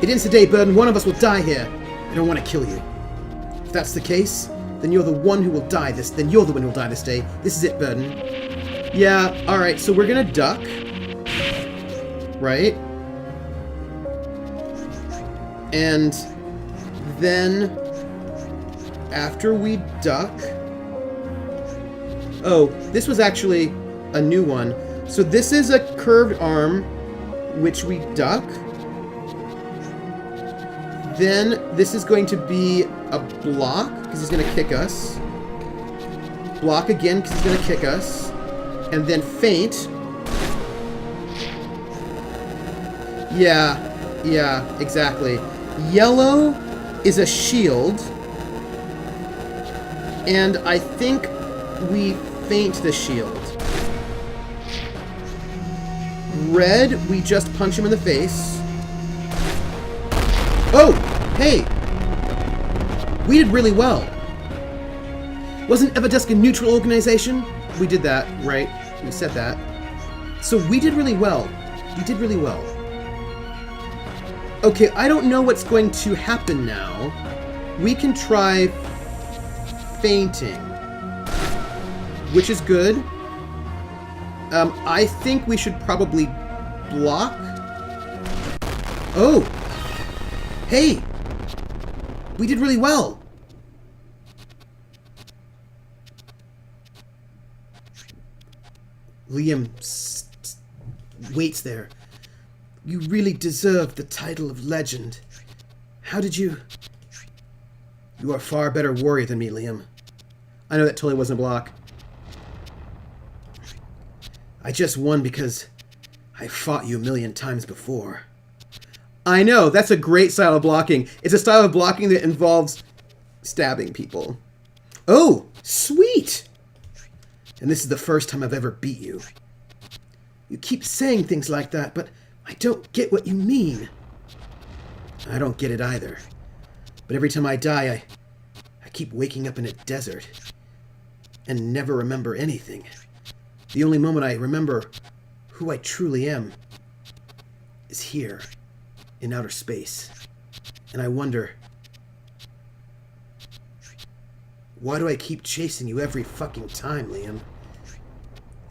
It ends today, Burden. One of us will die here. I don't want to kill you. If that's the case, then you're the one who will die this. Then you're the one who will die this day. This is it, Burden. Yeah. All right. So we're gonna duck. Right. And then after we duck. Oh, this was actually a new one. So this is a curved arm, which we duck. Then this is going to be a block, because he's going to kick us. Block again, because he's going to kick us. And then feint. Yeah, exactly. Yellow is a shield. And I think we feint the shield. Red, we just punch him in the face. Oh! Hey! We did really well. Wasn't Everdusk a neutral organization? We did that, right? We said that. So we did really well. We did really well. Okay, I don't know what's going to happen now. We can try fainting, which is good. I think we should probably block. Oh! Hey! We did really well! Liam waits there. You really deserve the title of legend. How did you... You are a far better warrior than me, Liam. I know that totally wasn't a block. I just won because I fought you a million times before. I know, that's a great style of blocking. It's a style of blocking that involves stabbing people. Oh, sweet! And this is the first time I've ever beat you. You keep saying things like that, but I don't get what you mean. I don't get it either. But every time I die, I keep waking up in a desert and never remember anything. The only moment I remember who I truly am is here, in outer space. And I wonder, why do I keep chasing you every fucking time, Liam?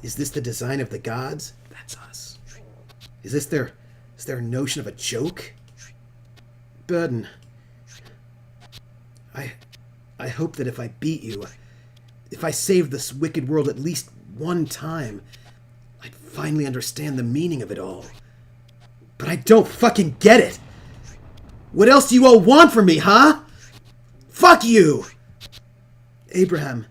Is this the design of the gods? That's us. Is this their notion of a joke? Burden. I hope that if I beat you, if I save this wicked world at least one time, I'd finally understand the meaning of it all. But I don't fucking get it! What else do you all want from me, huh? Fuck you! Abraham,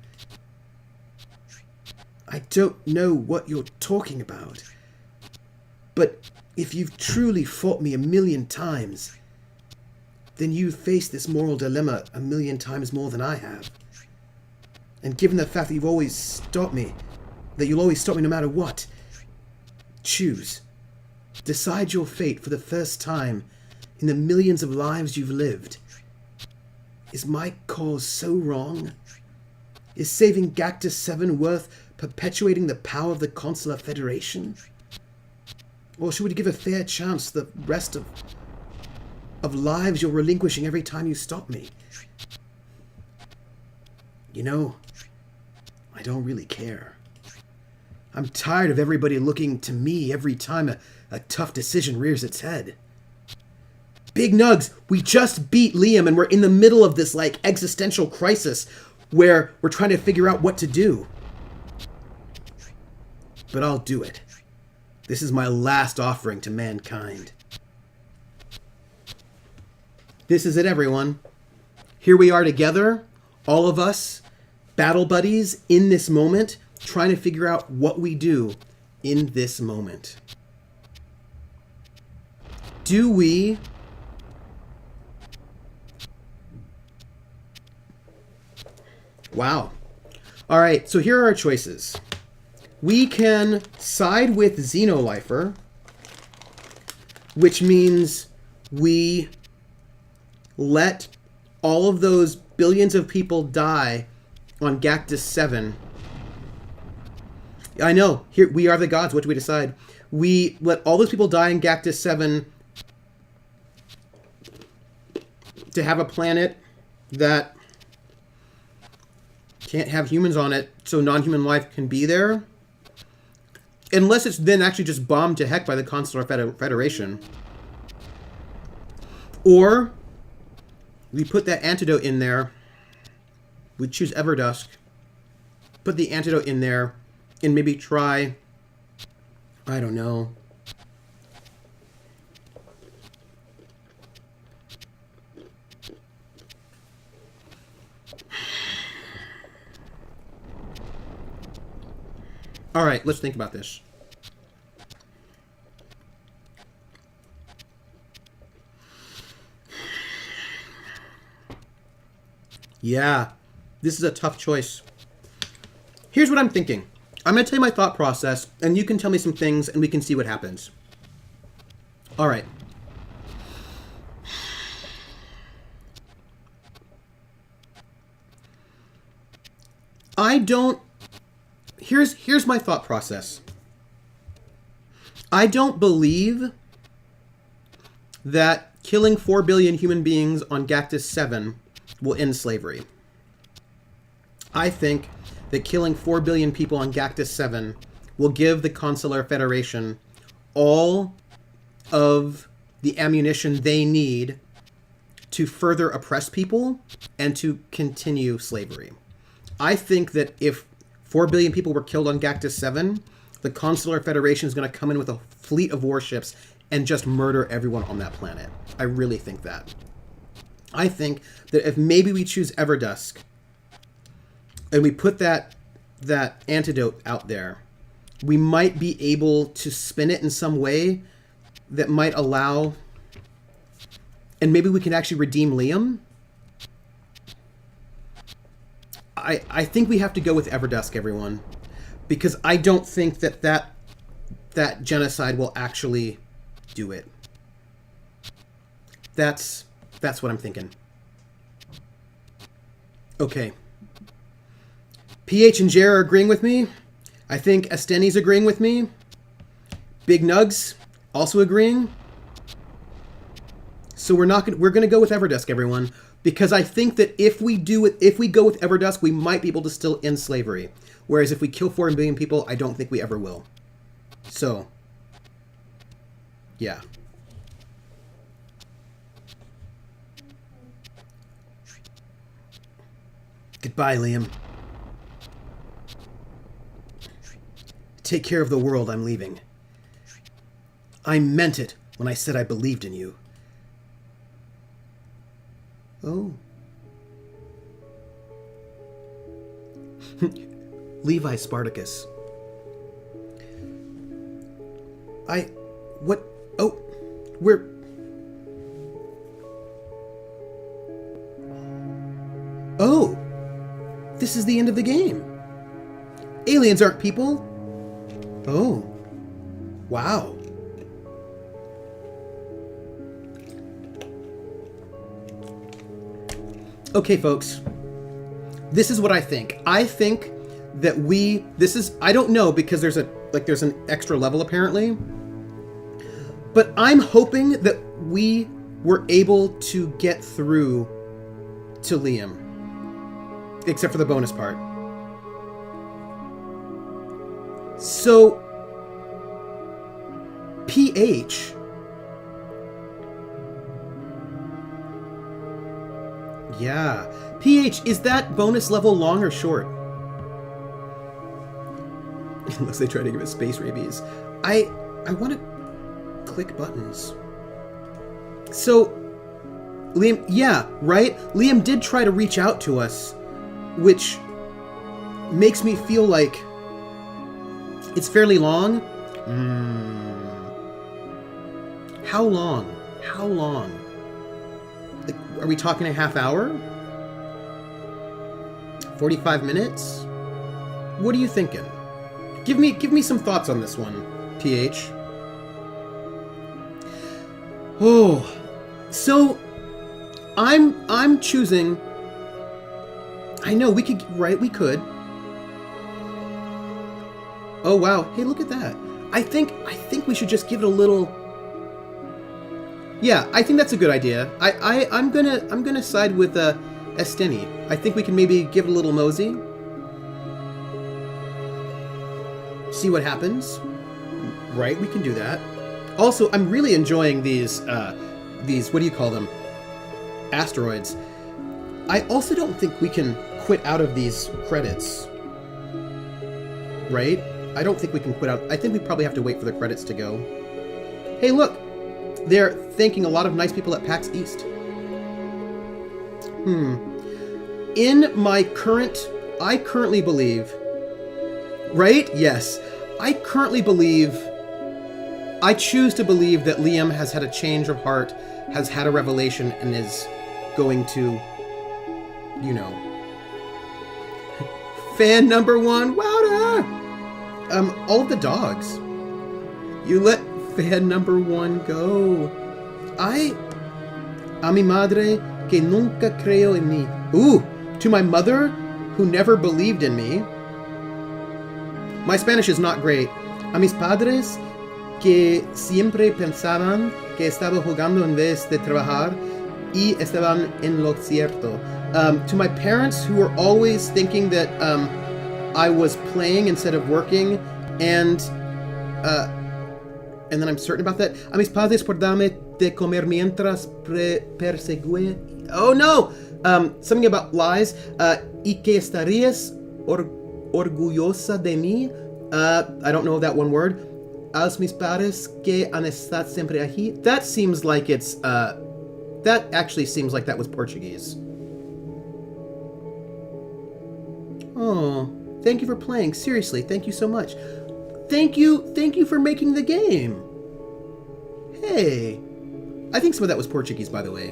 I don't know what you're talking about. But if you've truly fought me a million times, then you've faced this moral dilemma a million times more than I have. And given the fact that you've always stopped me, that you'll always stop me no matter what, choose. Decide your fate for the first time in the millions of lives you've lived. Is my cause so wrong? Is saving Gactus 7 worth perpetuating the power of the Consular Federation? Or should we give a fair chance to the rest of lives you're relinquishing every time you stop me? You know, I don't really care. I'm tired of everybody looking to me every time a tough decision rears its head. Big Nugs, we just beat Liam and we're in the middle of this, like, existential crisis where we're trying to figure out what to do. But I'll do it. This is my last offering to mankind. This is it, everyone. Here we are together, all of us, battle buddies, in this moment, trying to figure out what we do in this moment. Do we... Wow. All right, so here are our choices. We can side with Xenolifer, which means we let all of those billions of people die on Gactus 7. I know, here we are the gods, what do we decide? We let all those people die in Gactus 7 to have a planet that can't have humans on it, so non-human life can be there. Unless it's then actually just bombed to heck by the Consular Federation. Or we put that antidote in there. We choose Everdusk. Put the antidote in there and maybe try, I don't know. All right, let's think about this. Yeah, this is a tough choice. Here's what I'm thinking. I'm going to tell you my thought process, and you can tell me some things, and we can see what happens. All right. Here's my thought process. I don't believe that killing 4 billion human beings on Gactus 7 will end slavery. I think that killing 4 billion people on Gactus 7 will give the Consular Federation all of the ammunition they need to further oppress people and to continue slavery. I think that if 4 billion people were killed on Gactus 7, the Consular Federation is going to come in with a fleet of warships and just murder everyone on that planet. I really think that. I think that if maybe we choose Everdusk and we put that antidote out there, we might be able to spin it in some way that might allow, and maybe we can actually redeem Liam. I think we have to go with Everdusk, everyone, because I don't think that genocide will actually do it. That's what I'm thinking. Okay. PH and Jer are agreeing with me. I think Esteni's agreeing with me. Big Nugs also agreeing. So we're going to go with Everdusk, everyone, because I think that if we go with Everdusk, we might be able to still end slavery. Whereas if we kill 4 billion people, I don't think we ever will. So, yeah. Goodbye, Liam. Take care of the world, I'm leaving. I meant it when I said I believed in you. Oh. Levi Spartacus. What? Oh, we're... Oh, this is the end of the game. Aliens aren't people. Oh, wow. Okay, folks. This is what I think. I think that I don't know, because there's an extra level apparently. But I'm hoping that we were able to get through to Liam. Except for the bonus part. So, PH... Yeah. PH, is that bonus level long or short? Unless they try to give us space rabies. I want to click buttons. So, Liam, yeah, right? Liam did try to reach out to us, which makes me feel like it's fairly long. How long? How long? Like, are we talking a half hour? 45 minutes? What are you thinking? Give me some thoughts on this one, PH. Oh, so I'm choosing. I know we could, right? We could. Oh wow! Hey, look at that. I think we should just give it a little. Yeah, I think that's a good idea. I'm gonna side with Esteni. I think we can maybe give it a little mosey. See what happens. Right, we can do that. Also, I'm really enjoying these what do you call them? Asteroids. I also don't think we can quit out of these credits. Right? I don't think we can quit out. I think we probably have to wait for the credits to go. Hey, look! They're thanking a lot of nice people at PAX East. In my I currently believe... Right? Yes. I choose to believe that Liam has had a change of heart, has had a revelation, and is going to, you know... Fan number 1, Wouter! All of the dogs. You let fan number 1 go. A mi madre que nunca creyó en mí. Ooh, to my mother who never believed in me. My Spanish is not great. A mis padres que siempre pensaban que estaba jugando en vez de trabajar y estaban en lo cierto. To my parents who were always thinking that I was playing instead of working, and then I'm certain about that. A mis padres por darme de comer mientras perseguía. Oh no! Something about lies. Y que estarías orgullosa de mí. I don't know that one word. As mis padres que han estado siempre aquí. That seems like it's, that actually seems like that was Portuguese. Oh, thank you for playing. Seriously, thank you so much. Thank you for making the game. Hey. I think some of that was Portuguese, by the way.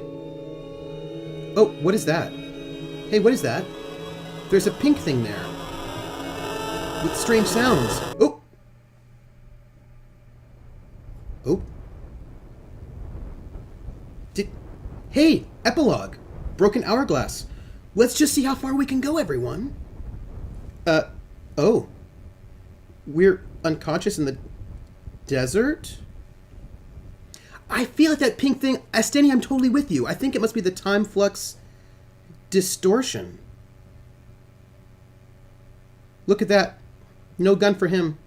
Oh, what is that? Hey, what is that? There's a pink thing there. With strange sounds. Oh! Oh. Hey, epilogue. Broken hourglass. Let's just see how far we can go, everyone. Oh. We're unconscious in the desert? I feel like that pink thing... Astani, I'm totally with you. I think it must be the time flux distortion. Look at that. No gun for him.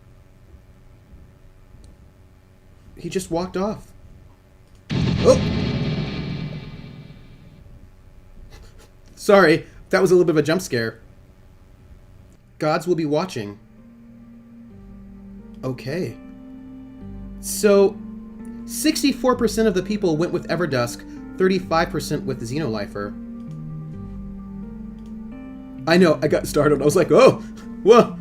He just walked off. Oh! Sorry, that was a little bit of a jump scare. Gods will be watching. Okay. So, 64% of the people went with Everdusk, 35% with Xenolifer. I know, I got startled. I was like, oh, whoa.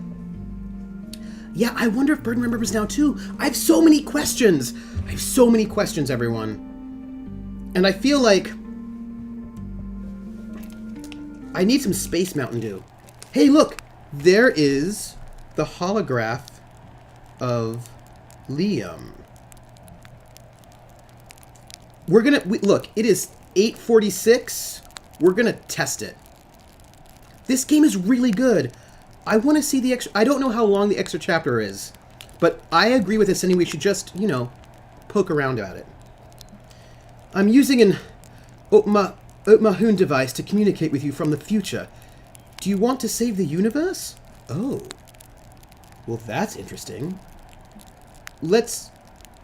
Yeah, I wonder if Burden remembers now too. I have so many questions. Everyone. And I feel like I need some Space Mountain Dew. Hey, look, there is the holograph of Liam. We're gonna look. It is 8:46. We're gonna test it. This game is really good. I want to see the extra. I don't know how long the extra chapter is, but I agree with this anyway. We should just, poke around at it. I'm using an Oatmahun device to communicate with you from the future. Do you want to save the universe? Oh. Well, that's interesting. Let's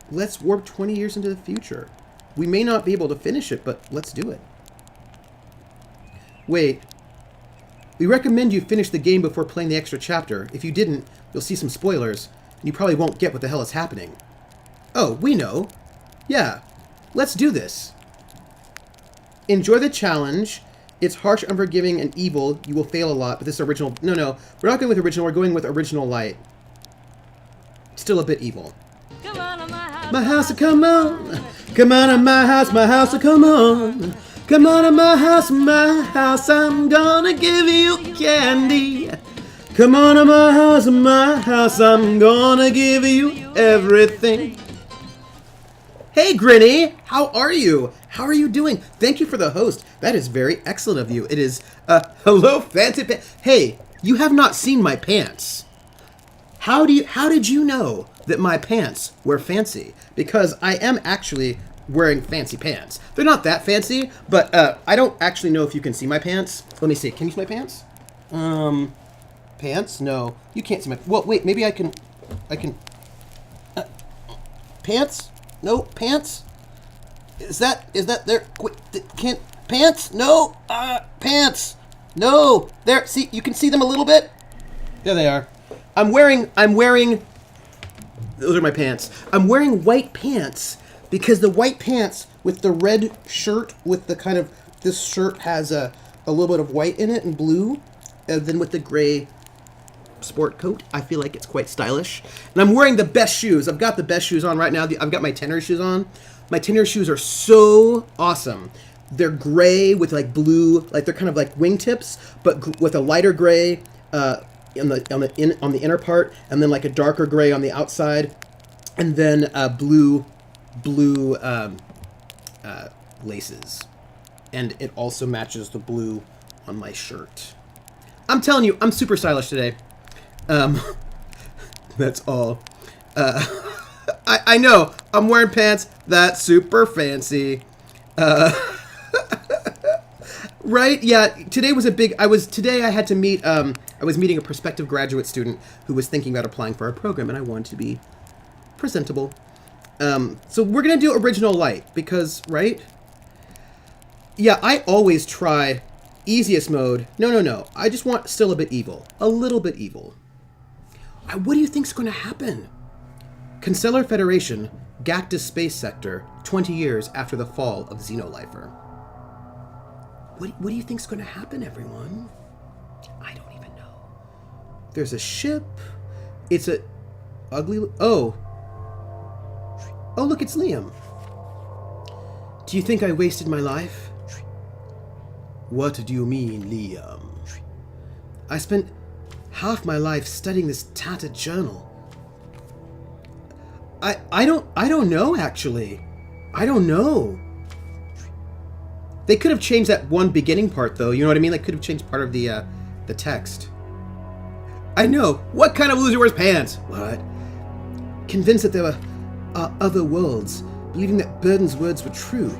warp 20 years into the future. We may not be able to finish it, but let's do it. Wait. We recommend you finish the game before playing the extra chapter. If you didn't, you'll see some spoilers, and you probably won't get what the hell is happening. Oh, we know. Yeah. Let's do this. Enjoy the challenge. It's harsh, unforgiving, and evil. You will fail a lot, but this is original... No. We're not going with original. We're going with original light. Still a bit evil. Come on to My house, come on. Come on to my house, come on. Come on to my house, I'm gonna give you candy. Come on to my house, I'm gonna give you everything. Hey, Grinny, how are you? How are you doing? Thank you for the host. That is very excellent of you. It is, hello, fancy pants. Hey, you have not seen my pants. How did you know that my pants were fancy? Because I am actually wearing fancy pants. They're not that fancy, but I don't actually know if you can see my pants. Let me see. Can you see my pants? Pants? No, you can't see my... Well, wait, maybe I can... Pants? No, pants? Is that there? Wait, can't... Pants? No! Pants! No! There, see, you can see them a little bit? There they are. I'm wearing... Those are my pants. I'm wearing white pants because the white pants with the red shirt with the kind of... This shirt has a little bit of white in it and blue. And then with the gray sport coat, I feel like it's quite stylish. And I'm wearing the best shoes. I've got the best shoes on right now. I've got my tennis shoes on. My tennis shoes are so awesome. They're gray with like blue, like they're kind of like wingtips, but with a lighter gray on the inner part, and then like a darker gray on the outside, and then blue laces. And it also matches the blue on my shirt. I'm telling you, I'm super stylish today. That's all. I know. I'm wearing pants. That's super fancy. Right? Yeah. Today was a big. Today I had to meet. I was meeting a prospective graduate student who was thinking about applying for our program, and I wanted to be presentable. So we're gonna do original light because, right? Yeah, I always try easiest mode. No. I just want still a bit evil, a little bit evil. What do you think's gonna happen? Constellar Federation, Gactus Space Sector, 20 years after the fall of Xenolifer. What do you think's going to happen, everyone? I don't even know. There's a ship. It's a ugly... Oh, look, it's Liam. Do you think I wasted my life? What do you mean, Liam? I spent half my life studying this tattered journal. I don't know, actually. I don't know. They could have changed that one beginning part, though. You know what I mean? They could have changed part of the text. I know. What kind of loser wears pants? What? Convinced that there were other worlds, believing that Burden's words were true,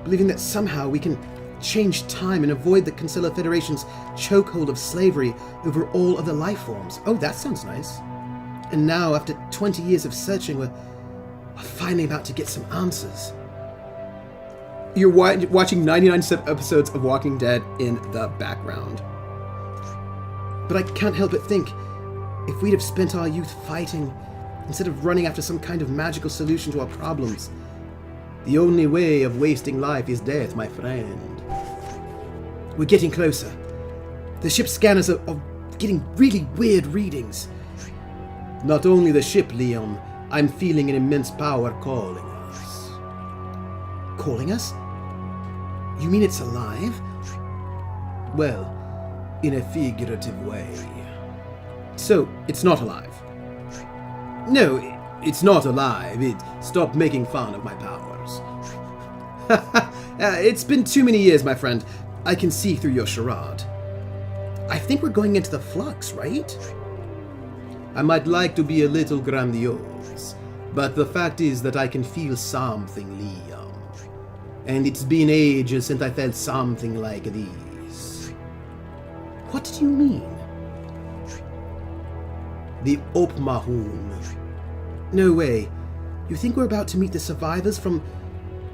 believing that somehow we can change time and avoid the Constellar Federation's chokehold of slavery over all other life forms. Oh, that sounds nice. And now, after 20 years of searching, we're finally about to get some answers. You're watching 99 episodes of Walking Dead in the background. But I can't help but think, if we'd have spent our youth fighting, instead of running after some kind of magical solution to our problems, the only way of wasting life is death, my friend. We're getting closer. The ship's scanners are getting really weird readings. Not only the ship, Liam, I'm feeling an immense power calling us. Calling us? You mean it's alive? Well, in a figurative way. So, it's not alive? No, it's not alive. Stop making fun of my powers. It's been too many years, my friend. I can see through your charade. I think we're going into the flux, right? I might like to be a little grandiose, but the fact is that I can feel something, Liam. And it's been ages since I felt something like this. What do you mean? The Op Mahun. No way. You think we're about to meet the survivors from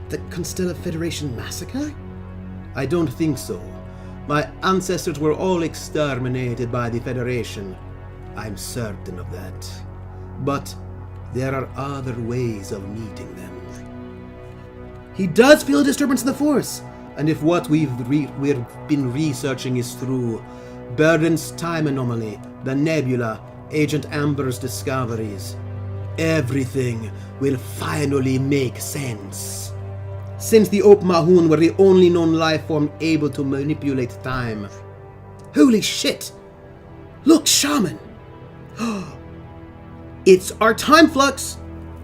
the Constellar Federation massacre? I don't think so. My ancestors were all exterminated by the Federation. I'm certain of that. But there are other ways of meeting them. He does feel a disturbance in the Force. And if what we've been researching is true, Burden's time anomaly, the nebula, Agent Amber's discoveries, everything will finally make sense. Since the Op Mahun were the only known life form able to manipulate time. Holy shit! Look, Shaman! It's our time flux!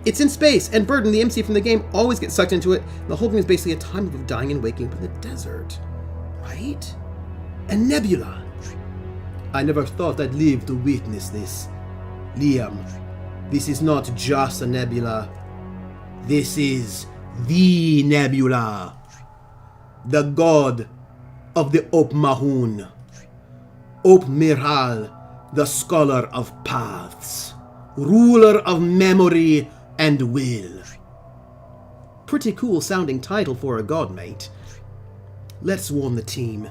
It's in space, and Burden, the MC from the game, always gets sucked into it. The whole thing is basically a time of dying and waking up in the desert. Right? A nebula. I never thought I'd live to witness this. Liam, this is not just a nebula. This is the nebula. The god of the Op Mahun. Op Miral, the scholar of paths. Ruler of memory and will. Pretty cool sounding title for a god, mate. Let's warn the team.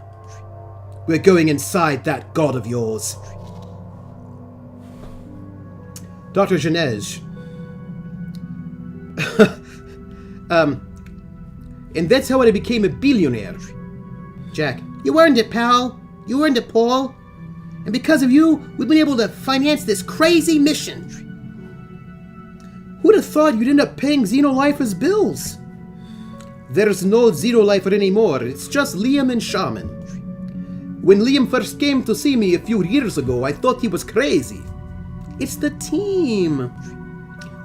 We're going inside that god of yours. Dr. Genej. And that's how I became a billionaire. Jack, you earned it, pal. You earned it, Paul. And because of you, we've been able to finance this crazy mission. Who'd have thought you'd end up paying Xenolifer's bills? There's no Xenolifer anymore. It's just Liam and Shaman. When Liam first came to see me a few years ago, I thought he was crazy. It's the team.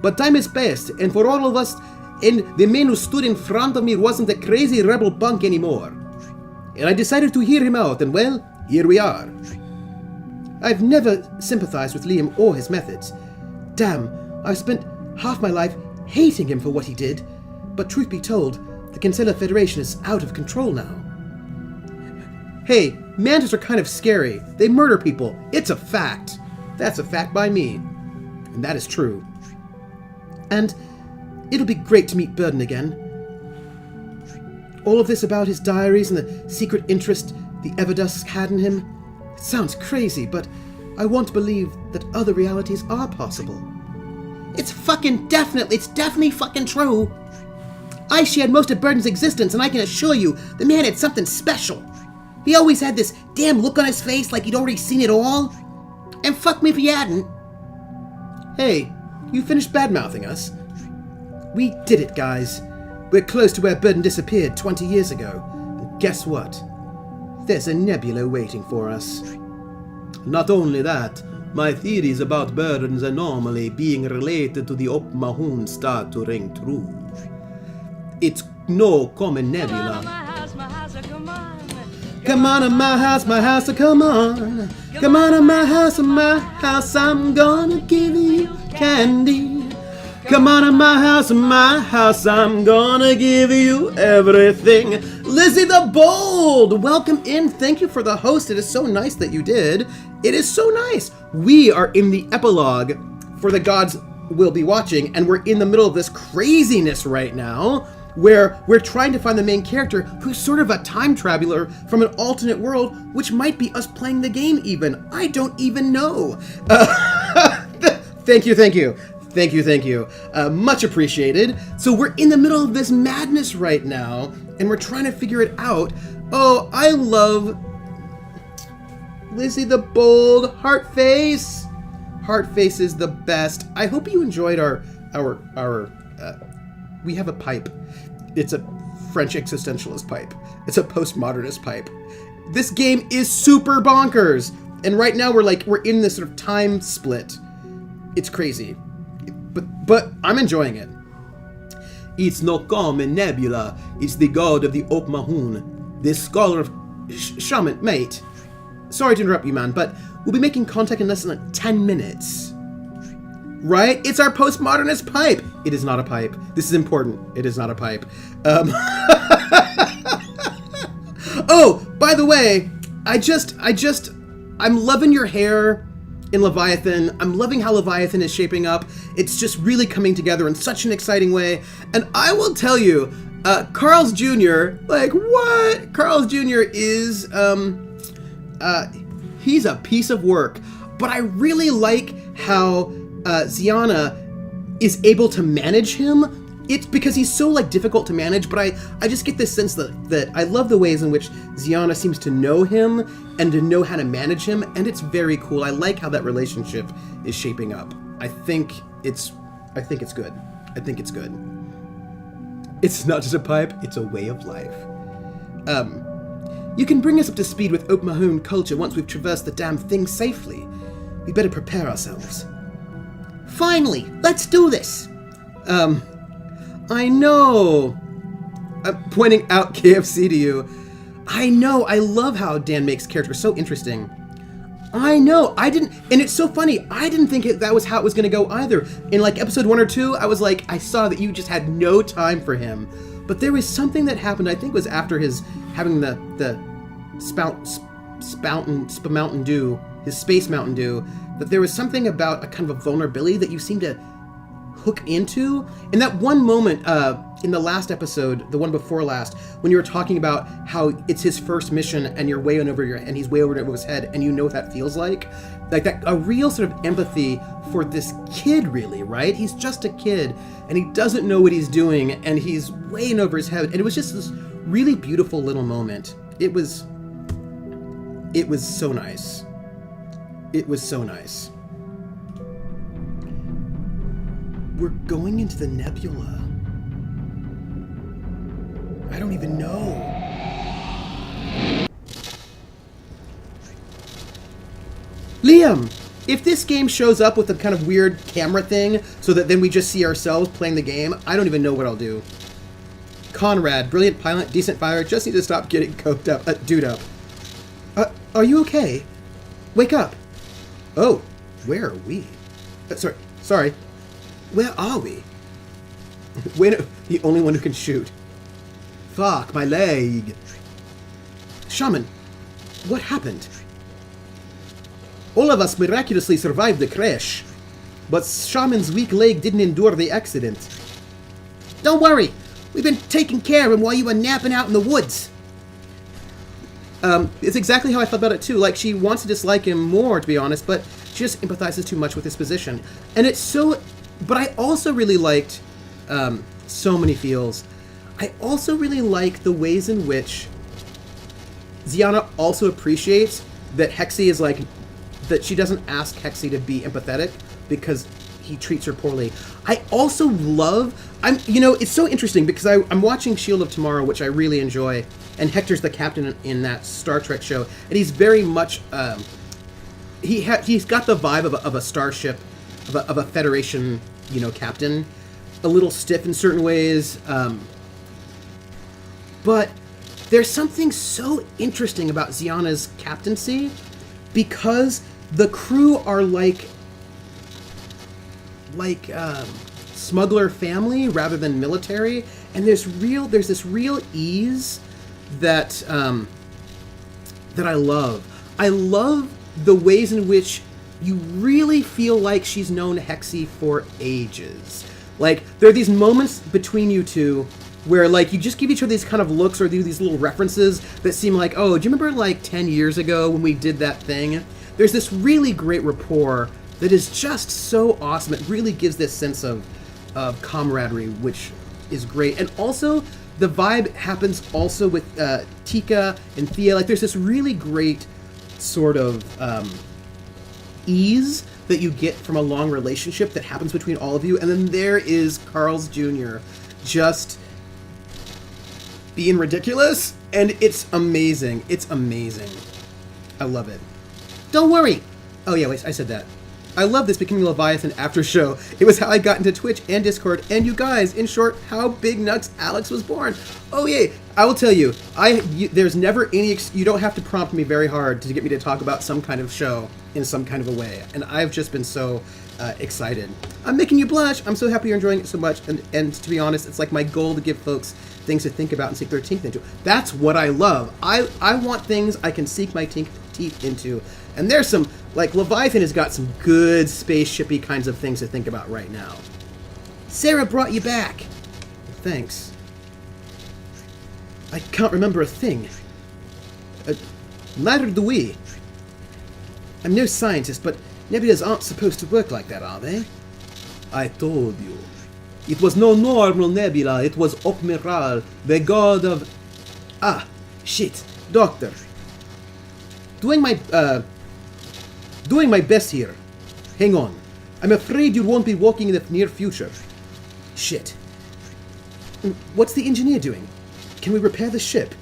But time has passed, and for all of us, and the man who stood in front of me wasn't a crazy rebel punk anymore. And I decided to hear him out, and well, here we are. I've never sympathized with Liam or his methods. Damn, I've spent half my life hating him for what he did, but truth be told, the Cancela Federation is out of control now. Hey, mantis are kind of scary. They murder people. It's a fact. That's a fact by me. And that is true. And it'll be great to meet Burden again. All of this about his diaries and the secret interest the Everdusk had in him, it sounds crazy, but I want to believe that other realities are possible. It's definitely fucking true. I shared most of Burden's existence, and I can assure you, the man had something special. He always had this damn look on his face like he'd already seen it all. And fuck me if he hadn't. Hey, you finished badmouthing us? We did it, guys. We're close to where Burden disappeared 20 years ago. And guess what? There's a nebula waiting for us. Not only that, my theories about Burden's anomaly being related to the Op Mahun start to ring true. It's no common nebula. Come on to my house, come on. Come on to my house, I'm gonna give you candy. Come on to my house, I'm gonna give you everything. Lizzie the Bold, welcome in. Thank you for the host. It is so nice that you did. It is so nice. We are in the epilogue for The Gods Will Be Watching, and we're in the middle of this craziness right now, where we're trying to find the main character who's sort of a time traveler from an alternate world, which might be us playing the game even. I don't even know. Thank you. Much appreciated. So we're in the middle of this madness right now, and we're trying to figure it out. Oh, I love Lizzie the Bold, Heartface. Heartface is the best. I hope you enjoyed our we have a pipe. It's a French existentialist pipe. It's a postmodernist pipe. This game is super bonkers. And right now we're in this sort of time split. It's crazy. But I'm enjoying it. It's no common nebula. It's the god of the Op Mahun. This scholar of shaman, mate. Sorry to interrupt you, man, but we'll be making contact in less than 10 minutes. Right? It's our postmodernist pipe. It is not a pipe. This is important. It is not a pipe. Oh, by the way, I'm loving your hair in Leviathan. I'm loving how Leviathan is shaping up. It's just really coming together in such an exciting way. And I will tell you, Carl's Jr., like, what? Carl's Jr. is, he's a piece of work. But I really like how Ziana is able to manage him. It's because he's so difficult to manage, but I just get this sense that I love the ways in which Ziana seems to know him and to know how to manage him, and it's very cool. I like how that relationship is shaping up. I think it's good. I think it's good. It's not just a pipe, it's a way of life. You can bring us up to speed with Op Mahun culture once we've traversed the damn thing safely. We better prepare ourselves. Finally, let's do this. I know. I'm pointing out KFC to you. I know. I love how Dan makes characters so interesting. I know. I didn't, and it's so funny. I didn't think that was how it was going to go either. In episode 1 or 2, I was I saw that you just had no time for him. But there was something that happened. I think it was after his having the Mountain Dew, his Space Mountain Dew, that there was something about a kind of a vulnerability that you seemed to hook into. In that one moment in the last episode, the one before last, when you were talking about how it's his first mission and you're way over and he's way over his head, and you know what that feels like that, a real sort of empathy for this kid, really, right? He's just a kid and he doesn't know what he's doing and he's way in over his head, and it was just this really beautiful little moment. It was so nice. It was so nice. We're going into the nebula. I don't even know. Liam, if this game shows up with a kind of weird camera thing so that then we just see ourselves playing the game, I don't even know what I'll do. Conrad, brilliant pilot, decent fire, just need to stop getting coked up, dude up. Are you okay? Wake up. Oh, where are we? Sorry. Where are we? Wait, the only one who can shoot. Fuck, my leg. Shaman, what happened? All of us miraculously survived the crash, but Shaman's weak leg didn't endure the accident. Don't worry, we've been taking care of him while you were napping out in the woods. It's exactly how I felt about it too. Like, she wants to dislike him more, to be honest, but she just empathizes too much with his position. And it's so... But I also really liked... so many feels. I also really like the ways in which Ziana also appreciates that Hexy is like... That she doesn't ask Hexy to be empathetic because he treats her poorly. I also love... it's so interesting because I'm watching Shield of Tomorrow, which I really enjoy, and Hector's the captain in that Star Trek show, and he's very much... he's got the vibe of a starship, of a Federation, captain. A little stiff in certain ways, but there's something so interesting about Ziana's captaincy because the crew are like smuggler family rather than military, and there's this real ease that that I love. I love the ways in which you really feel like she's known Hexy for ages. Like, there are these moments between you two where, like, you just give each other these kind of looks or do these little references that seem like, oh, do you remember, like, 10 years ago when we did that thing? There's this really great rapport that is just so awesome. It really gives this sense of camaraderie, which is great. And also, the vibe happens also with Tika and Thea. Like, there's this really great sort of ease that you get from a long relationship that happens between all of you. And then there is Carl's Jr. just being ridiculous, and it's amazing. It's amazing. I love it. Don't worry. Oh yeah, wait, I said that. I love this Becoming Leviathan after show. It was how I got into Twitch and Discord, and you guys, in short, how Big Nuts Alex was born. Oh yeah, I will tell you, there's never any, you don't have to prompt me very hard to get me to talk about some kind of show in some kind of a way, and I've just been so excited. I'm making you blush. I'm so happy you're enjoying it so much, and to be honest, it's like my goal to give folks things to think about and sink their teeth into. That's what I love. I want things I can sink my teeth into, and there's some, like, Leviathan has got some good spaceshipy kinds of things to think about right now. Sarah brought you back. Thanks. I can't remember a thing. Neither do we. I'm no scientist, but nebulas aren't supposed to work like that, are they? I told you. It was no normal nebula, it was Okmiral, the god of... Ah, shit, doctor. Doing my best here. Hang on. I'm afraid you won't be walking in the near future. Shit. What's the engineer doing? Can we repair the ship?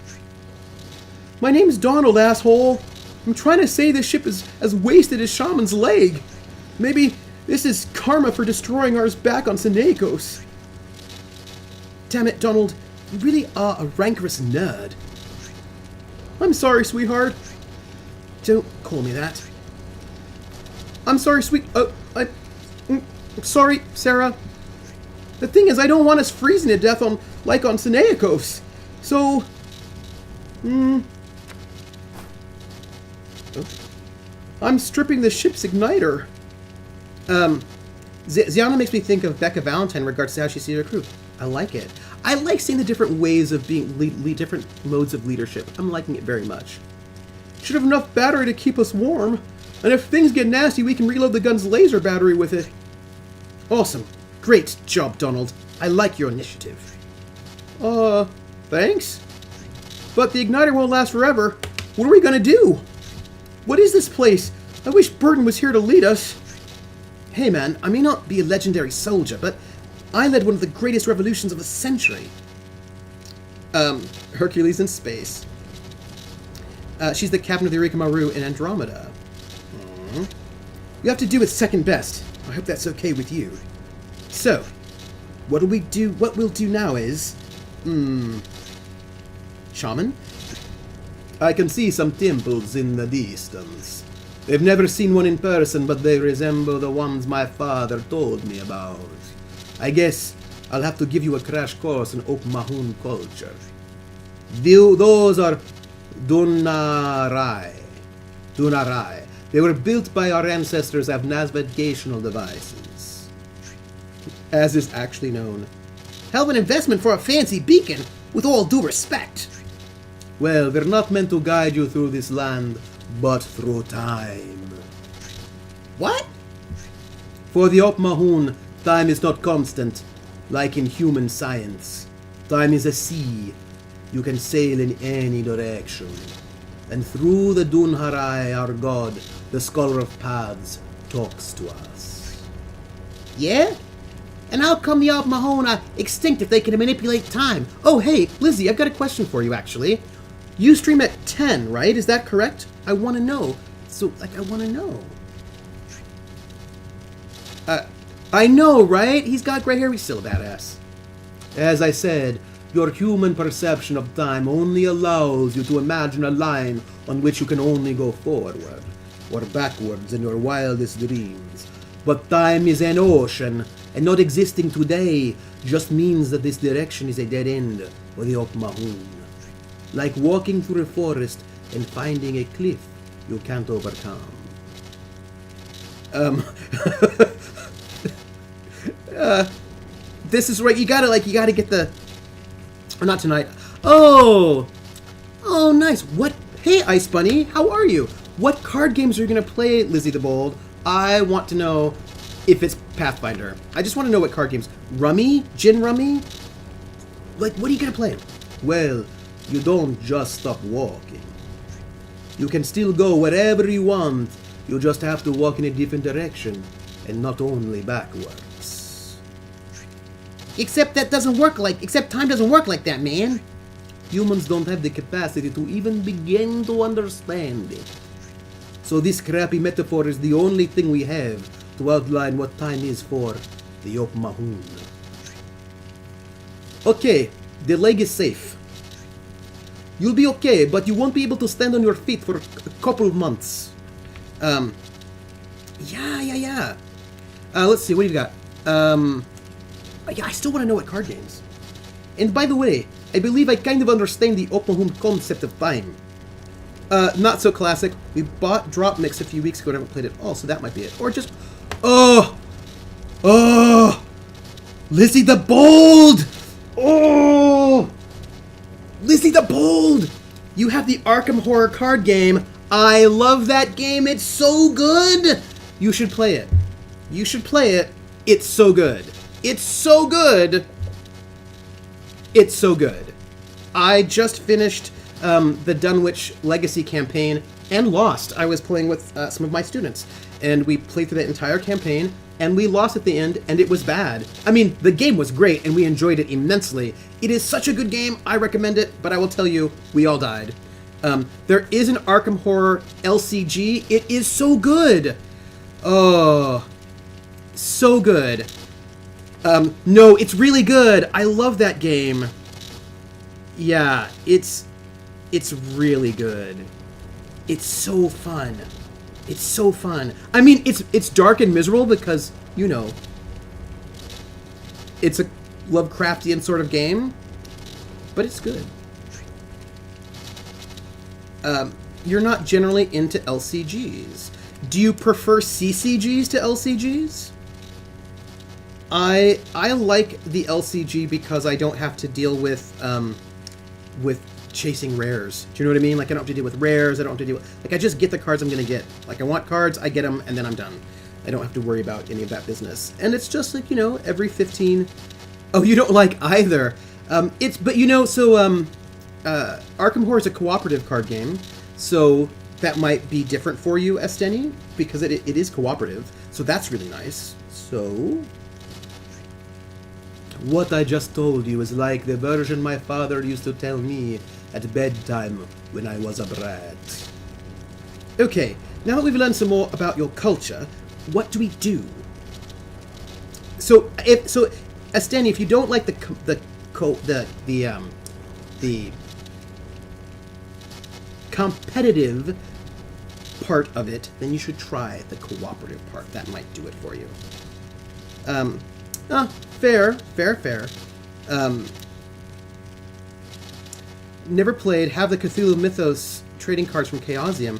My name's Donald, asshole. I'm trying to say this ship is as wasted as Shaman's leg. Maybe this is karma for destroying ours back on Senekos. Damn it, Donald. You really are a rancorous nerd. I'm sorry, sweetheart. Don't call me that. I'm sorry, I'm sorry, Sarah. The thing is, I don't want us freezing to death on Senekos. So... I'm stripping the ship's igniter. Ziana makes me think of Becca Valentine in regards to how she sees her crew. I like it. I like seeing the different ways of being, different modes of leadership. I'm liking it very much. Should have enough battery to keep us warm. And if things get nasty, we can reload the gun's laser battery with it. Awesome. Great job, Donald. I like your initiative. Thanks? But the igniter won't last forever. What are we gonna do? What is this place? I wish Burton was here to lead us. Hey man, I may not be a legendary soldier, but I led one of the greatest revolutions of the century. Hercules in space. She's the captain of the Eureka Maru in Andromeda. You have to do it second best. I hope that's okay with you. So, what we'll do now is... Shaman? I can see some temples in the distance. I've never seen one in person, but they resemble the ones my father told me about. I guess I'll have to give you a crash course in Oak Mahun culture. Those are Dunarai. Dunarai. They were built by our ancestors as navigational devices, as is actually known. Hell of an investment for a fancy beacon, with all due respect. Well, they're not meant to guide you through this land, but through time. What? For the Oak Mahun, time is not constant, like in human science. Time is a sea. You can sail in any direction. And through the Dunharai, our god, the Scholar of Paths, talks to us. Yeah? And how come the Oak Mahun are extinct if they can manipulate time? Oh, hey, Lizzie, I've got a question for you, actually. You stream at 10, right? Is that correct? I want to know. I want to know. I know, right? He's got gray hair. He's still a badass. As I said, your human perception of time only allows you to imagine a line on which you can only go forward or backwards in your wildest dreams. But time is an ocean, and not existing today just means that this direction is a dead end for the Oak Mahun. Like walking through a forest and finding a cliff you can't overcome. This is right. You gotta get the... Or not tonight. Oh, nice. What? Hey, Ice Bunny, how are you? What card games are you gonna play, Lizzie the Bold? I want to know if it's Pathfinder. I just want to know what card games. Rummy? Gin Rummy? Like, what are you gonna play? Well, you don't just stop walking. You can still go wherever you want. You just have to walk in a different direction, and not only backwards. Except time doesn't work like that, man. Humans don't have the capacity to even begin to understand it. So this crappy metaphor is the only thing we have to outline what time is for the Oak Mahun. Okay, the leg is safe. You'll be okay, but you won't be able to stand on your feet for a couple of months. Yeah. Let's see, what do you got? Yeah, I still want to know what card games. And by the way, I believe I kind of understand the Oak Mahun concept of time. Not so classic. We bought Drop Mix a few weeks ago and haven't played it all, so that might be it. Or just... Oh! Lizzie the Bold! Oh! Lizzie the Bold! You have the Arkham Horror card game. I love that game. It's so good! You should play it. You should play it. It's so good. It's so good. It's so good. I just finished the Dunwich Legacy campaign and lost. I was playing with some of my students, and we played through that entire campaign, and we lost at the end, and it was bad. I mean, the game was great, and we enjoyed it immensely. It is such a good game. I recommend it, but I will tell you, we all died. There is an Arkham Horror LCG. It is so good. Oh, so good. No, it's really good. I love that game. Yeah, it's really good. It's so fun. It's so fun. I mean, it's dark and miserable because, you know, it's a Lovecraftian sort of game, but it's good. You're not generally into LCGs. Do you prefer CCGs to LCGs? I like the LCG because I don't have to deal with chasing rares. Do you know what I mean? Like, I don't have to deal with rares. I don't have to deal with... Like, I just get the cards I'm going to get. Like, I want cards, I get them, and then I'm done. I don't have to worry about any of that business. And it's just like, you know, every 15... Oh, you don't like either. But, you know, so, Arkham Horror is a cooperative card game, so that might be different for you, Esteni, because it is cooperative, so that's really nice. So... What I just told you is like the version my father used to tell me at bedtime when I was a brat. Okay, now that we've learned some more about your culture, what do we do? So, Esteni, if you don't like the competitive part of it, then you should try the cooperative part. That might do it for you. fair. Fair. Never played. Have the Cthulhu Mythos trading cards from Chaosium.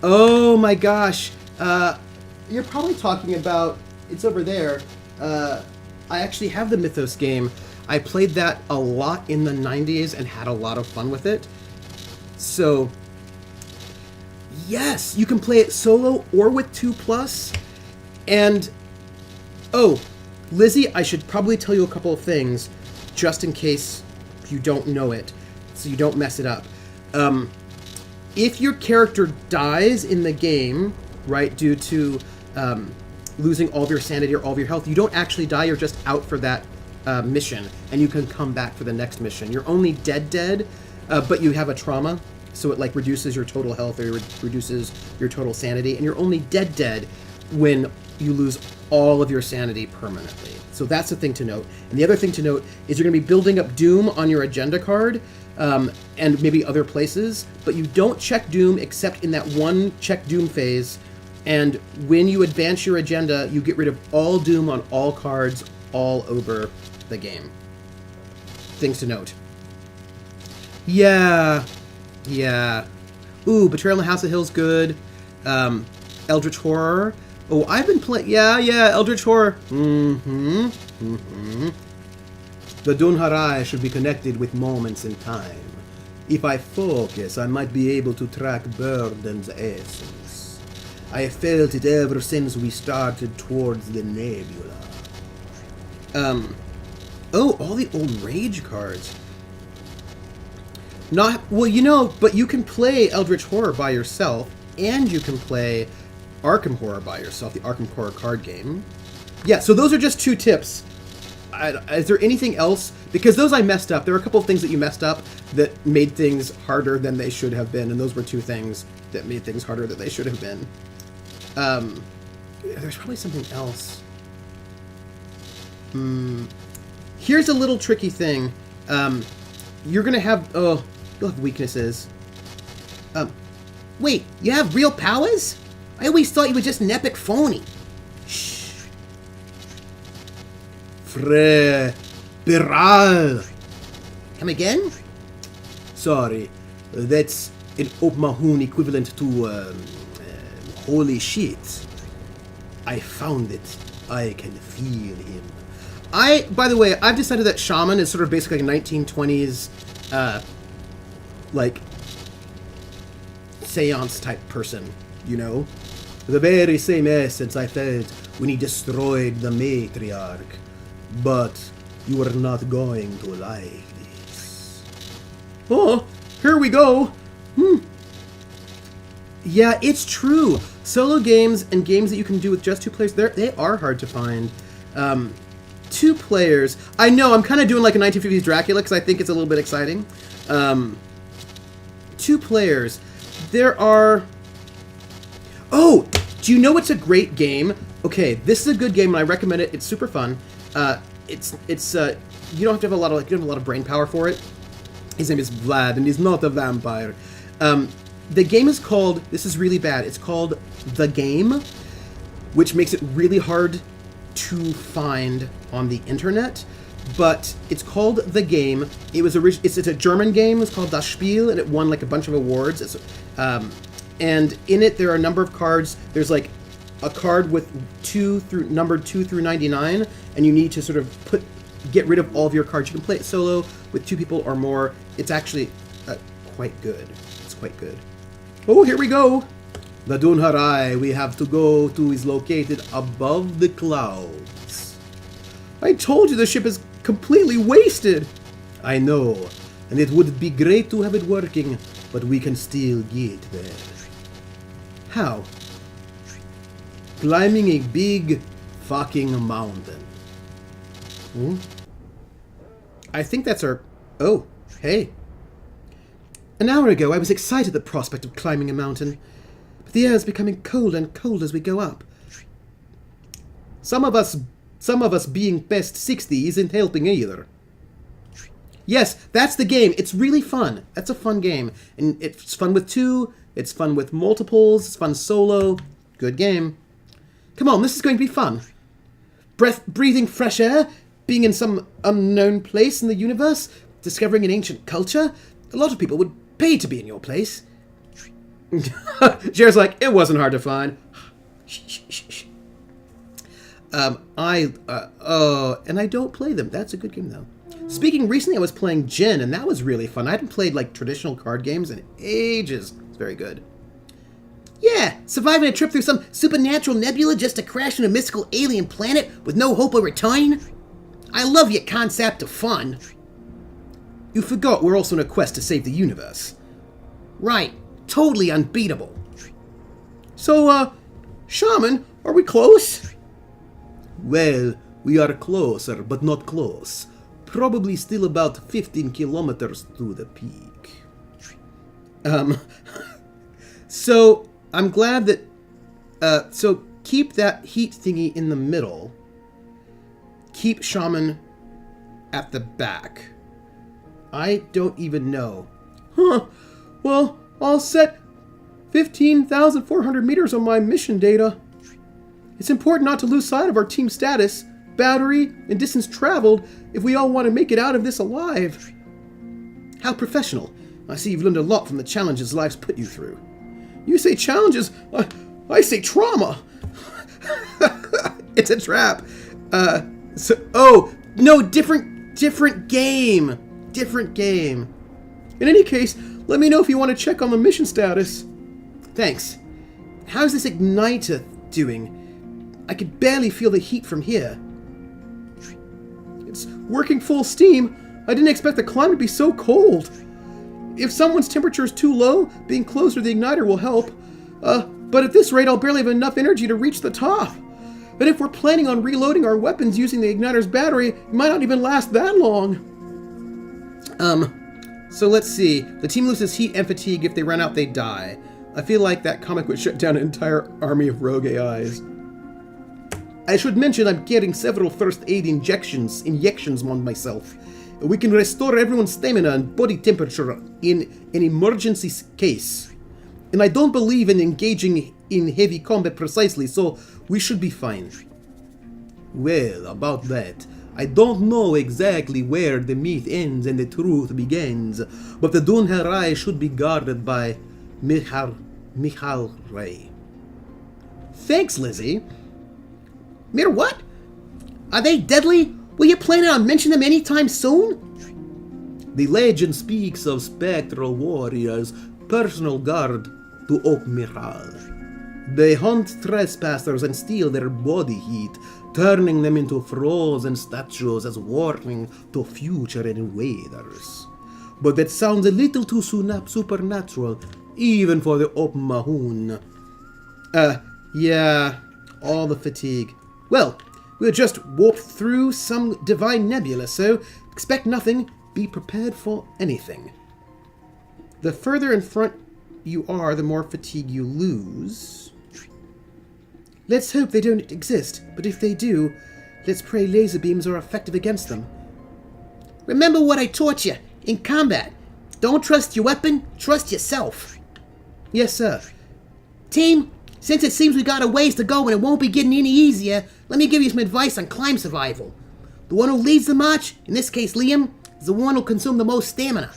Oh my gosh. You're probably talking about... It's over there. I actually have the Mythos game. I played that a lot in the 90s and had a lot of fun with it. So, yes, you can play it solo or with 2+. And, oh, Lizzie, I should probably tell you a couple of things just in case you don't know it, so you don't mess it up. If your character dies in the game, right, due to losing all of your sanity or all of your health, you don't actually die, you're just out for that mission, and you can come back for the next mission. You're only dead, but you have a trauma, so it like reduces your total health or reduces your total sanity, and you're only dead when you lose all of your sanity permanently. So that's the thing to note. And the other thing to note is you're going to be building up Doom on your agenda card, and maybe other places, but you don't check Doom except in that one check Doom phase, and when you advance your agenda, you get rid of all Doom on all cards all over the game. Things to note. Yeah. Ooh, Betrayal in the House of Hill's good. Eldritch Horror. Oh, I've been playing... Yeah, Eldritch Horror. The Dunharai should be connected with moments in time. If I focus, I might be able to track Burden's essence. I have felt it ever since we started towards the nebula. Oh, all the old Rage cards. Not... Well, but you can play Eldritch Horror by yourself, and you can play Arkham Horror by yourself, the Arkham Horror card game. Yeah, so those are just 2 tips. Is there anything else? Because those I messed up. There were a couple of things that you messed up that made things harder than they should have been, and those were 2 things that made things harder than they should have been. There's probably something else. Here's a little tricky thing. You're gonna have... Oh, you'll have weaknesses. Wait, you have real powers? I always thought you were just an epic phony. Shh. Frère Biral. Come again? Sorry, that's an Opmahun equivalent to holy shit. I found it. I can feel him. By the way, I've decided that Shaman is sort of basically like a 1920s, like, seance type person, The very same essence I felt when he destroyed the matriarch. But you are not going to like this. Oh, here we go. Yeah, it's true. Solo games and games that you can do with just 2 players, they are hard to find. 2 players. I know, I'm kind of doing like a 1950s Dracula because I think it's a little bit exciting. 2 players. There are... Oh! Do you know what's a great game? Okay, this is a good game and I recommend it. It's super fun. It's you don't have to have a lot of brain power for it. His name is Vlad and he's not a vampire. The game is called... This is really bad. It's called The Game, which makes it really hard to find on the internet, but it's called The Game. It's a German game. It's called Das Spiel, and it won like a bunch of awards. And in it there are a number of cards. There's like a card with numbered 2 through 99, and you need to sort of get rid of all of your cards. You can play it solo with 2 people or more. It's actually quite good. It's quite good. Oh, here we go. The Dunharai we have to go to is located above the clouds. I told you the ship is completely wasted. I know, and it would be great to have it working, but we can still get there. How? Climbing a big fucking mountain. I think that's our... Oh, hey. An hour ago I was excited at the prospect of climbing a mountain. The air is becoming colder and colder as we go up. Some of us being past 60 isn't helping either. Yes, that's the game. It's really fun. That's a fun game. And it's fun with 2. It's fun with multiples. It's fun solo. Good game. Come on, this is going to be fun. Breathing fresh air. being in some unknown place in the universe, discovering an ancient culture. A lot of people would pay to be in your place. Jer's like, it wasn't hard to find. Shh. And I don't play them. That's a good game, though. Speaking, recently I was playing Djinn, and that was really fun. I hadn't played, like, traditional card games in ages. It's very good. Yeah, surviving a trip through some supernatural nebula just to crash on a mystical alien planet with no hope of return? I love your concept of fun. You forgot we're also on a quest to save the universe. Right, totally unbeatable. So, Shaman, are we close? Well, we are closer, but not close. Probably still about 15 kilometers to the peak. So, I'm glad that, so keep that heat thingy in the middle. Keep Shaman at the back. I don't even know. Huh, well, I'll set 15,400 meters on my mission data. It's important not to lose sight of our team status, battery, and distance traveled if we all want to make it out of this alive. How professional. I see you've learned a lot from the challenges life's put you through. You say challenges, I say trauma. It's a trap. No, different game. Different game. In any case, let me know if you want to check on the mission status. Thanks. How's this igniter doing? I can barely feel the heat from here. It's working full steam. I didn't expect the climate to be so cold. If someone's temperature is too low, being closer to the igniter will help. But at this rate, I'll barely have enough energy to reach the top. And if we're planning on reloading our weapons using the igniter's battery, it might not even last that long. So let's see. The team loses heat and fatigue. If they run out, they die. I feel like that comic would shut down an entire army of rogue AIs. I should mention I'm getting several first aid injections on myself. We can restore everyone's stamina and body temperature in an emergency case. And I don't believe in engaging in heavy combat precisely, so we should be fine. Well, about that, I don't know exactly where the myth ends and the truth begins, but the Dunharai should be guarded by Michal Ray. Thanks, Lizzie. Mir what? Are they deadly? Were you planning on mentioning them anytime soon? The legend speaks of spectral warriors, personal guard to Okmiral. They hunt trespassers and steal their body heat, turning them into frozen statues as warning to future invaders. But that sounds a little too supernatural, even for the Opmahun. Yeah, all the fatigue. Well, we'll just warp through some divine nebula, so expect nothing, be prepared for anything. The further in front you are, the more fatigue you lose. Let's hope they don't exist, but if they do, let's pray laser beams are effective against them. Remember what I taught you in combat. Don't trust your weapon, trust yourself. Yes, sir. Team, since it seems we got a ways to go and it won't be getting any easier, let me give you some advice on climb survival. The one who leads the march, in this case Liam, is the one who'll consume the most stamina.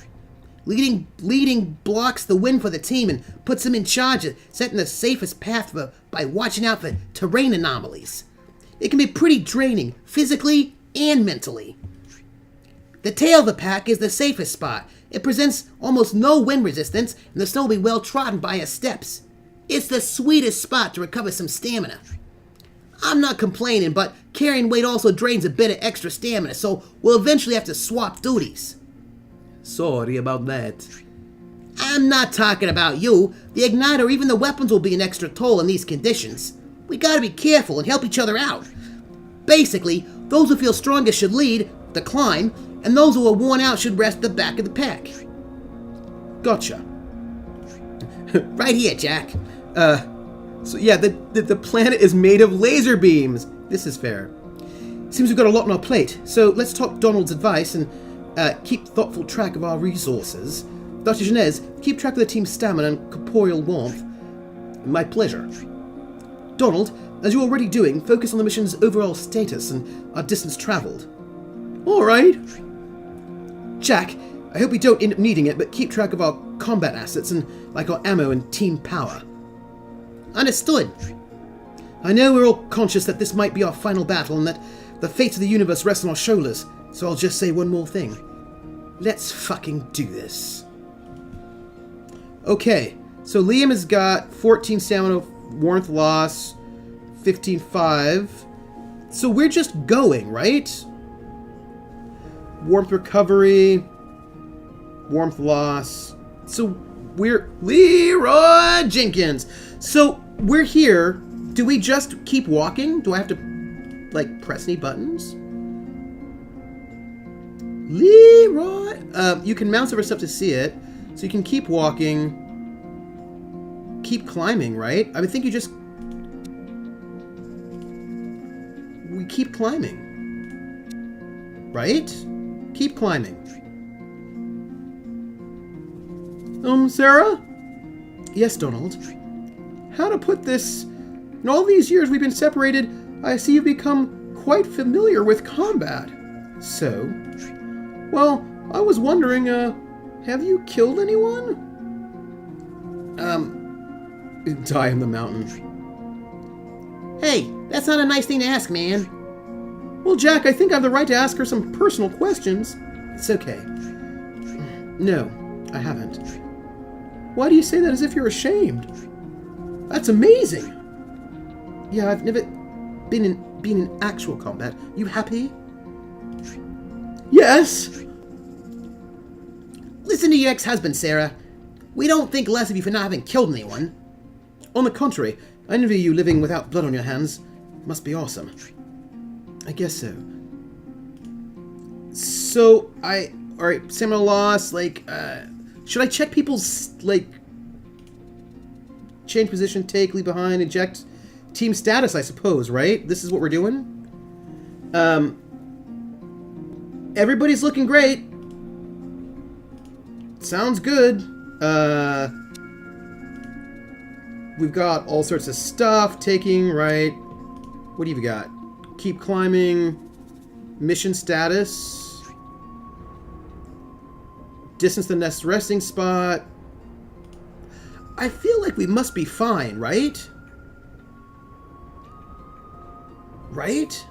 Leading blocks the win for the team and puts them in charge of setting the safest path by watching out for terrain anomalies. It can be pretty draining, physically and mentally. The tail of the pack is the safest spot. It presents almost no wind resistance, and the snow will be well trodden by your steps. It's the sweetest spot to recover some stamina. I'm not complaining, but carrying weight also drains a bit of extra stamina, so we'll eventually have to swap duties. Sorry about that. I'm not talking about you. The igniter or even the weapons will be an extra toll in these conditions. We gotta be careful and help each other out. Basically, those who feel strongest should lead the climb, and those who are worn out should rest at the back of the pack. Gotcha. Right here, Jack. So yeah, the planet is made of laser beams. This is fair. Seems we've got a lot on our plate, so let's talk Donald's advice and keep thoughtful track of our resources. Dr. Genez, keep track of the team's stamina and corporeal warmth. My pleasure. Donald, as you're already doing, focus on the mission's overall status and our distance traveled. Alright. Jack, I hope we don't end up needing it, but keep track of our combat assets and, like, our ammo and team power. Understood. I know we're all conscious that this might be our final battle and that the fate of the universe rests on our shoulders, so I'll just say one more thing. Let's fucking do this. Okay, so Liam has got 14 stamina, warmth loss, 15.5. So we're just going, right? Warmth recovery, warmth loss. So we're Leroy Jenkins. So we're here. Do we just keep walking? Do I have to, like, press any buttons? Leroy. You can mouse over stuff to see it. So you can keep walking. Keep climbing, right? I would think you just... We keep climbing. Right? Keep climbing. Sarah? Yes, Donald. How to put this... In all these years we've been separated, I see you've become quite familiar with combat. So? Well, I was wondering, have you killed anyone? Die in the mountain. Hey, that's not a nice thing to ask, man. Well, Jack, I think I have the right to ask her some personal questions. It's okay. No, I haven't. Why do you say that as if you're ashamed? That's amazing! Yeah, I've never been in actual combat. You happy? Yes! Listen to your ex-husband, Sarah. We don't think less of you for not having killed anyone. On the contrary, I envy you living without blood on your hands. Must be awesome. I guess so. So, alright, stamina loss, like, should I check people's, like, change position, take, leave behind, eject, team status, I suppose, right? This is what we're doing? Everybody's looking great. Sounds good. We've got all sorts of stuff taking, right? What do you got? Keep climbing. Mission status. Distance to the next resting spot. I feel like we must be fine, right? Right?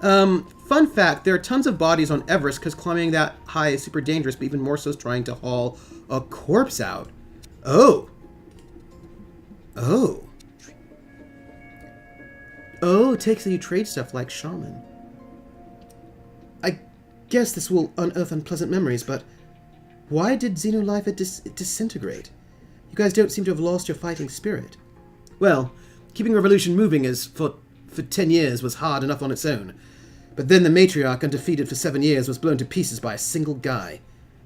Fun fact, there are tons of bodies on Everest because climbing that high is super dangerous, but even more so is trying to haul a corpse out. Oh. Oh. Oh, takes that you trade stuff like shaman. I guess this will unearth unpleasant memories, but why did Xenolife disintegrate? You guys don't seem to have lost your fighting spirit. Well, keeping revolution moving for 10 years was hard enough on its own. But then the matriarch, undefeated for 7 years, was blown to pieces by a single guy.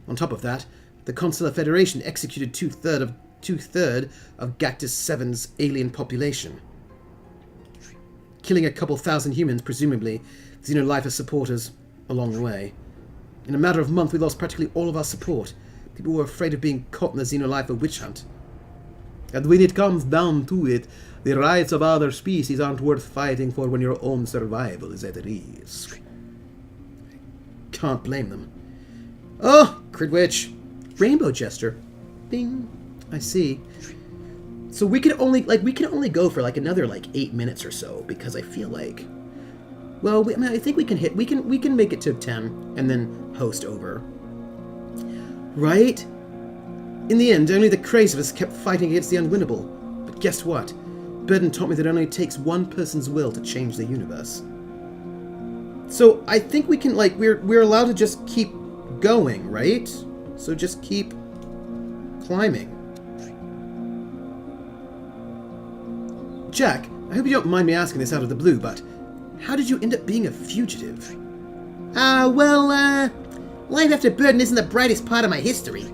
On top of that, the Consular Federation executed two-thirds of Gactus 7's alien population. Killing a couple thousand humans, presumably, Xenolife supporters along the way. In a matter of months, we lost practically all of our support. People were afraid of being caught in the Xenolife witch hunt. And when it comes down to it, the rights of other species aren't worth fighting for when your own survival is at risk. Can't blame them. Oh, Cridwitch. Rainbow Jester. Bing. I see. So we can only go for like another 8 minutes or so, because I feel like, well, I think we can make it to 10 and then host over. Right? In the end, only the crazy of us kept fighting against the unwinnable. But guess what? Burden taught me that it only takes one person's will to change the universe. So I think we can, we're allowed to just keep going, right? So just keep climbing. Jack, I hope you don't mind me asking this out of the blue, but how did you end up being a fugitive? Life after Burden isn't the brightest part of my history.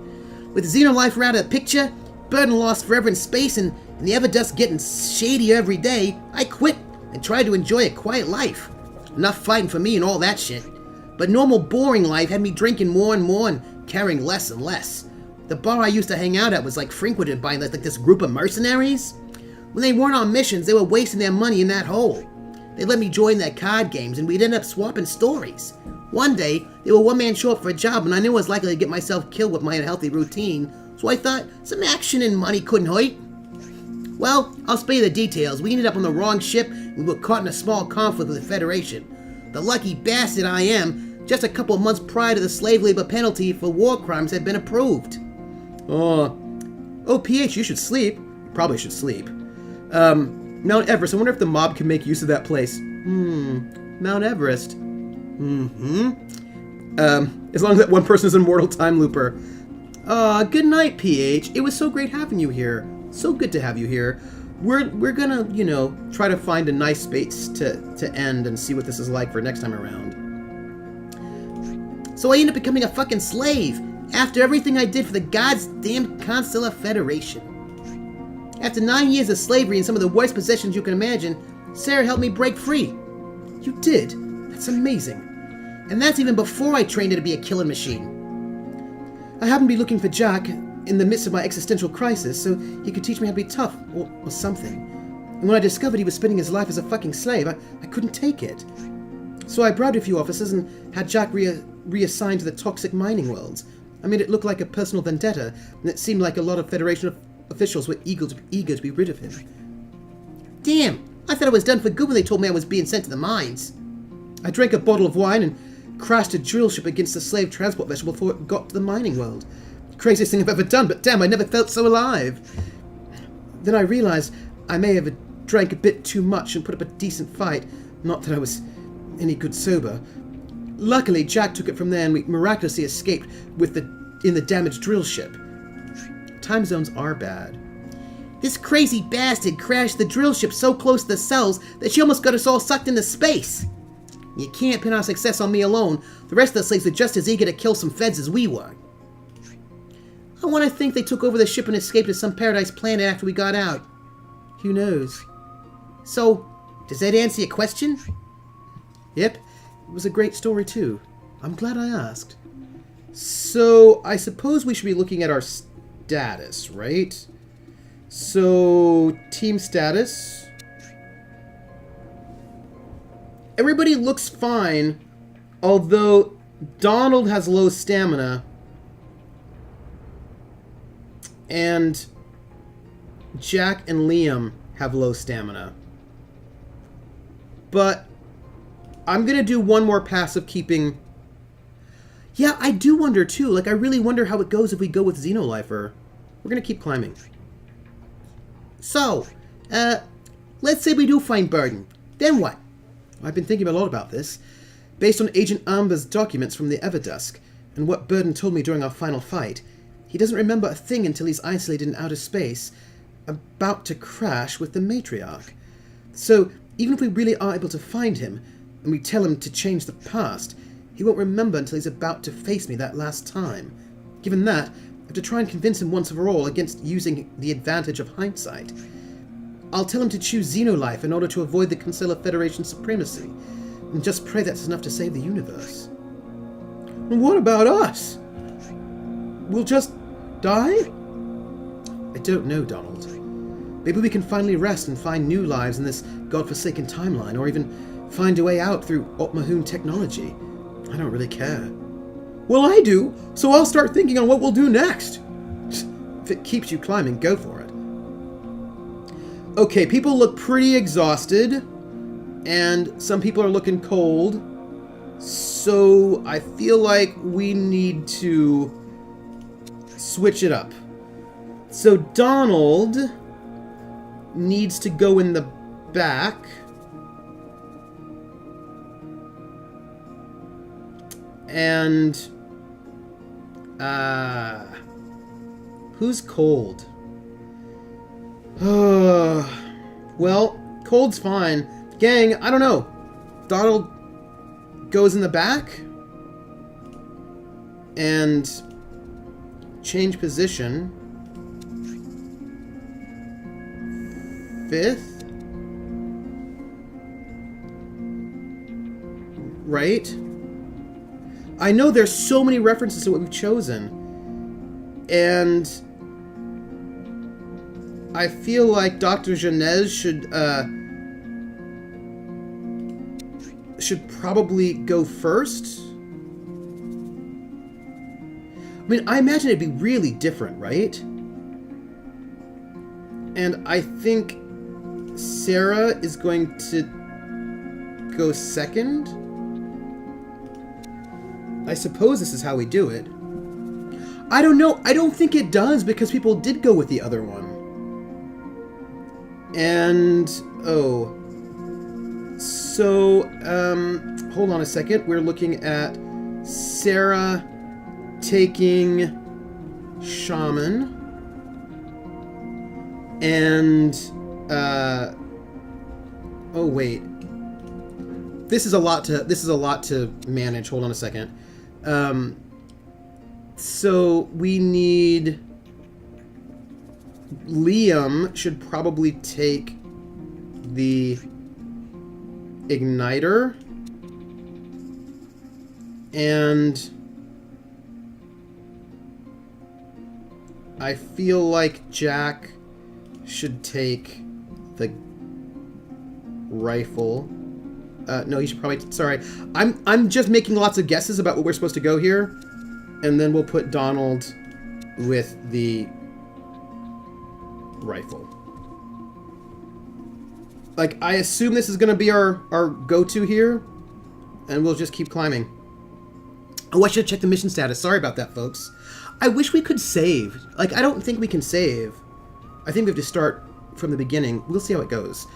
With Xenolife out of the picture, Burden lost forever in space, and the Everdust getting shadier every day, I quit and tried to enjoy a quiet life. Enough fighting for me and all that shit. But normal boring life had me drinking more and more and carrying less and less. The bar I used to hang out at was frequented by this group of mercenaries. When they weren't on missions, they were wasting their money in that hole. They let me join their card games and we'd end up swapping stories. One day, there were one man show up for a job, and I knew I was likely to get myself killed with my unhealthy routine, so I thought some action and money couldn't hurt. Well, I'll spare you the details. We ended up on the wrong ship, and we were caught in a small conflict with the Federation. The lucky bastard I am, just a couple of months prior to the slave labor penalty for war crimes had been approved. Oh, PH, you should sleep. Probably should sleep. Mount Everest, I wonder if the mob can make use of that place. Mount Everest. As long as that one person is an immortal time looper. Good night, PH. It was so great having you here. So good to have you here. We're gonna, try to find a nice space to end and see what this is like for next time around. So I ended up becoming a fucking slave after everything I did for the goddamn Consular Federation. After 9 years of slavery and some of the worst possessions you can imagine, Sarah helped me break free. You did? That's amazing. And that's even before I trained her to be a killing machine. I happened to be looking for Jack in the midst of my existential crisis, so he could teach me how to be tough, or something. And when I discovered he was spending his life as a fucking slave, I couldn't take it. So I bribed a few officers and had Jack reassigned to the toxic mining worlds. I made it look like a personal vendetta, and it seemed like a lot of Federation officials were eager to be rid of him. Damn, I thought I was done for good when they told me I was being sent to the mines. I drank a bottle of wine and crashed a drill ship against a slave transport vessel before it got to the mining world. Craziest thing I've ever done, but damn, I never felt so alive. Then I realized I may have drank a bit too much and put up a decent fight, not that I was any good sober. Luckily, Jack took it from there and we miraculously escaped in the damaged drill ship. Time zones are bad. This crazy bastard crashed the drill ship so close to the cells that she almost got us all sucked into space. You can't pin our success on me alone. The rest of the slaves were just as eager to kill some feds as we were. I want to think they took over the ship and escaped to some paradise planet after we got out. Who knows? So, does that answer your question? Yep, it was a great story too. I'm glad I asked. So, I suppose we should be looking at our status, right? So, team status. Everybody looks fine, although Donald has low stamina. And Jack and Liam have low stamina. But I'm going to do one more pass of keeping... Yeah, I do wonder too. Like, I really wonder how it goes if we go with Xenolifer. We're going to keep climbing. So, let's say we do find Burden. Then what? I've been thinking a lot about this. Based on Agent Amber's documents from the Everdusk, and what Burden told me during our final fight, he doesn't remember a thing until he's isolated in outer space, about to crash with the Matriarch. So, even if we really are able to find him, and we tell him to change the past, he won't remember until he's about to face me that last time. Given that, I have to try and convince him once and for all against using the advantage of hindsight. I'll tell him to choose Xenolife in order to avoid the Consular Federation's supremacy, and just pray that's enough to save the universe. And what about us? We'll just die? I don't know, Donald. Maybe we can finally rest and find new lives in this godforsaken timeline, or even find a way out through Opmahoon technology. I don't really care. Well, I do, so I'll start thinking on what we'll do next. If it keeps you climbing, go for it. Okay, people look pretty exhausted, and some people are looking cold, so I feel like we need to switch it up. So Donald needs to go in the back. And who's cold? Well, cold's fine. Gang, I don't know. Donald goes in the back and change position. 5th. Right? I know there's so many references to what we've chosen. And I feel like Dr. Janez should probably go first. I mean, I imagine it'd be really different, right? And I think Sarah is going to go second. I suppose this is how we do it. I don't know. I don't think it does because people did go with the other one. And, oh. So, hold on a second. We're looking at Sarah taking Shaman. And, oh wait. This is a lot to manage. Hold on a second. So we need Liam should probably take the igniter, and I feel like Jack should take the rifle. No, he should probably... Sorry. I'm just making lots of guesses about where we're supposed to go here. And then we'll put Donald with the rifle. Like, I assume this is going to be our go-to here. And we'll just keep climbing. Oh, I should check the mission status. Sorry about that, folks. I wish we could save. Like, I don't think we can save. I think we have to start from the beginning. We'll see how it goes.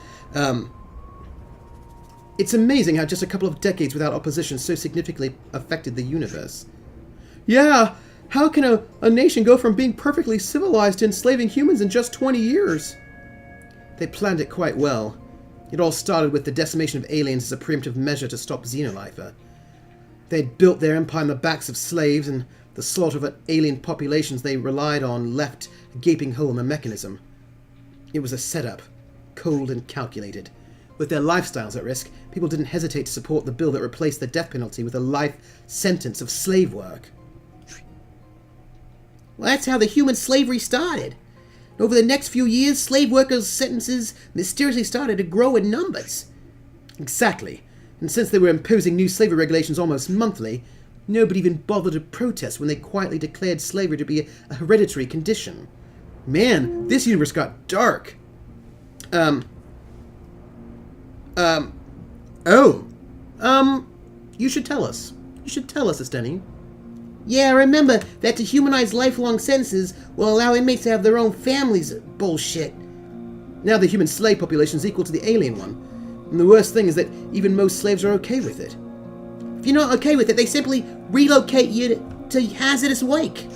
It's amazing how just a couple of decades without opposition so significantly affected the universe. Yeah, how can a nation go from being perfectly civilized to enslaving humans in just 20 years? They planned it quite well. It all started with the decimation of aliens as a preemptive measure to stop xenolife. They'd built their empire on the backs of slaves, and the slaughter of alien populations they relied on left a gaping hole in the mechanism. It was a setup, cold and calculated. With their lifestyles at risk, people didn't hesitate to support the bill that replaced the death penalty with a life sentence of slave work. Well, that's how the human slavery started. Over the next few years, slave workers' sentences mysteriously started to grow in numbers. Exactly. And since they were imposing new slavery regulations almost monthly, nobody even bothered to protest when they quietly declared slavery to be a hereditary condition. Man, this universe got dark. You should tell us. You should tell us, Esteni. Yeah, remember that to humanize lifelong sentences will allow inmates to have their own families. Bullshit. Now the human slave population is equal to the alien one. And the worst thing is that even most slaves are okay with it. If you're not okay with it, they simply relocate you to hazardous wake.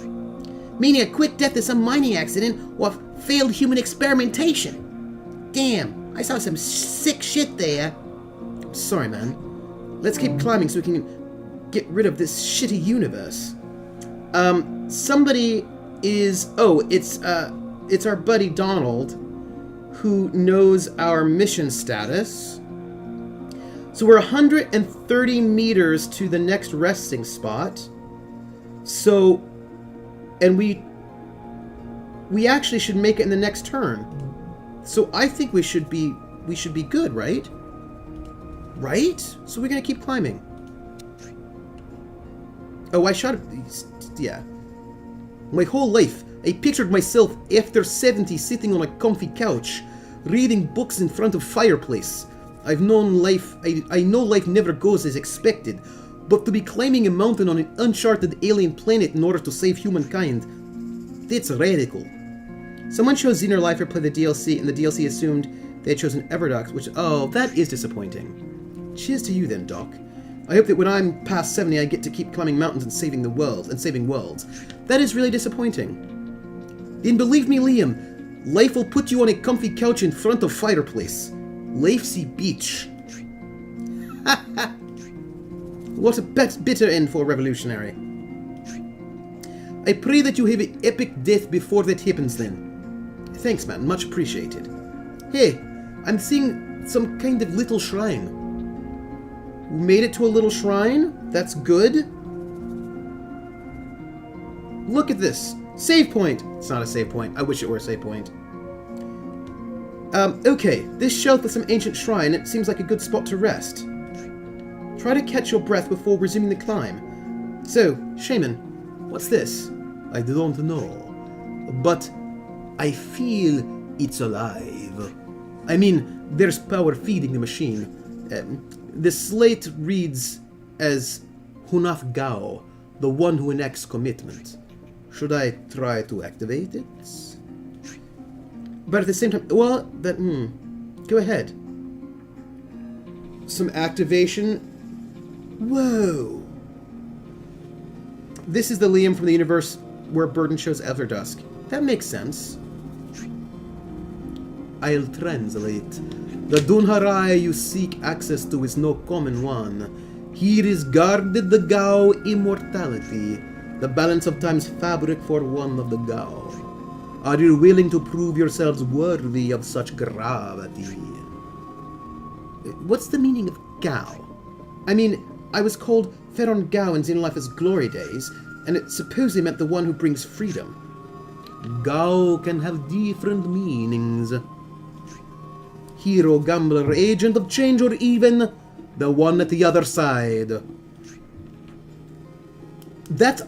Meaning a quick death in some mining accident or failed human experimentation. Damn, I saw some sick shit there. Sorry, man. Let's keep climbing so we can get rid of this shitty universe. Somebody is... Oh, it's our buddy Donald, who knows our mission status. So we're 130 meters to the next resting spot. So... And we actually should make it in the next turn. So I think we should be good, right? Right? So we're gonna keep climbing. Oh, I shot... Yeah. My whole life, I pictured myself after 70 sitting on a comfy couch, reading books in front of fireplace. I've known life... I know life never goes as expected, but to be climbing a mountain on an uncharted alien planet in order to save humankind, that's radical. Someone chose Xenolifer play the DLC, and the DLC assumed they had chosen Everdox, which... Oh, that is disappointing. Cheers to you then, Doc. I hope that when I'm past 70, I get to keep climbing mountains and saving the world, and saving worlds. That is really disappointing. Then believe me, Liam, life will put you on a comfy couch in front of fireplace. Life's beach. What a bitter end for a revolutionary. I pray that you have an epic death before that happens then. Thanks, man. Much appreciated. Hey, I'm seeing some kind of little shrine. We made it to a little shrine. That's good. Look at this. Save point. It's not a save point. I wish it were a save point. Okay. This shelf is some ancient shrine. It seems like a good spot to rest. Try to catch your breath before resuming the climb. So, Shaman, what's this? I don't know. But I feel it's alive. I mean, there's power feeding the machine. The slate reads as Hunaf Gao, the one who enacts commitment. Should I try to activate it? But at the same time, well, go ahead. Some activation. Whoa. This is the Liam from the universe where Burden shows Everdusk. That makes sense. I'll translate. The Dunharai you seek access to is no common one. Here is guarded the Gao immortality, the balance of time's fabric for one of the Gao. Are you willing to prove yourselves worthy of such gravity? What's the meaning of Gao? I mean, I was called Ferron Gao in Xenolife's glory days, and it supposedly meant the one who brings freedom. Gao can have different meanings. Hero, gambler, agent of change, or even the one at the other side.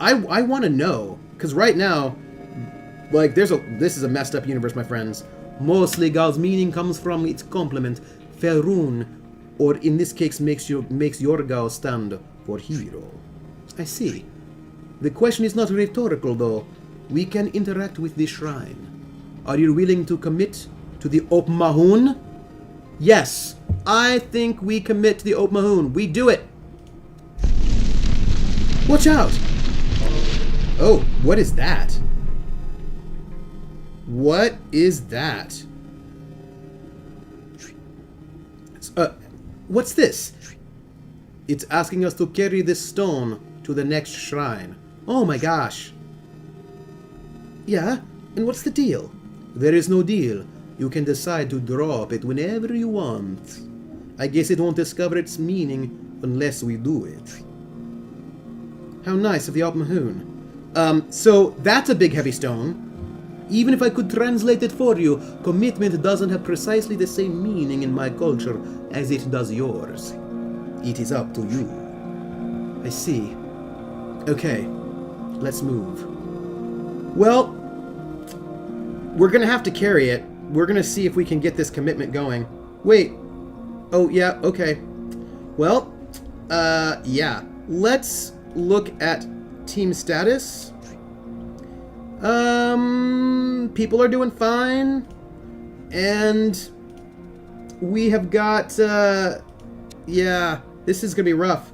I want to know, because right now, like, this is a messed up universe, my friends. Mostly Gao's meaning comes from its complement, Ferun, or in this case makes your Gao stand for hero. I see. The question is not rhetorical, though. We can interact with the shrine. Are you willing to commit to the Op Mahun? Yes, I think we commit to the Op Mahun. We do it. Watch out! Oh, what is that? What is that? What's this? It's asking us to carry this stone to the next shrine. Oh my gosh. Yeah, and what's the deal? There is no deal. You can decide to drop it whenever you want. I guess it won't discover its meaning unless we do it. How nice of the Op Mahun. So that's a big heavy stone. Even if I could translate it for you, commitment doesn't have precisely the same meaning in my culture as it does yours. It is up to you. I see. Okay, let's move. Well, we're gonna have to carry it. We're gonna see if we can get this commitment going. Wait. Oh, yeah, okay. Well, yeah. Let's look at team status. People are doing fine. And we have got, yeah, this is gonna be rough.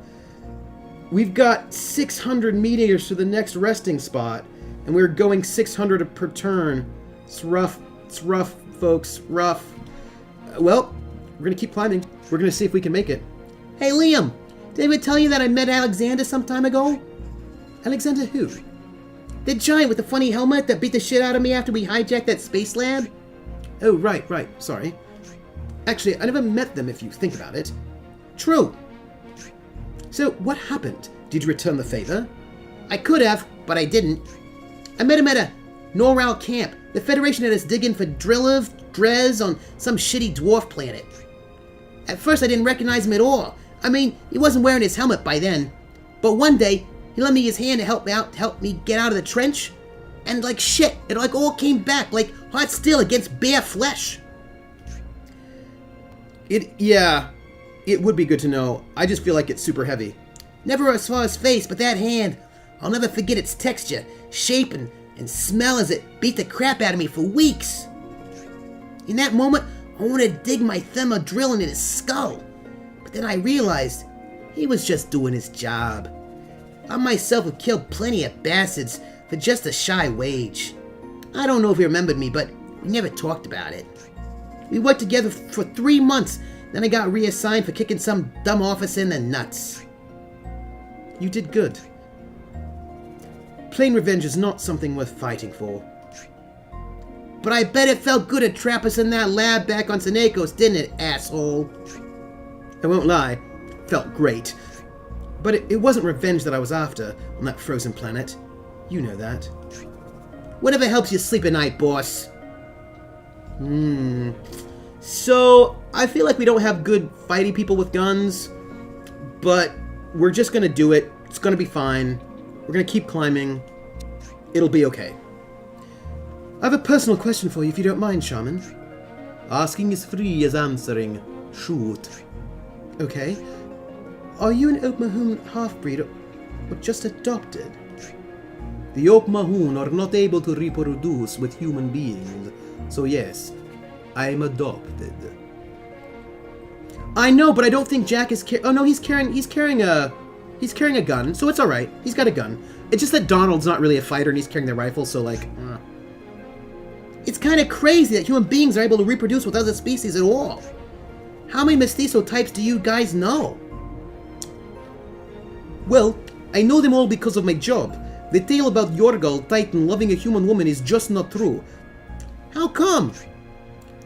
We've got 600 meters to the next resting spot, and we're going 600 per turn. It's rough, folks, rough. Well, we're gonna keep climbing. We're gonna see if we can make it. Hey, Liam, did I tell you that I met Alexander some time ago? Alexander who? The giant with the funny helmet that beat the shit out of me after we hijacked that space lab? Oh, right, sorry. Actually, I never met them if you think about it. True. So, what happened? Did you return the favor? I could have, but I didn't. I met him at a Noral camp. The Federation had us digging for Drez on some shitty dwarf planet. At first, I didn't recognize him at all. I mean, he wasn't wearing his helmet by then. But one day, he lent me his hand to help me get out of the trench. And like shit, it like all came back like hot steel against bare flesh. Yeah, it would be good to know. I just feel like it's super heavy. Never saw his face, but that hand, I'll never forget its texture, shape, and smell as it beat the crap out of me for weeks. In that moment, I wanted to dig my thumb a drill into his skull. But then I realized he was just doing his job. I myself have killed plenty of bastards for just a shy wage. I don't know if he remembered me, but we never talked about it. We worked together for 3 months, then I got reassigned for kicking some dumb officer in the nuts. You did good. Plain revenge is not something worth fighting for. But I bet it felt good to trap us in that lab back on Senekos, didn't it, asshole? I won't lie, it felt great. But it wasn't revenge that I was after on that frozen planet. You know that. Whatever helps you sleep at night, boss. So, I feel like we don't have good fighty people with guns, but we're just gonna do it. It's gonna be fine. We're gonna keep climbing. It'll be okay. I have a personal question for you if you don't mind, Shaman. Asking is free as answering. Shoot. Okay. Are you an Oak Mahoon half-breed or just adopted? The Oak Mahoon are not able to reproduce with human beings, so yes, I'm adopted. I know, but I don't think Jack is oh no, he's carrying a gun, so it's alright. He's got a gun. It's just that Donald's not really a fighter and he's carrying the rifle, so like, It's kind of crazy that human beings are able to reproduce with other species at all. How many mestizo types do you guys know? Well, I know them all because of my job. The tale about Yorgal Titan loving a human woman is just not true. How come?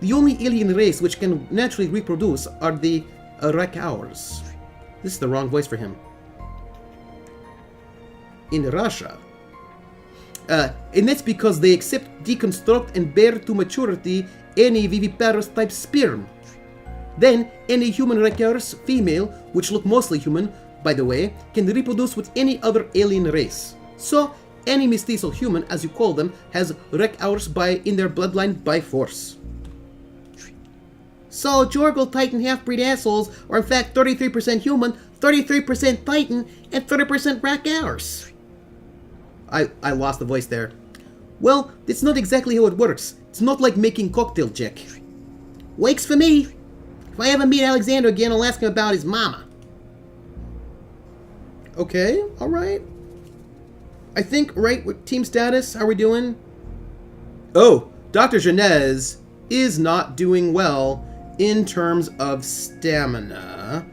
The only alien race which can naturally reproduce are the Rakaurs. This is the wrong voice for him. In Russia. And that's because they accept, deconstruct, and bear to maturity any viviparous type sperm. Then, any human Rakaurs female, which look mostly human, by the way, can reproduce with any other alien race. So, any mestizo human, as you call them, has Rakaurs in their bloodline by force. So, Jorgal Titan half-breed assholes are in fact 33% human, 33% Titan, and 30% Rakaurs. I lost the voice there. Well, that's not exactly how it works. It's not like making cocktail Jack. Wakes for me. If I ever meet Alexander again, I'll ask him about his mama. Okay, alright. I think, right, with team status, how are we doing? Oh, Dr. Genez is not doing well in terms of stamina.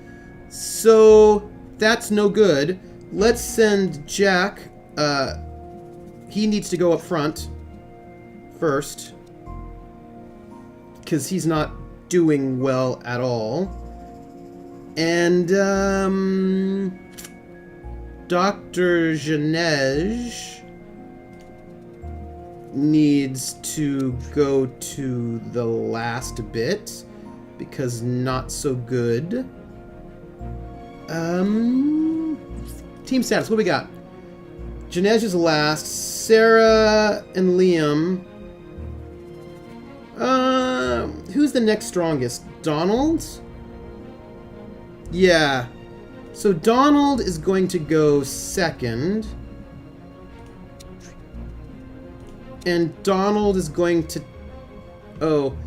So, that's no good. Let's send Jack, he needs to go up front first. Because he's not doing well at all. And, Dr. Genez needs to go to the last bit because not so good. Team status, what do we got? Genez is last. Sarah and Liam. Who's the next strongest? Donald? Yeah. So Donald is going to go second. And Donald is going to... Oh,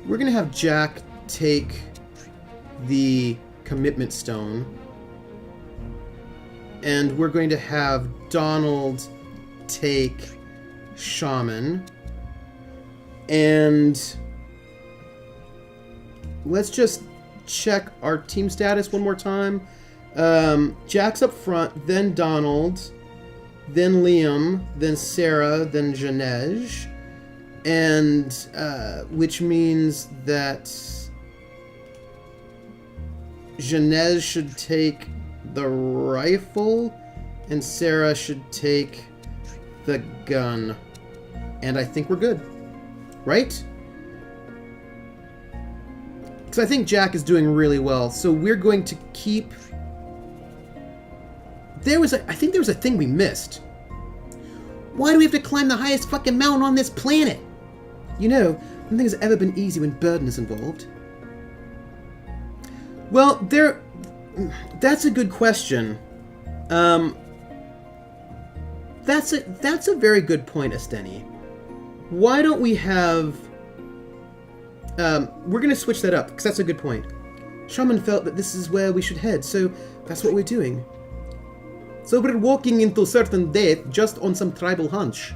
we're going to have Jack take the commitment stone. And we're going to have Donald take Shaman. And let's just check our team status one more time. Jack's up front, then Donald, then Liam, then Sarah, then Genez, and which means that Genez should take the rifle and Sarah should take the gun. And I think we're good. Right? Because I think Jack is doing really well. So we're going to keep... I think there was a thing we missed. Why do we have to climb the highest fucking mountain on this planet? You know, nothing has ever been easy when burden is involved. Well, that's a good question. That's a very good point, Esteni. Why don't we have... we're going to switch that up, because that's a good point. Shaman felt that this is where we should head, so that's what we're doing. So we're walking into certain death just on some tribal hunch.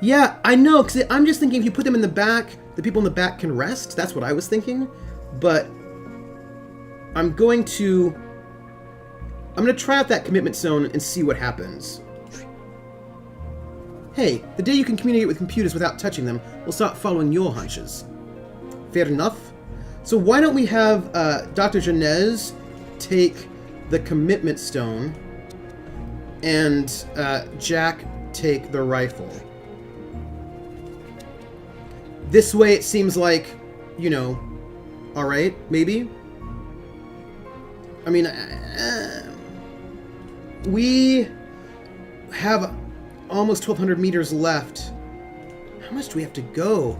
Yeah, I know, because I'm just thinking if you put them in the back, the people in the back can rest. That's what I was thinking. But I'm going to try out that commitment zone and see what happens. Hey, the day you can communicate with computers without touching them, we'll start following your hunches. Fair enough. So why don't we have Dr. Genez take the commitment stone and Jack take the rifle. This way it seems like, you know, alright, maybe? I mean, we have almost 1,200 meters left. How much do we have to go?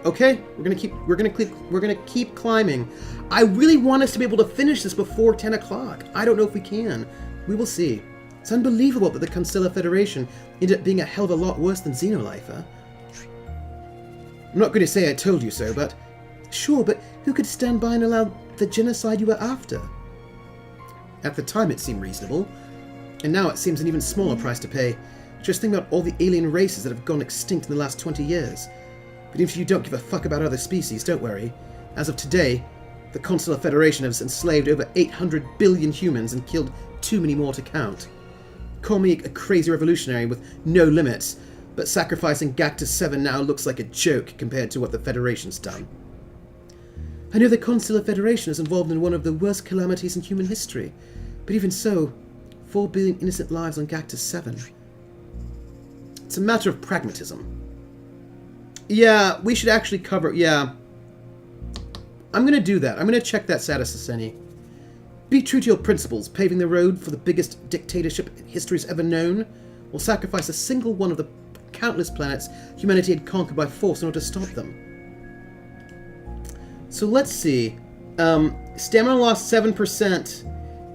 Okay, we're gonna keep climbing. I really want us to be able to finish this before 10 o'clock. I don't know if we can. We will see. It's unbelievable that the Constellar Federation ended up being a hell of a lot worse than Xenolife, huh? I'm not going to say I told you so, but... Sure, but who could stand by and allow the genocide you were after? At the time it seemed reasonable, and now it seems an even smaller price to pay. Just think about all the alien races that have gone extinct in the last 20 years. But if you don't give a fuck about other species, don't worry. As of today, the Consular Federation has enslaved over 800 billion humans and killed too many more to count. Call me a crazy revolutionary with no limits, but sacrificing Gactus 7 now looks like a joke compared to what the Federation's done. I know the Consular Federation is involved in one of the worst calamities in human history, but even so, 4 billion innocent lives on Gactus 7. It's a matter of pragmatism. Yeah, we should actually cover... Yeah. I'm going to do that. I'm going to check that status, Aseni. Be true to your principles, paving the road for the biggest dictatorship history's ever known, or sacrifice a single one of the countless planets humanity had conquered by force in order to stop them. So let's see. Stamina lost 7%.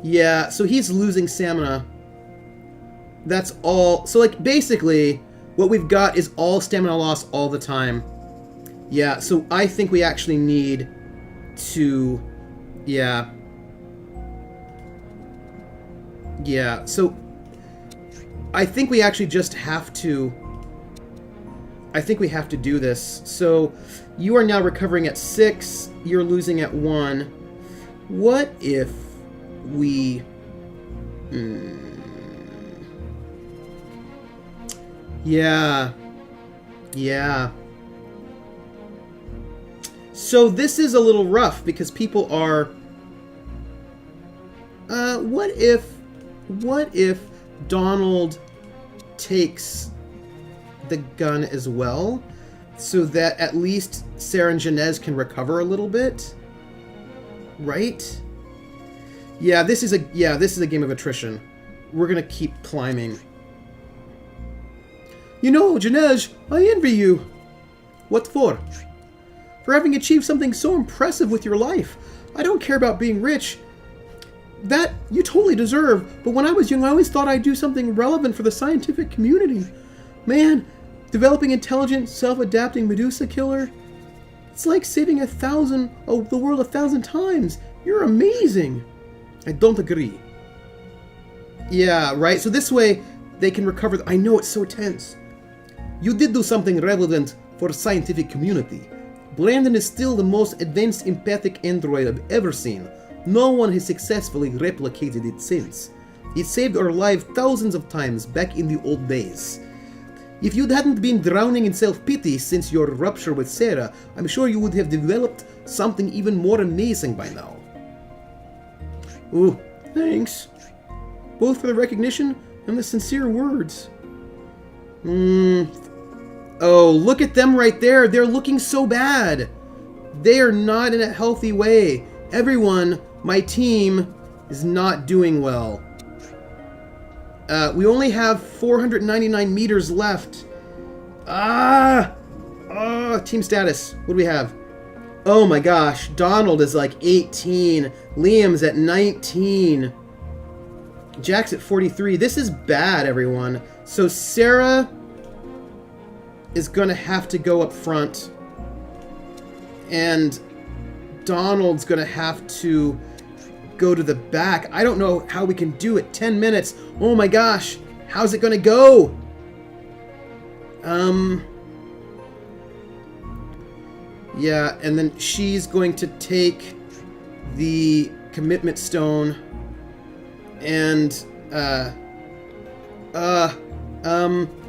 Yeah, so he's losing stamina. That's all. So, like, basically, what we've got is all stamina loss all the time. Yeah, so I think we actually need to... Yeah. Yeah, so I think we actually just have to... I think we have to do this. So you are now recovering at 6. You're losing at 1. What if we... Yeah. Yeah. So this is a little rough because people are... What if Donald takes the gun as well, so that at least Sarah and Janez can recover a little bit? Right? Yeah, this is a game of attrition. We're gonna keep climbing. You know, Janez, I envy you. What for? For having achieved something so impressive with your life. I don't care about being rich. That you totally deserve, but when I was young I always thought I'd do something relevant for the scientific community. Man, developing intelligent, self-adapting Medusa killer, it's like saving the world 1,000 times. You're amazing. I don't agree. Yeah, right, so this way they can recover. I know, it's so tense. You did do something relevant for the scientific community. Brandon is still the most advanced empathic android I've ever seen. No one has successfully replicated it since. It saved our lives thousands of times back in the old days. If you hadn't been drowning in self-pity since your rupture with Sarah, I'm sure you would have developed something even more amazing by now. Oh, thanks. Both for the recognition and the sincere words. Oh, look at them right there. They're looking so bad. They are not in a healthy way. Everyone... My team is not doing well. We only have 499 meters left. Team status. What do we have? Oh my gosh. Donald is like 18. Liam's at 19. Jack's at 43. This is bad, everyone. So Sarah is going to have to go up front. And Donald's going to have to go to the back. I don't know how we can do it. 10 minutes. Oh my gosh. How's it going to go? Yeah, and then she's going to take the commitment stone and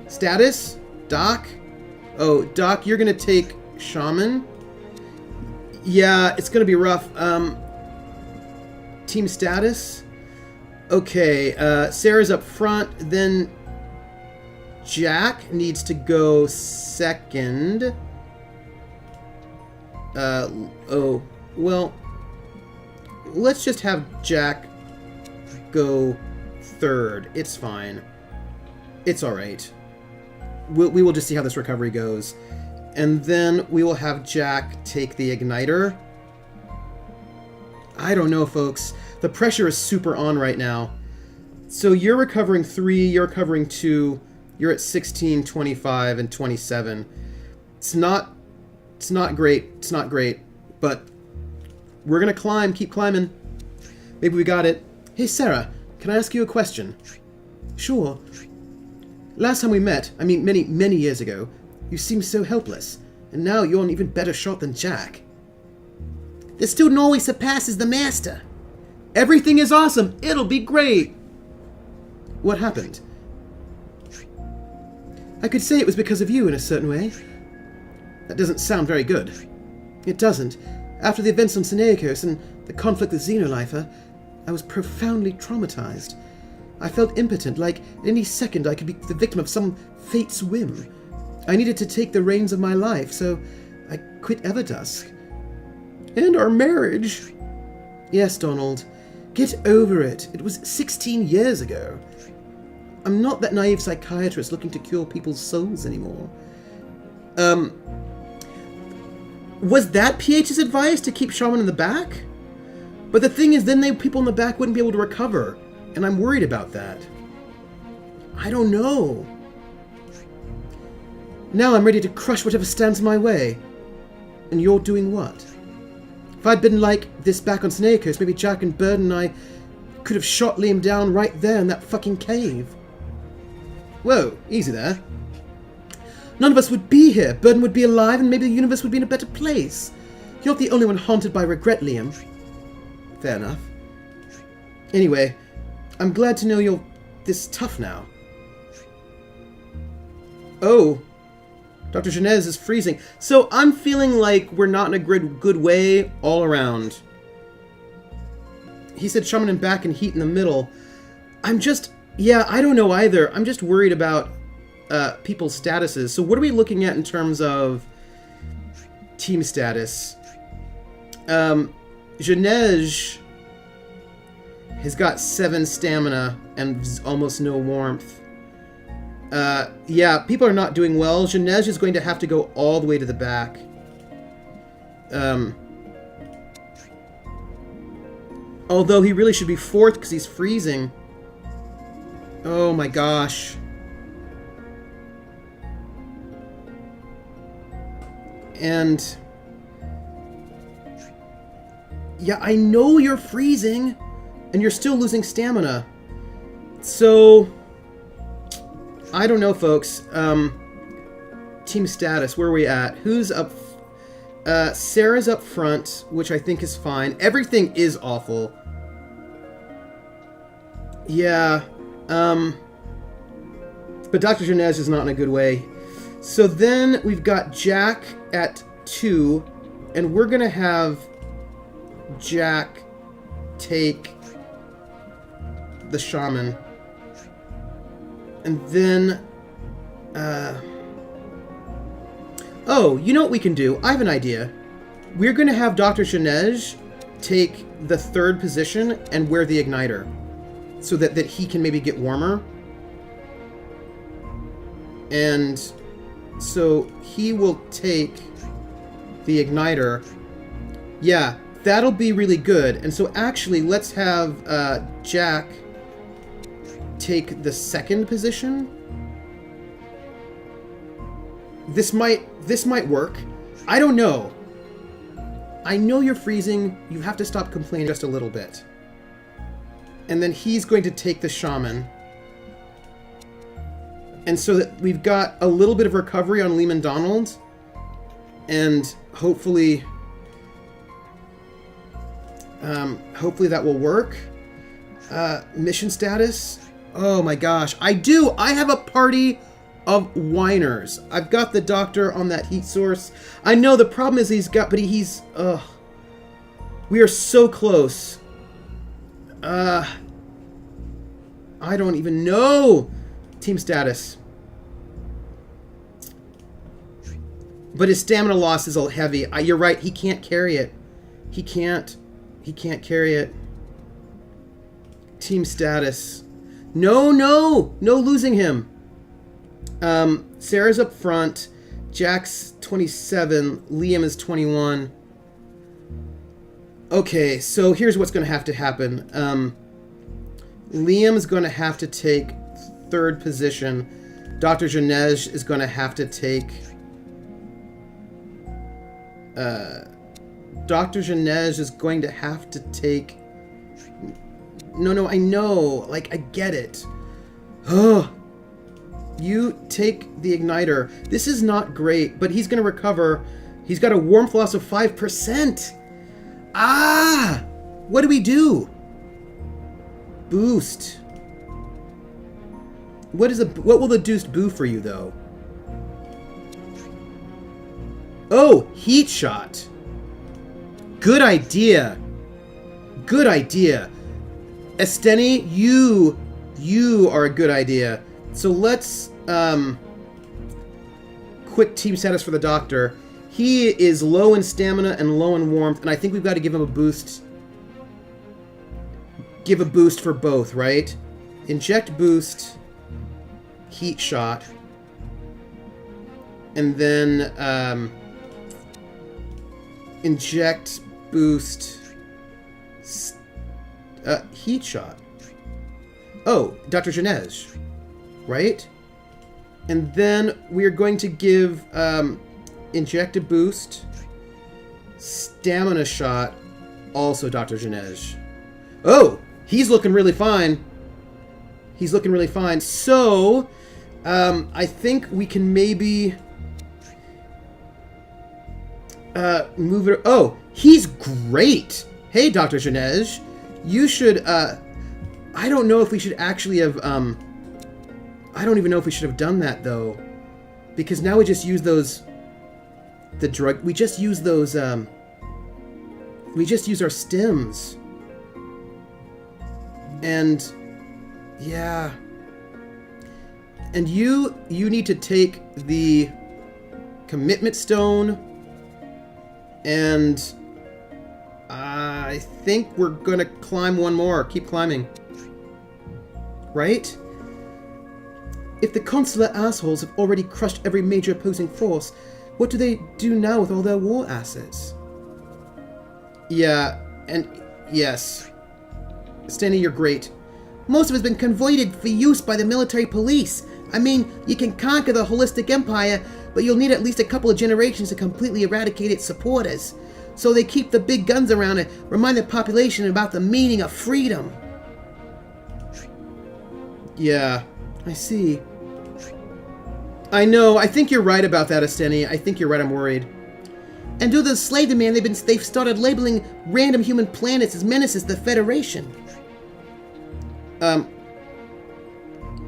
status? Doc? Oh, Doc, you're going to take Shaman? Yeah, it's going to be rough. Team status? Okay, Sarah's up front, then Jack needs to go second. Oh, well, let's just have Jack go third. It's fine. It's alright. We will just see how this recovery goes. And then we will have Jack take the igniter. I don't know, folks. The pressure is super on right now. So you're recovering 3, you're recovering 2, you're at 16, 25, and 27. It's not great, but we're gonna climb, keep climbing. Maybe we got it. Hey, Sarah, can I ask you a question? Sure. Last time we met, I mean many years ago, you seemed so helpless, and now you're an even better shot than Jack. The student always surpasses the master. Everything is awesome. It'll be great. What happened? I could say it was because of you in a certain way. That doesn't sound very good. It doesn't. After the events on Seneacos and the conflict with Xenolifer, I was profoundly traumatized. I felt impotent, like at any second I could be the victim of some fate's whim. I needed to take the reins of my life, so I quit Everdusk. And our marriage. Yes, Donald. Get over it. It was 16 years ago. I'm not that naive psychiatrist looking to cure people's souls anymore. Was that PH's advice to keep Shaman in the back? But the thing is, then people in the back wouldn't be able to recover, and I'm worried about that. I don't know. Now I'm ready to crush whatever stands in my way. And you're doing what? If I'd been like this back on Seneacos, maybe Jack and Burden and I could have shot Liam down right there in that fucking cave. Whoa, easy there. None of us would be here. Burden would be alive, and maybe the universe would be in a better place. You're not the only one haunted by regret, Liam. Fair enough. Anyway, I'm glad to know you're this tough now. Oh, Dr. Genez is freezing. So I'm feeling like we're not in a good way all around. He said shaman in back and heat in the middle. Yeah, I don't know either. I'm just worried about people's statuses. So what are we looking at in terms of team status? Genez has got 7 stamina and almost no warmth. Yeah, people are not doing well. Genez is going to have to go all the way to the back. Although he really should be 4th because he's freezing. Oh my gosh. And yeah, I know you're freezing and you're still losing stamina. So I don't know, folks. Team status, where are we at? Who's up? Sarah's up front, which I think is fine. Everything is awful. Yeah. But Dr. Genez is not in a good way. So then we've got Jack at 2, and we're gonna have Jack take the shaman. And then, oh, you know what we can do? I have an idea. We're gonna have Dr. Genez take the 3rd position and wear the igniter, so that he can maybe get warmer. And so he will take the igniter. Yeah, that'll be really good. And so actually, let's have Jack take the 2nd position. This might work. I don't know. I know you're freezing. You have to stop complaining just a little bit. And then he's going to take the shaman. And so that we've got a little bit of recovery on Lehman Donald. And hopefully that will work. Mission status. Oh my gosh. I have a party of whiners. I've got the doctor on that heat source. I know the problem is we are so close. I don't even know. Team status. But his stamina loss is heavy. You're right, he can't carry it. He can't carry it. Team status. No, no! No losing him. Sarah's up front. Jack's 27. Liam is 21. Okay, so here's what's going to happen. Liam is going to have to take third position. Dr. Janej is going to have to take... Dr. Janej is going to have to take... No, I know. Like, I get it. Ugh. You take the igniter. This is not great, but he's going to recover. He's got a warmth loss of 5%. Ah! What do we do? Boost. What will the boost do for you, though? Oh, heat shot. Good idea. Good idea. Esteni, you are a good idea. So let's quick team status for the doctor. He is low in stamina and low in warmth, and I think we've got to give him a boost. Give a boost for both, right? Inject boost, heat shot, and then inject boost, heat shot. Oh, Dr. Janej, right? And then we're going to give inject a boost, stamina shot, also Dr. Janej. Oh, he's looking really fine. He's looking really fine. So, I think we can maybe move it. Oh, he's great. Hey, Dr. Janej, you should. I don't know if we should actually have. I don't even know if we should have done that though, because now we just use those. The drug. We just use those. We just use our stims. And yeah. And you need to take the commitment stone, and I think we're gonna climb one more. Keep climbing. Right? If the consular assholes have already crushed every major opposing force, what do they do now with all their war assets? Yeah, and yes. Stanley, you're great. Most of it's been convoided for use by the military police. I mean, you can conquer the holistic empire, but you'll need at least a couple of generations to completely eradicate its supporters. So they keep the big guns around and remind the population about the meaning of freedom. Yeah, I see. I know, I think you're right about that, Esteni. I think you're right, I'm worried. And due to the slave demand, they've started labeling random human planets as menaces to the Federation. And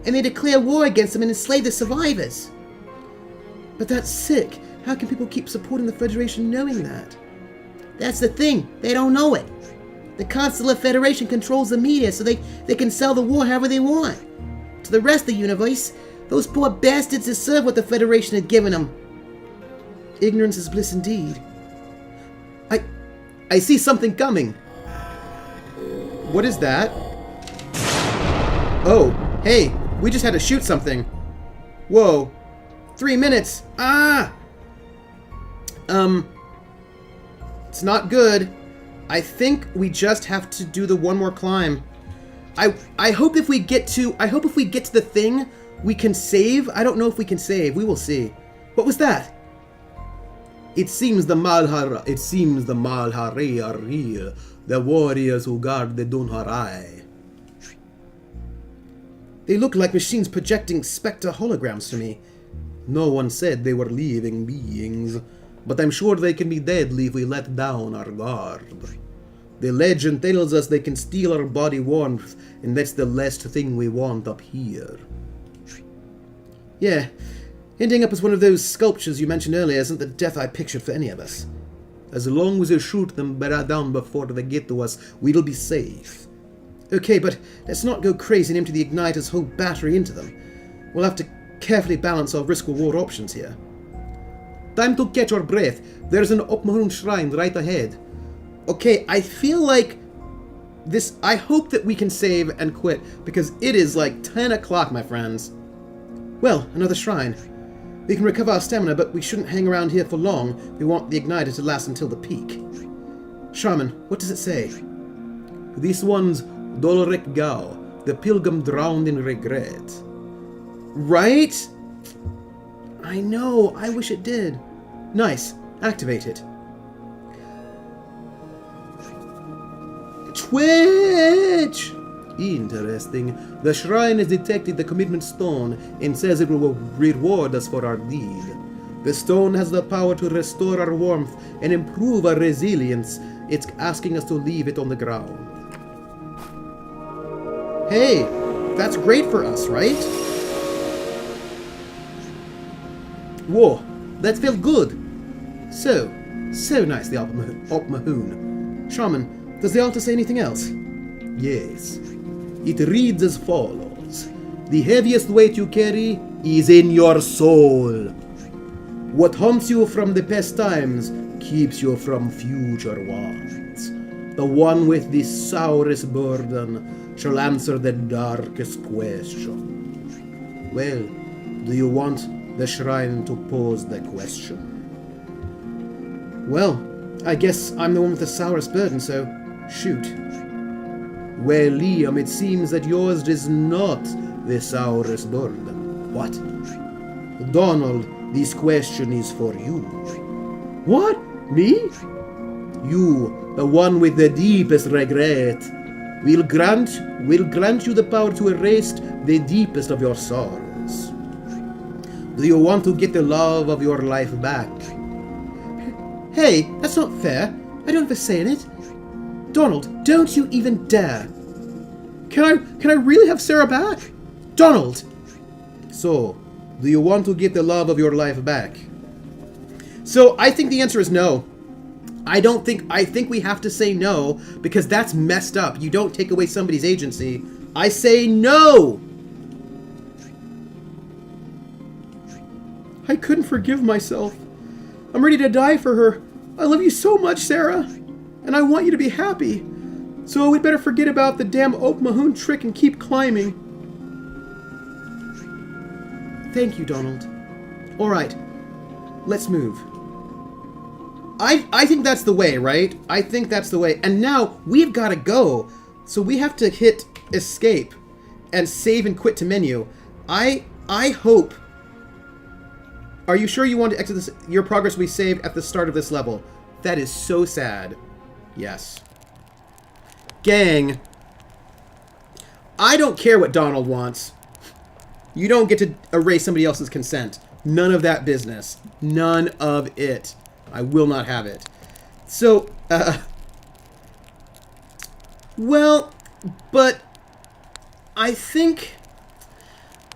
they declare war against them and enslave the survivors. But that's sick. How can people keep supporting the Federation knowing that? That's the thing. They don't know it. The Consular Federation controls the media, so they can sell the war however they want. To the rest of the universe, those poor bastards deserve what the Federation had given them. Ignorance is bliss indeed. I see something coming. What is that? Oh, hey, we just had to shoot something. Whoa. 3 minutes. Ah! It's not good. I think we just have to do the one more climb. I hope if we get to the thing, we can save. I don't know if we can save. We will see. What was that? It seems the Malhari are real. The warriors who guard the Dunharai. They look like machines projecting spectre holograms to me. No one said they were living beings, but I'm sure they can be deadly if we let down our guard. The legend tells us they can steal our body warmth, and that's the last thing we want up here. Yeah, ending up as one of those sculptures you mentioned earlier isn't the death I pictured for any of us. As long as you shoot them down before they get to us, we'll be safe. Okay, but let's not go crazy and empty the igniter's whole battery into them. We'll have to carefully balance our risk-reward options here. Time to catch our breath. There's an Opmoon shrine right ahead. Okay, I feel like I hope that we can save and quit, because it is like 10 o'clock, my friends. Well, another shrine. We can recover our stamina, but we shouldn't hang around here for long. We want the igniter to last until the peak. Shaman, what does it say? This one's Dolorek Gao, the pilgrim drowned in regret. Right? I know, I wish it did. Nice, activate it. Twitch! Interesting. The shrine has detected the commitment stone and says it will reward us for our deed. The stone has the power to restore our warmth and improve our resilience. It's asking us to leave it on the ground. Hey, that's great for us, right? Whoa, that felt good. So nice, the Opmahoon. Shaman, does the altar say anything else? Yes. It reads as follows. The heaviest weight you carry is in your soul. What haunts you from the past times keeps you from future ones. The one with the sourest burden shall answer the darkest question. Well, do you want the shrine to pose the question? Well, I guess I'm the one with the sourest burden, so shoot. Well, Liam, it seems that yours is not the sourest burden. What? Donald, this question is for you. What? Me? You, the one with the deepest regret, will grant you the power to erase the deepest of your sorrows. Do you want to get the love of your life back? Hey, that's not fair. I don't have a say in it. Donald, don't you even dare. Can I really have Sarah back? Donald! So, do you want to get the love of your life back? So, I think the answer is no. I think we have to say no, because that's messed up. You don't take away somebody's agency. I say no! I couldn't forgive myself. I'm ready to die for her. I love you so much, Sarah. And I want you to be happy. So we'd better forget about the damn Opmahoon trick and keep climbing. Thank you, Donald. Alright. Let's move. I think that's the way, right? I think that's the way. And now we've got to go. So we have to hit escape and save and quit to menu. I hope... Are you sure you want to exit this? Your progress will be saved at the start of this level. That is so sad. Yes. Gang. I don't care what Donald wants. You don't get to erase somebody else's consent. None of that business. None of it. I will not have it. So, well, but I think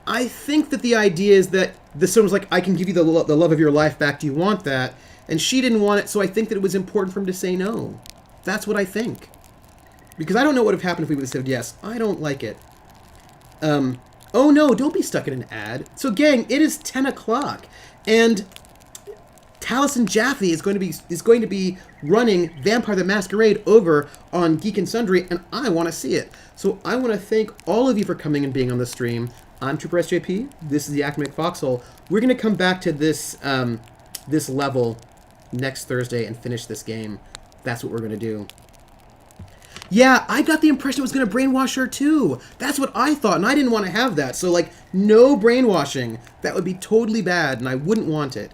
that the idea is that this sort of was like, I can give you the love of your life back. Do you want that? And she didn't want it, so I think that it was important for him to say no. That's what I think. Because I don't know what would have happened if we would have said yes. I don't like it. Oh no, don't be stuck in an ad. So gang, it is 10 o'clock. And Taliesin Jaffe is going to be running Vampire the Masquerade over on Geek and Sundry, and I want to see it. So I want to thank all of you for coming and being on the stream. I'm Trooper SJP. This is the Academic Foxhole. We're going to come back to this this level next Thursday and finish this game. That's what we're going to do. Yeah, I got the impression it was going to brainwash her too. That's what I thought, and I didn't want to have that. So, like, no brainwashing. That would be totally bad, and I wouldn't want it.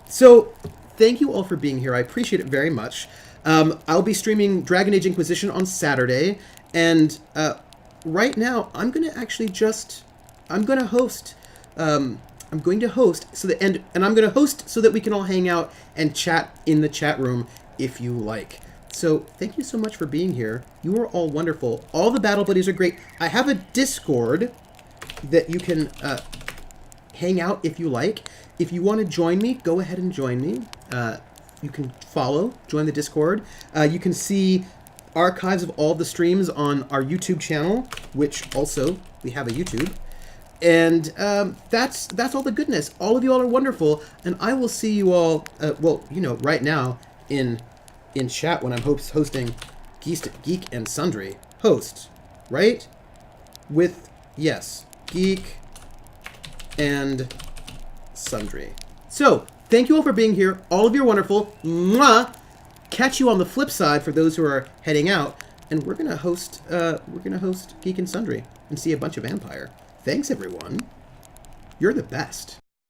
So, thank you all for being here. I appreciate it very much. I'll be streaming Dragon Age Inquisition on Saturday, and right now, I'm going to actually just... I'm going to host... I'm going to host so that and I'm going to host so that we can all hang out and chat in the chat room if you like. So thank you so much for being here. You are all wonderful. All the battle buddies are great. I have a Discord that you can hang out if you like. If you want to join me, go ahead and join me. You can join the Discord. You can see archives of all the streams on our YouTube channel, which also we have a YouTube. And that's all the goodness. All of you all are wonderful, and I will see you all. Well, you know, right now in chat when I'm hosting Geek and Sundry. host, right? With, yes, Geek and Sundry. So, thank you all for being here. All of you are wonderful. Mwah! Catch you on the flip side for those who are heading out. And we're gonna host Geek and Sundry and see a bunch of Vampire. Thanks, everyone. You're the best.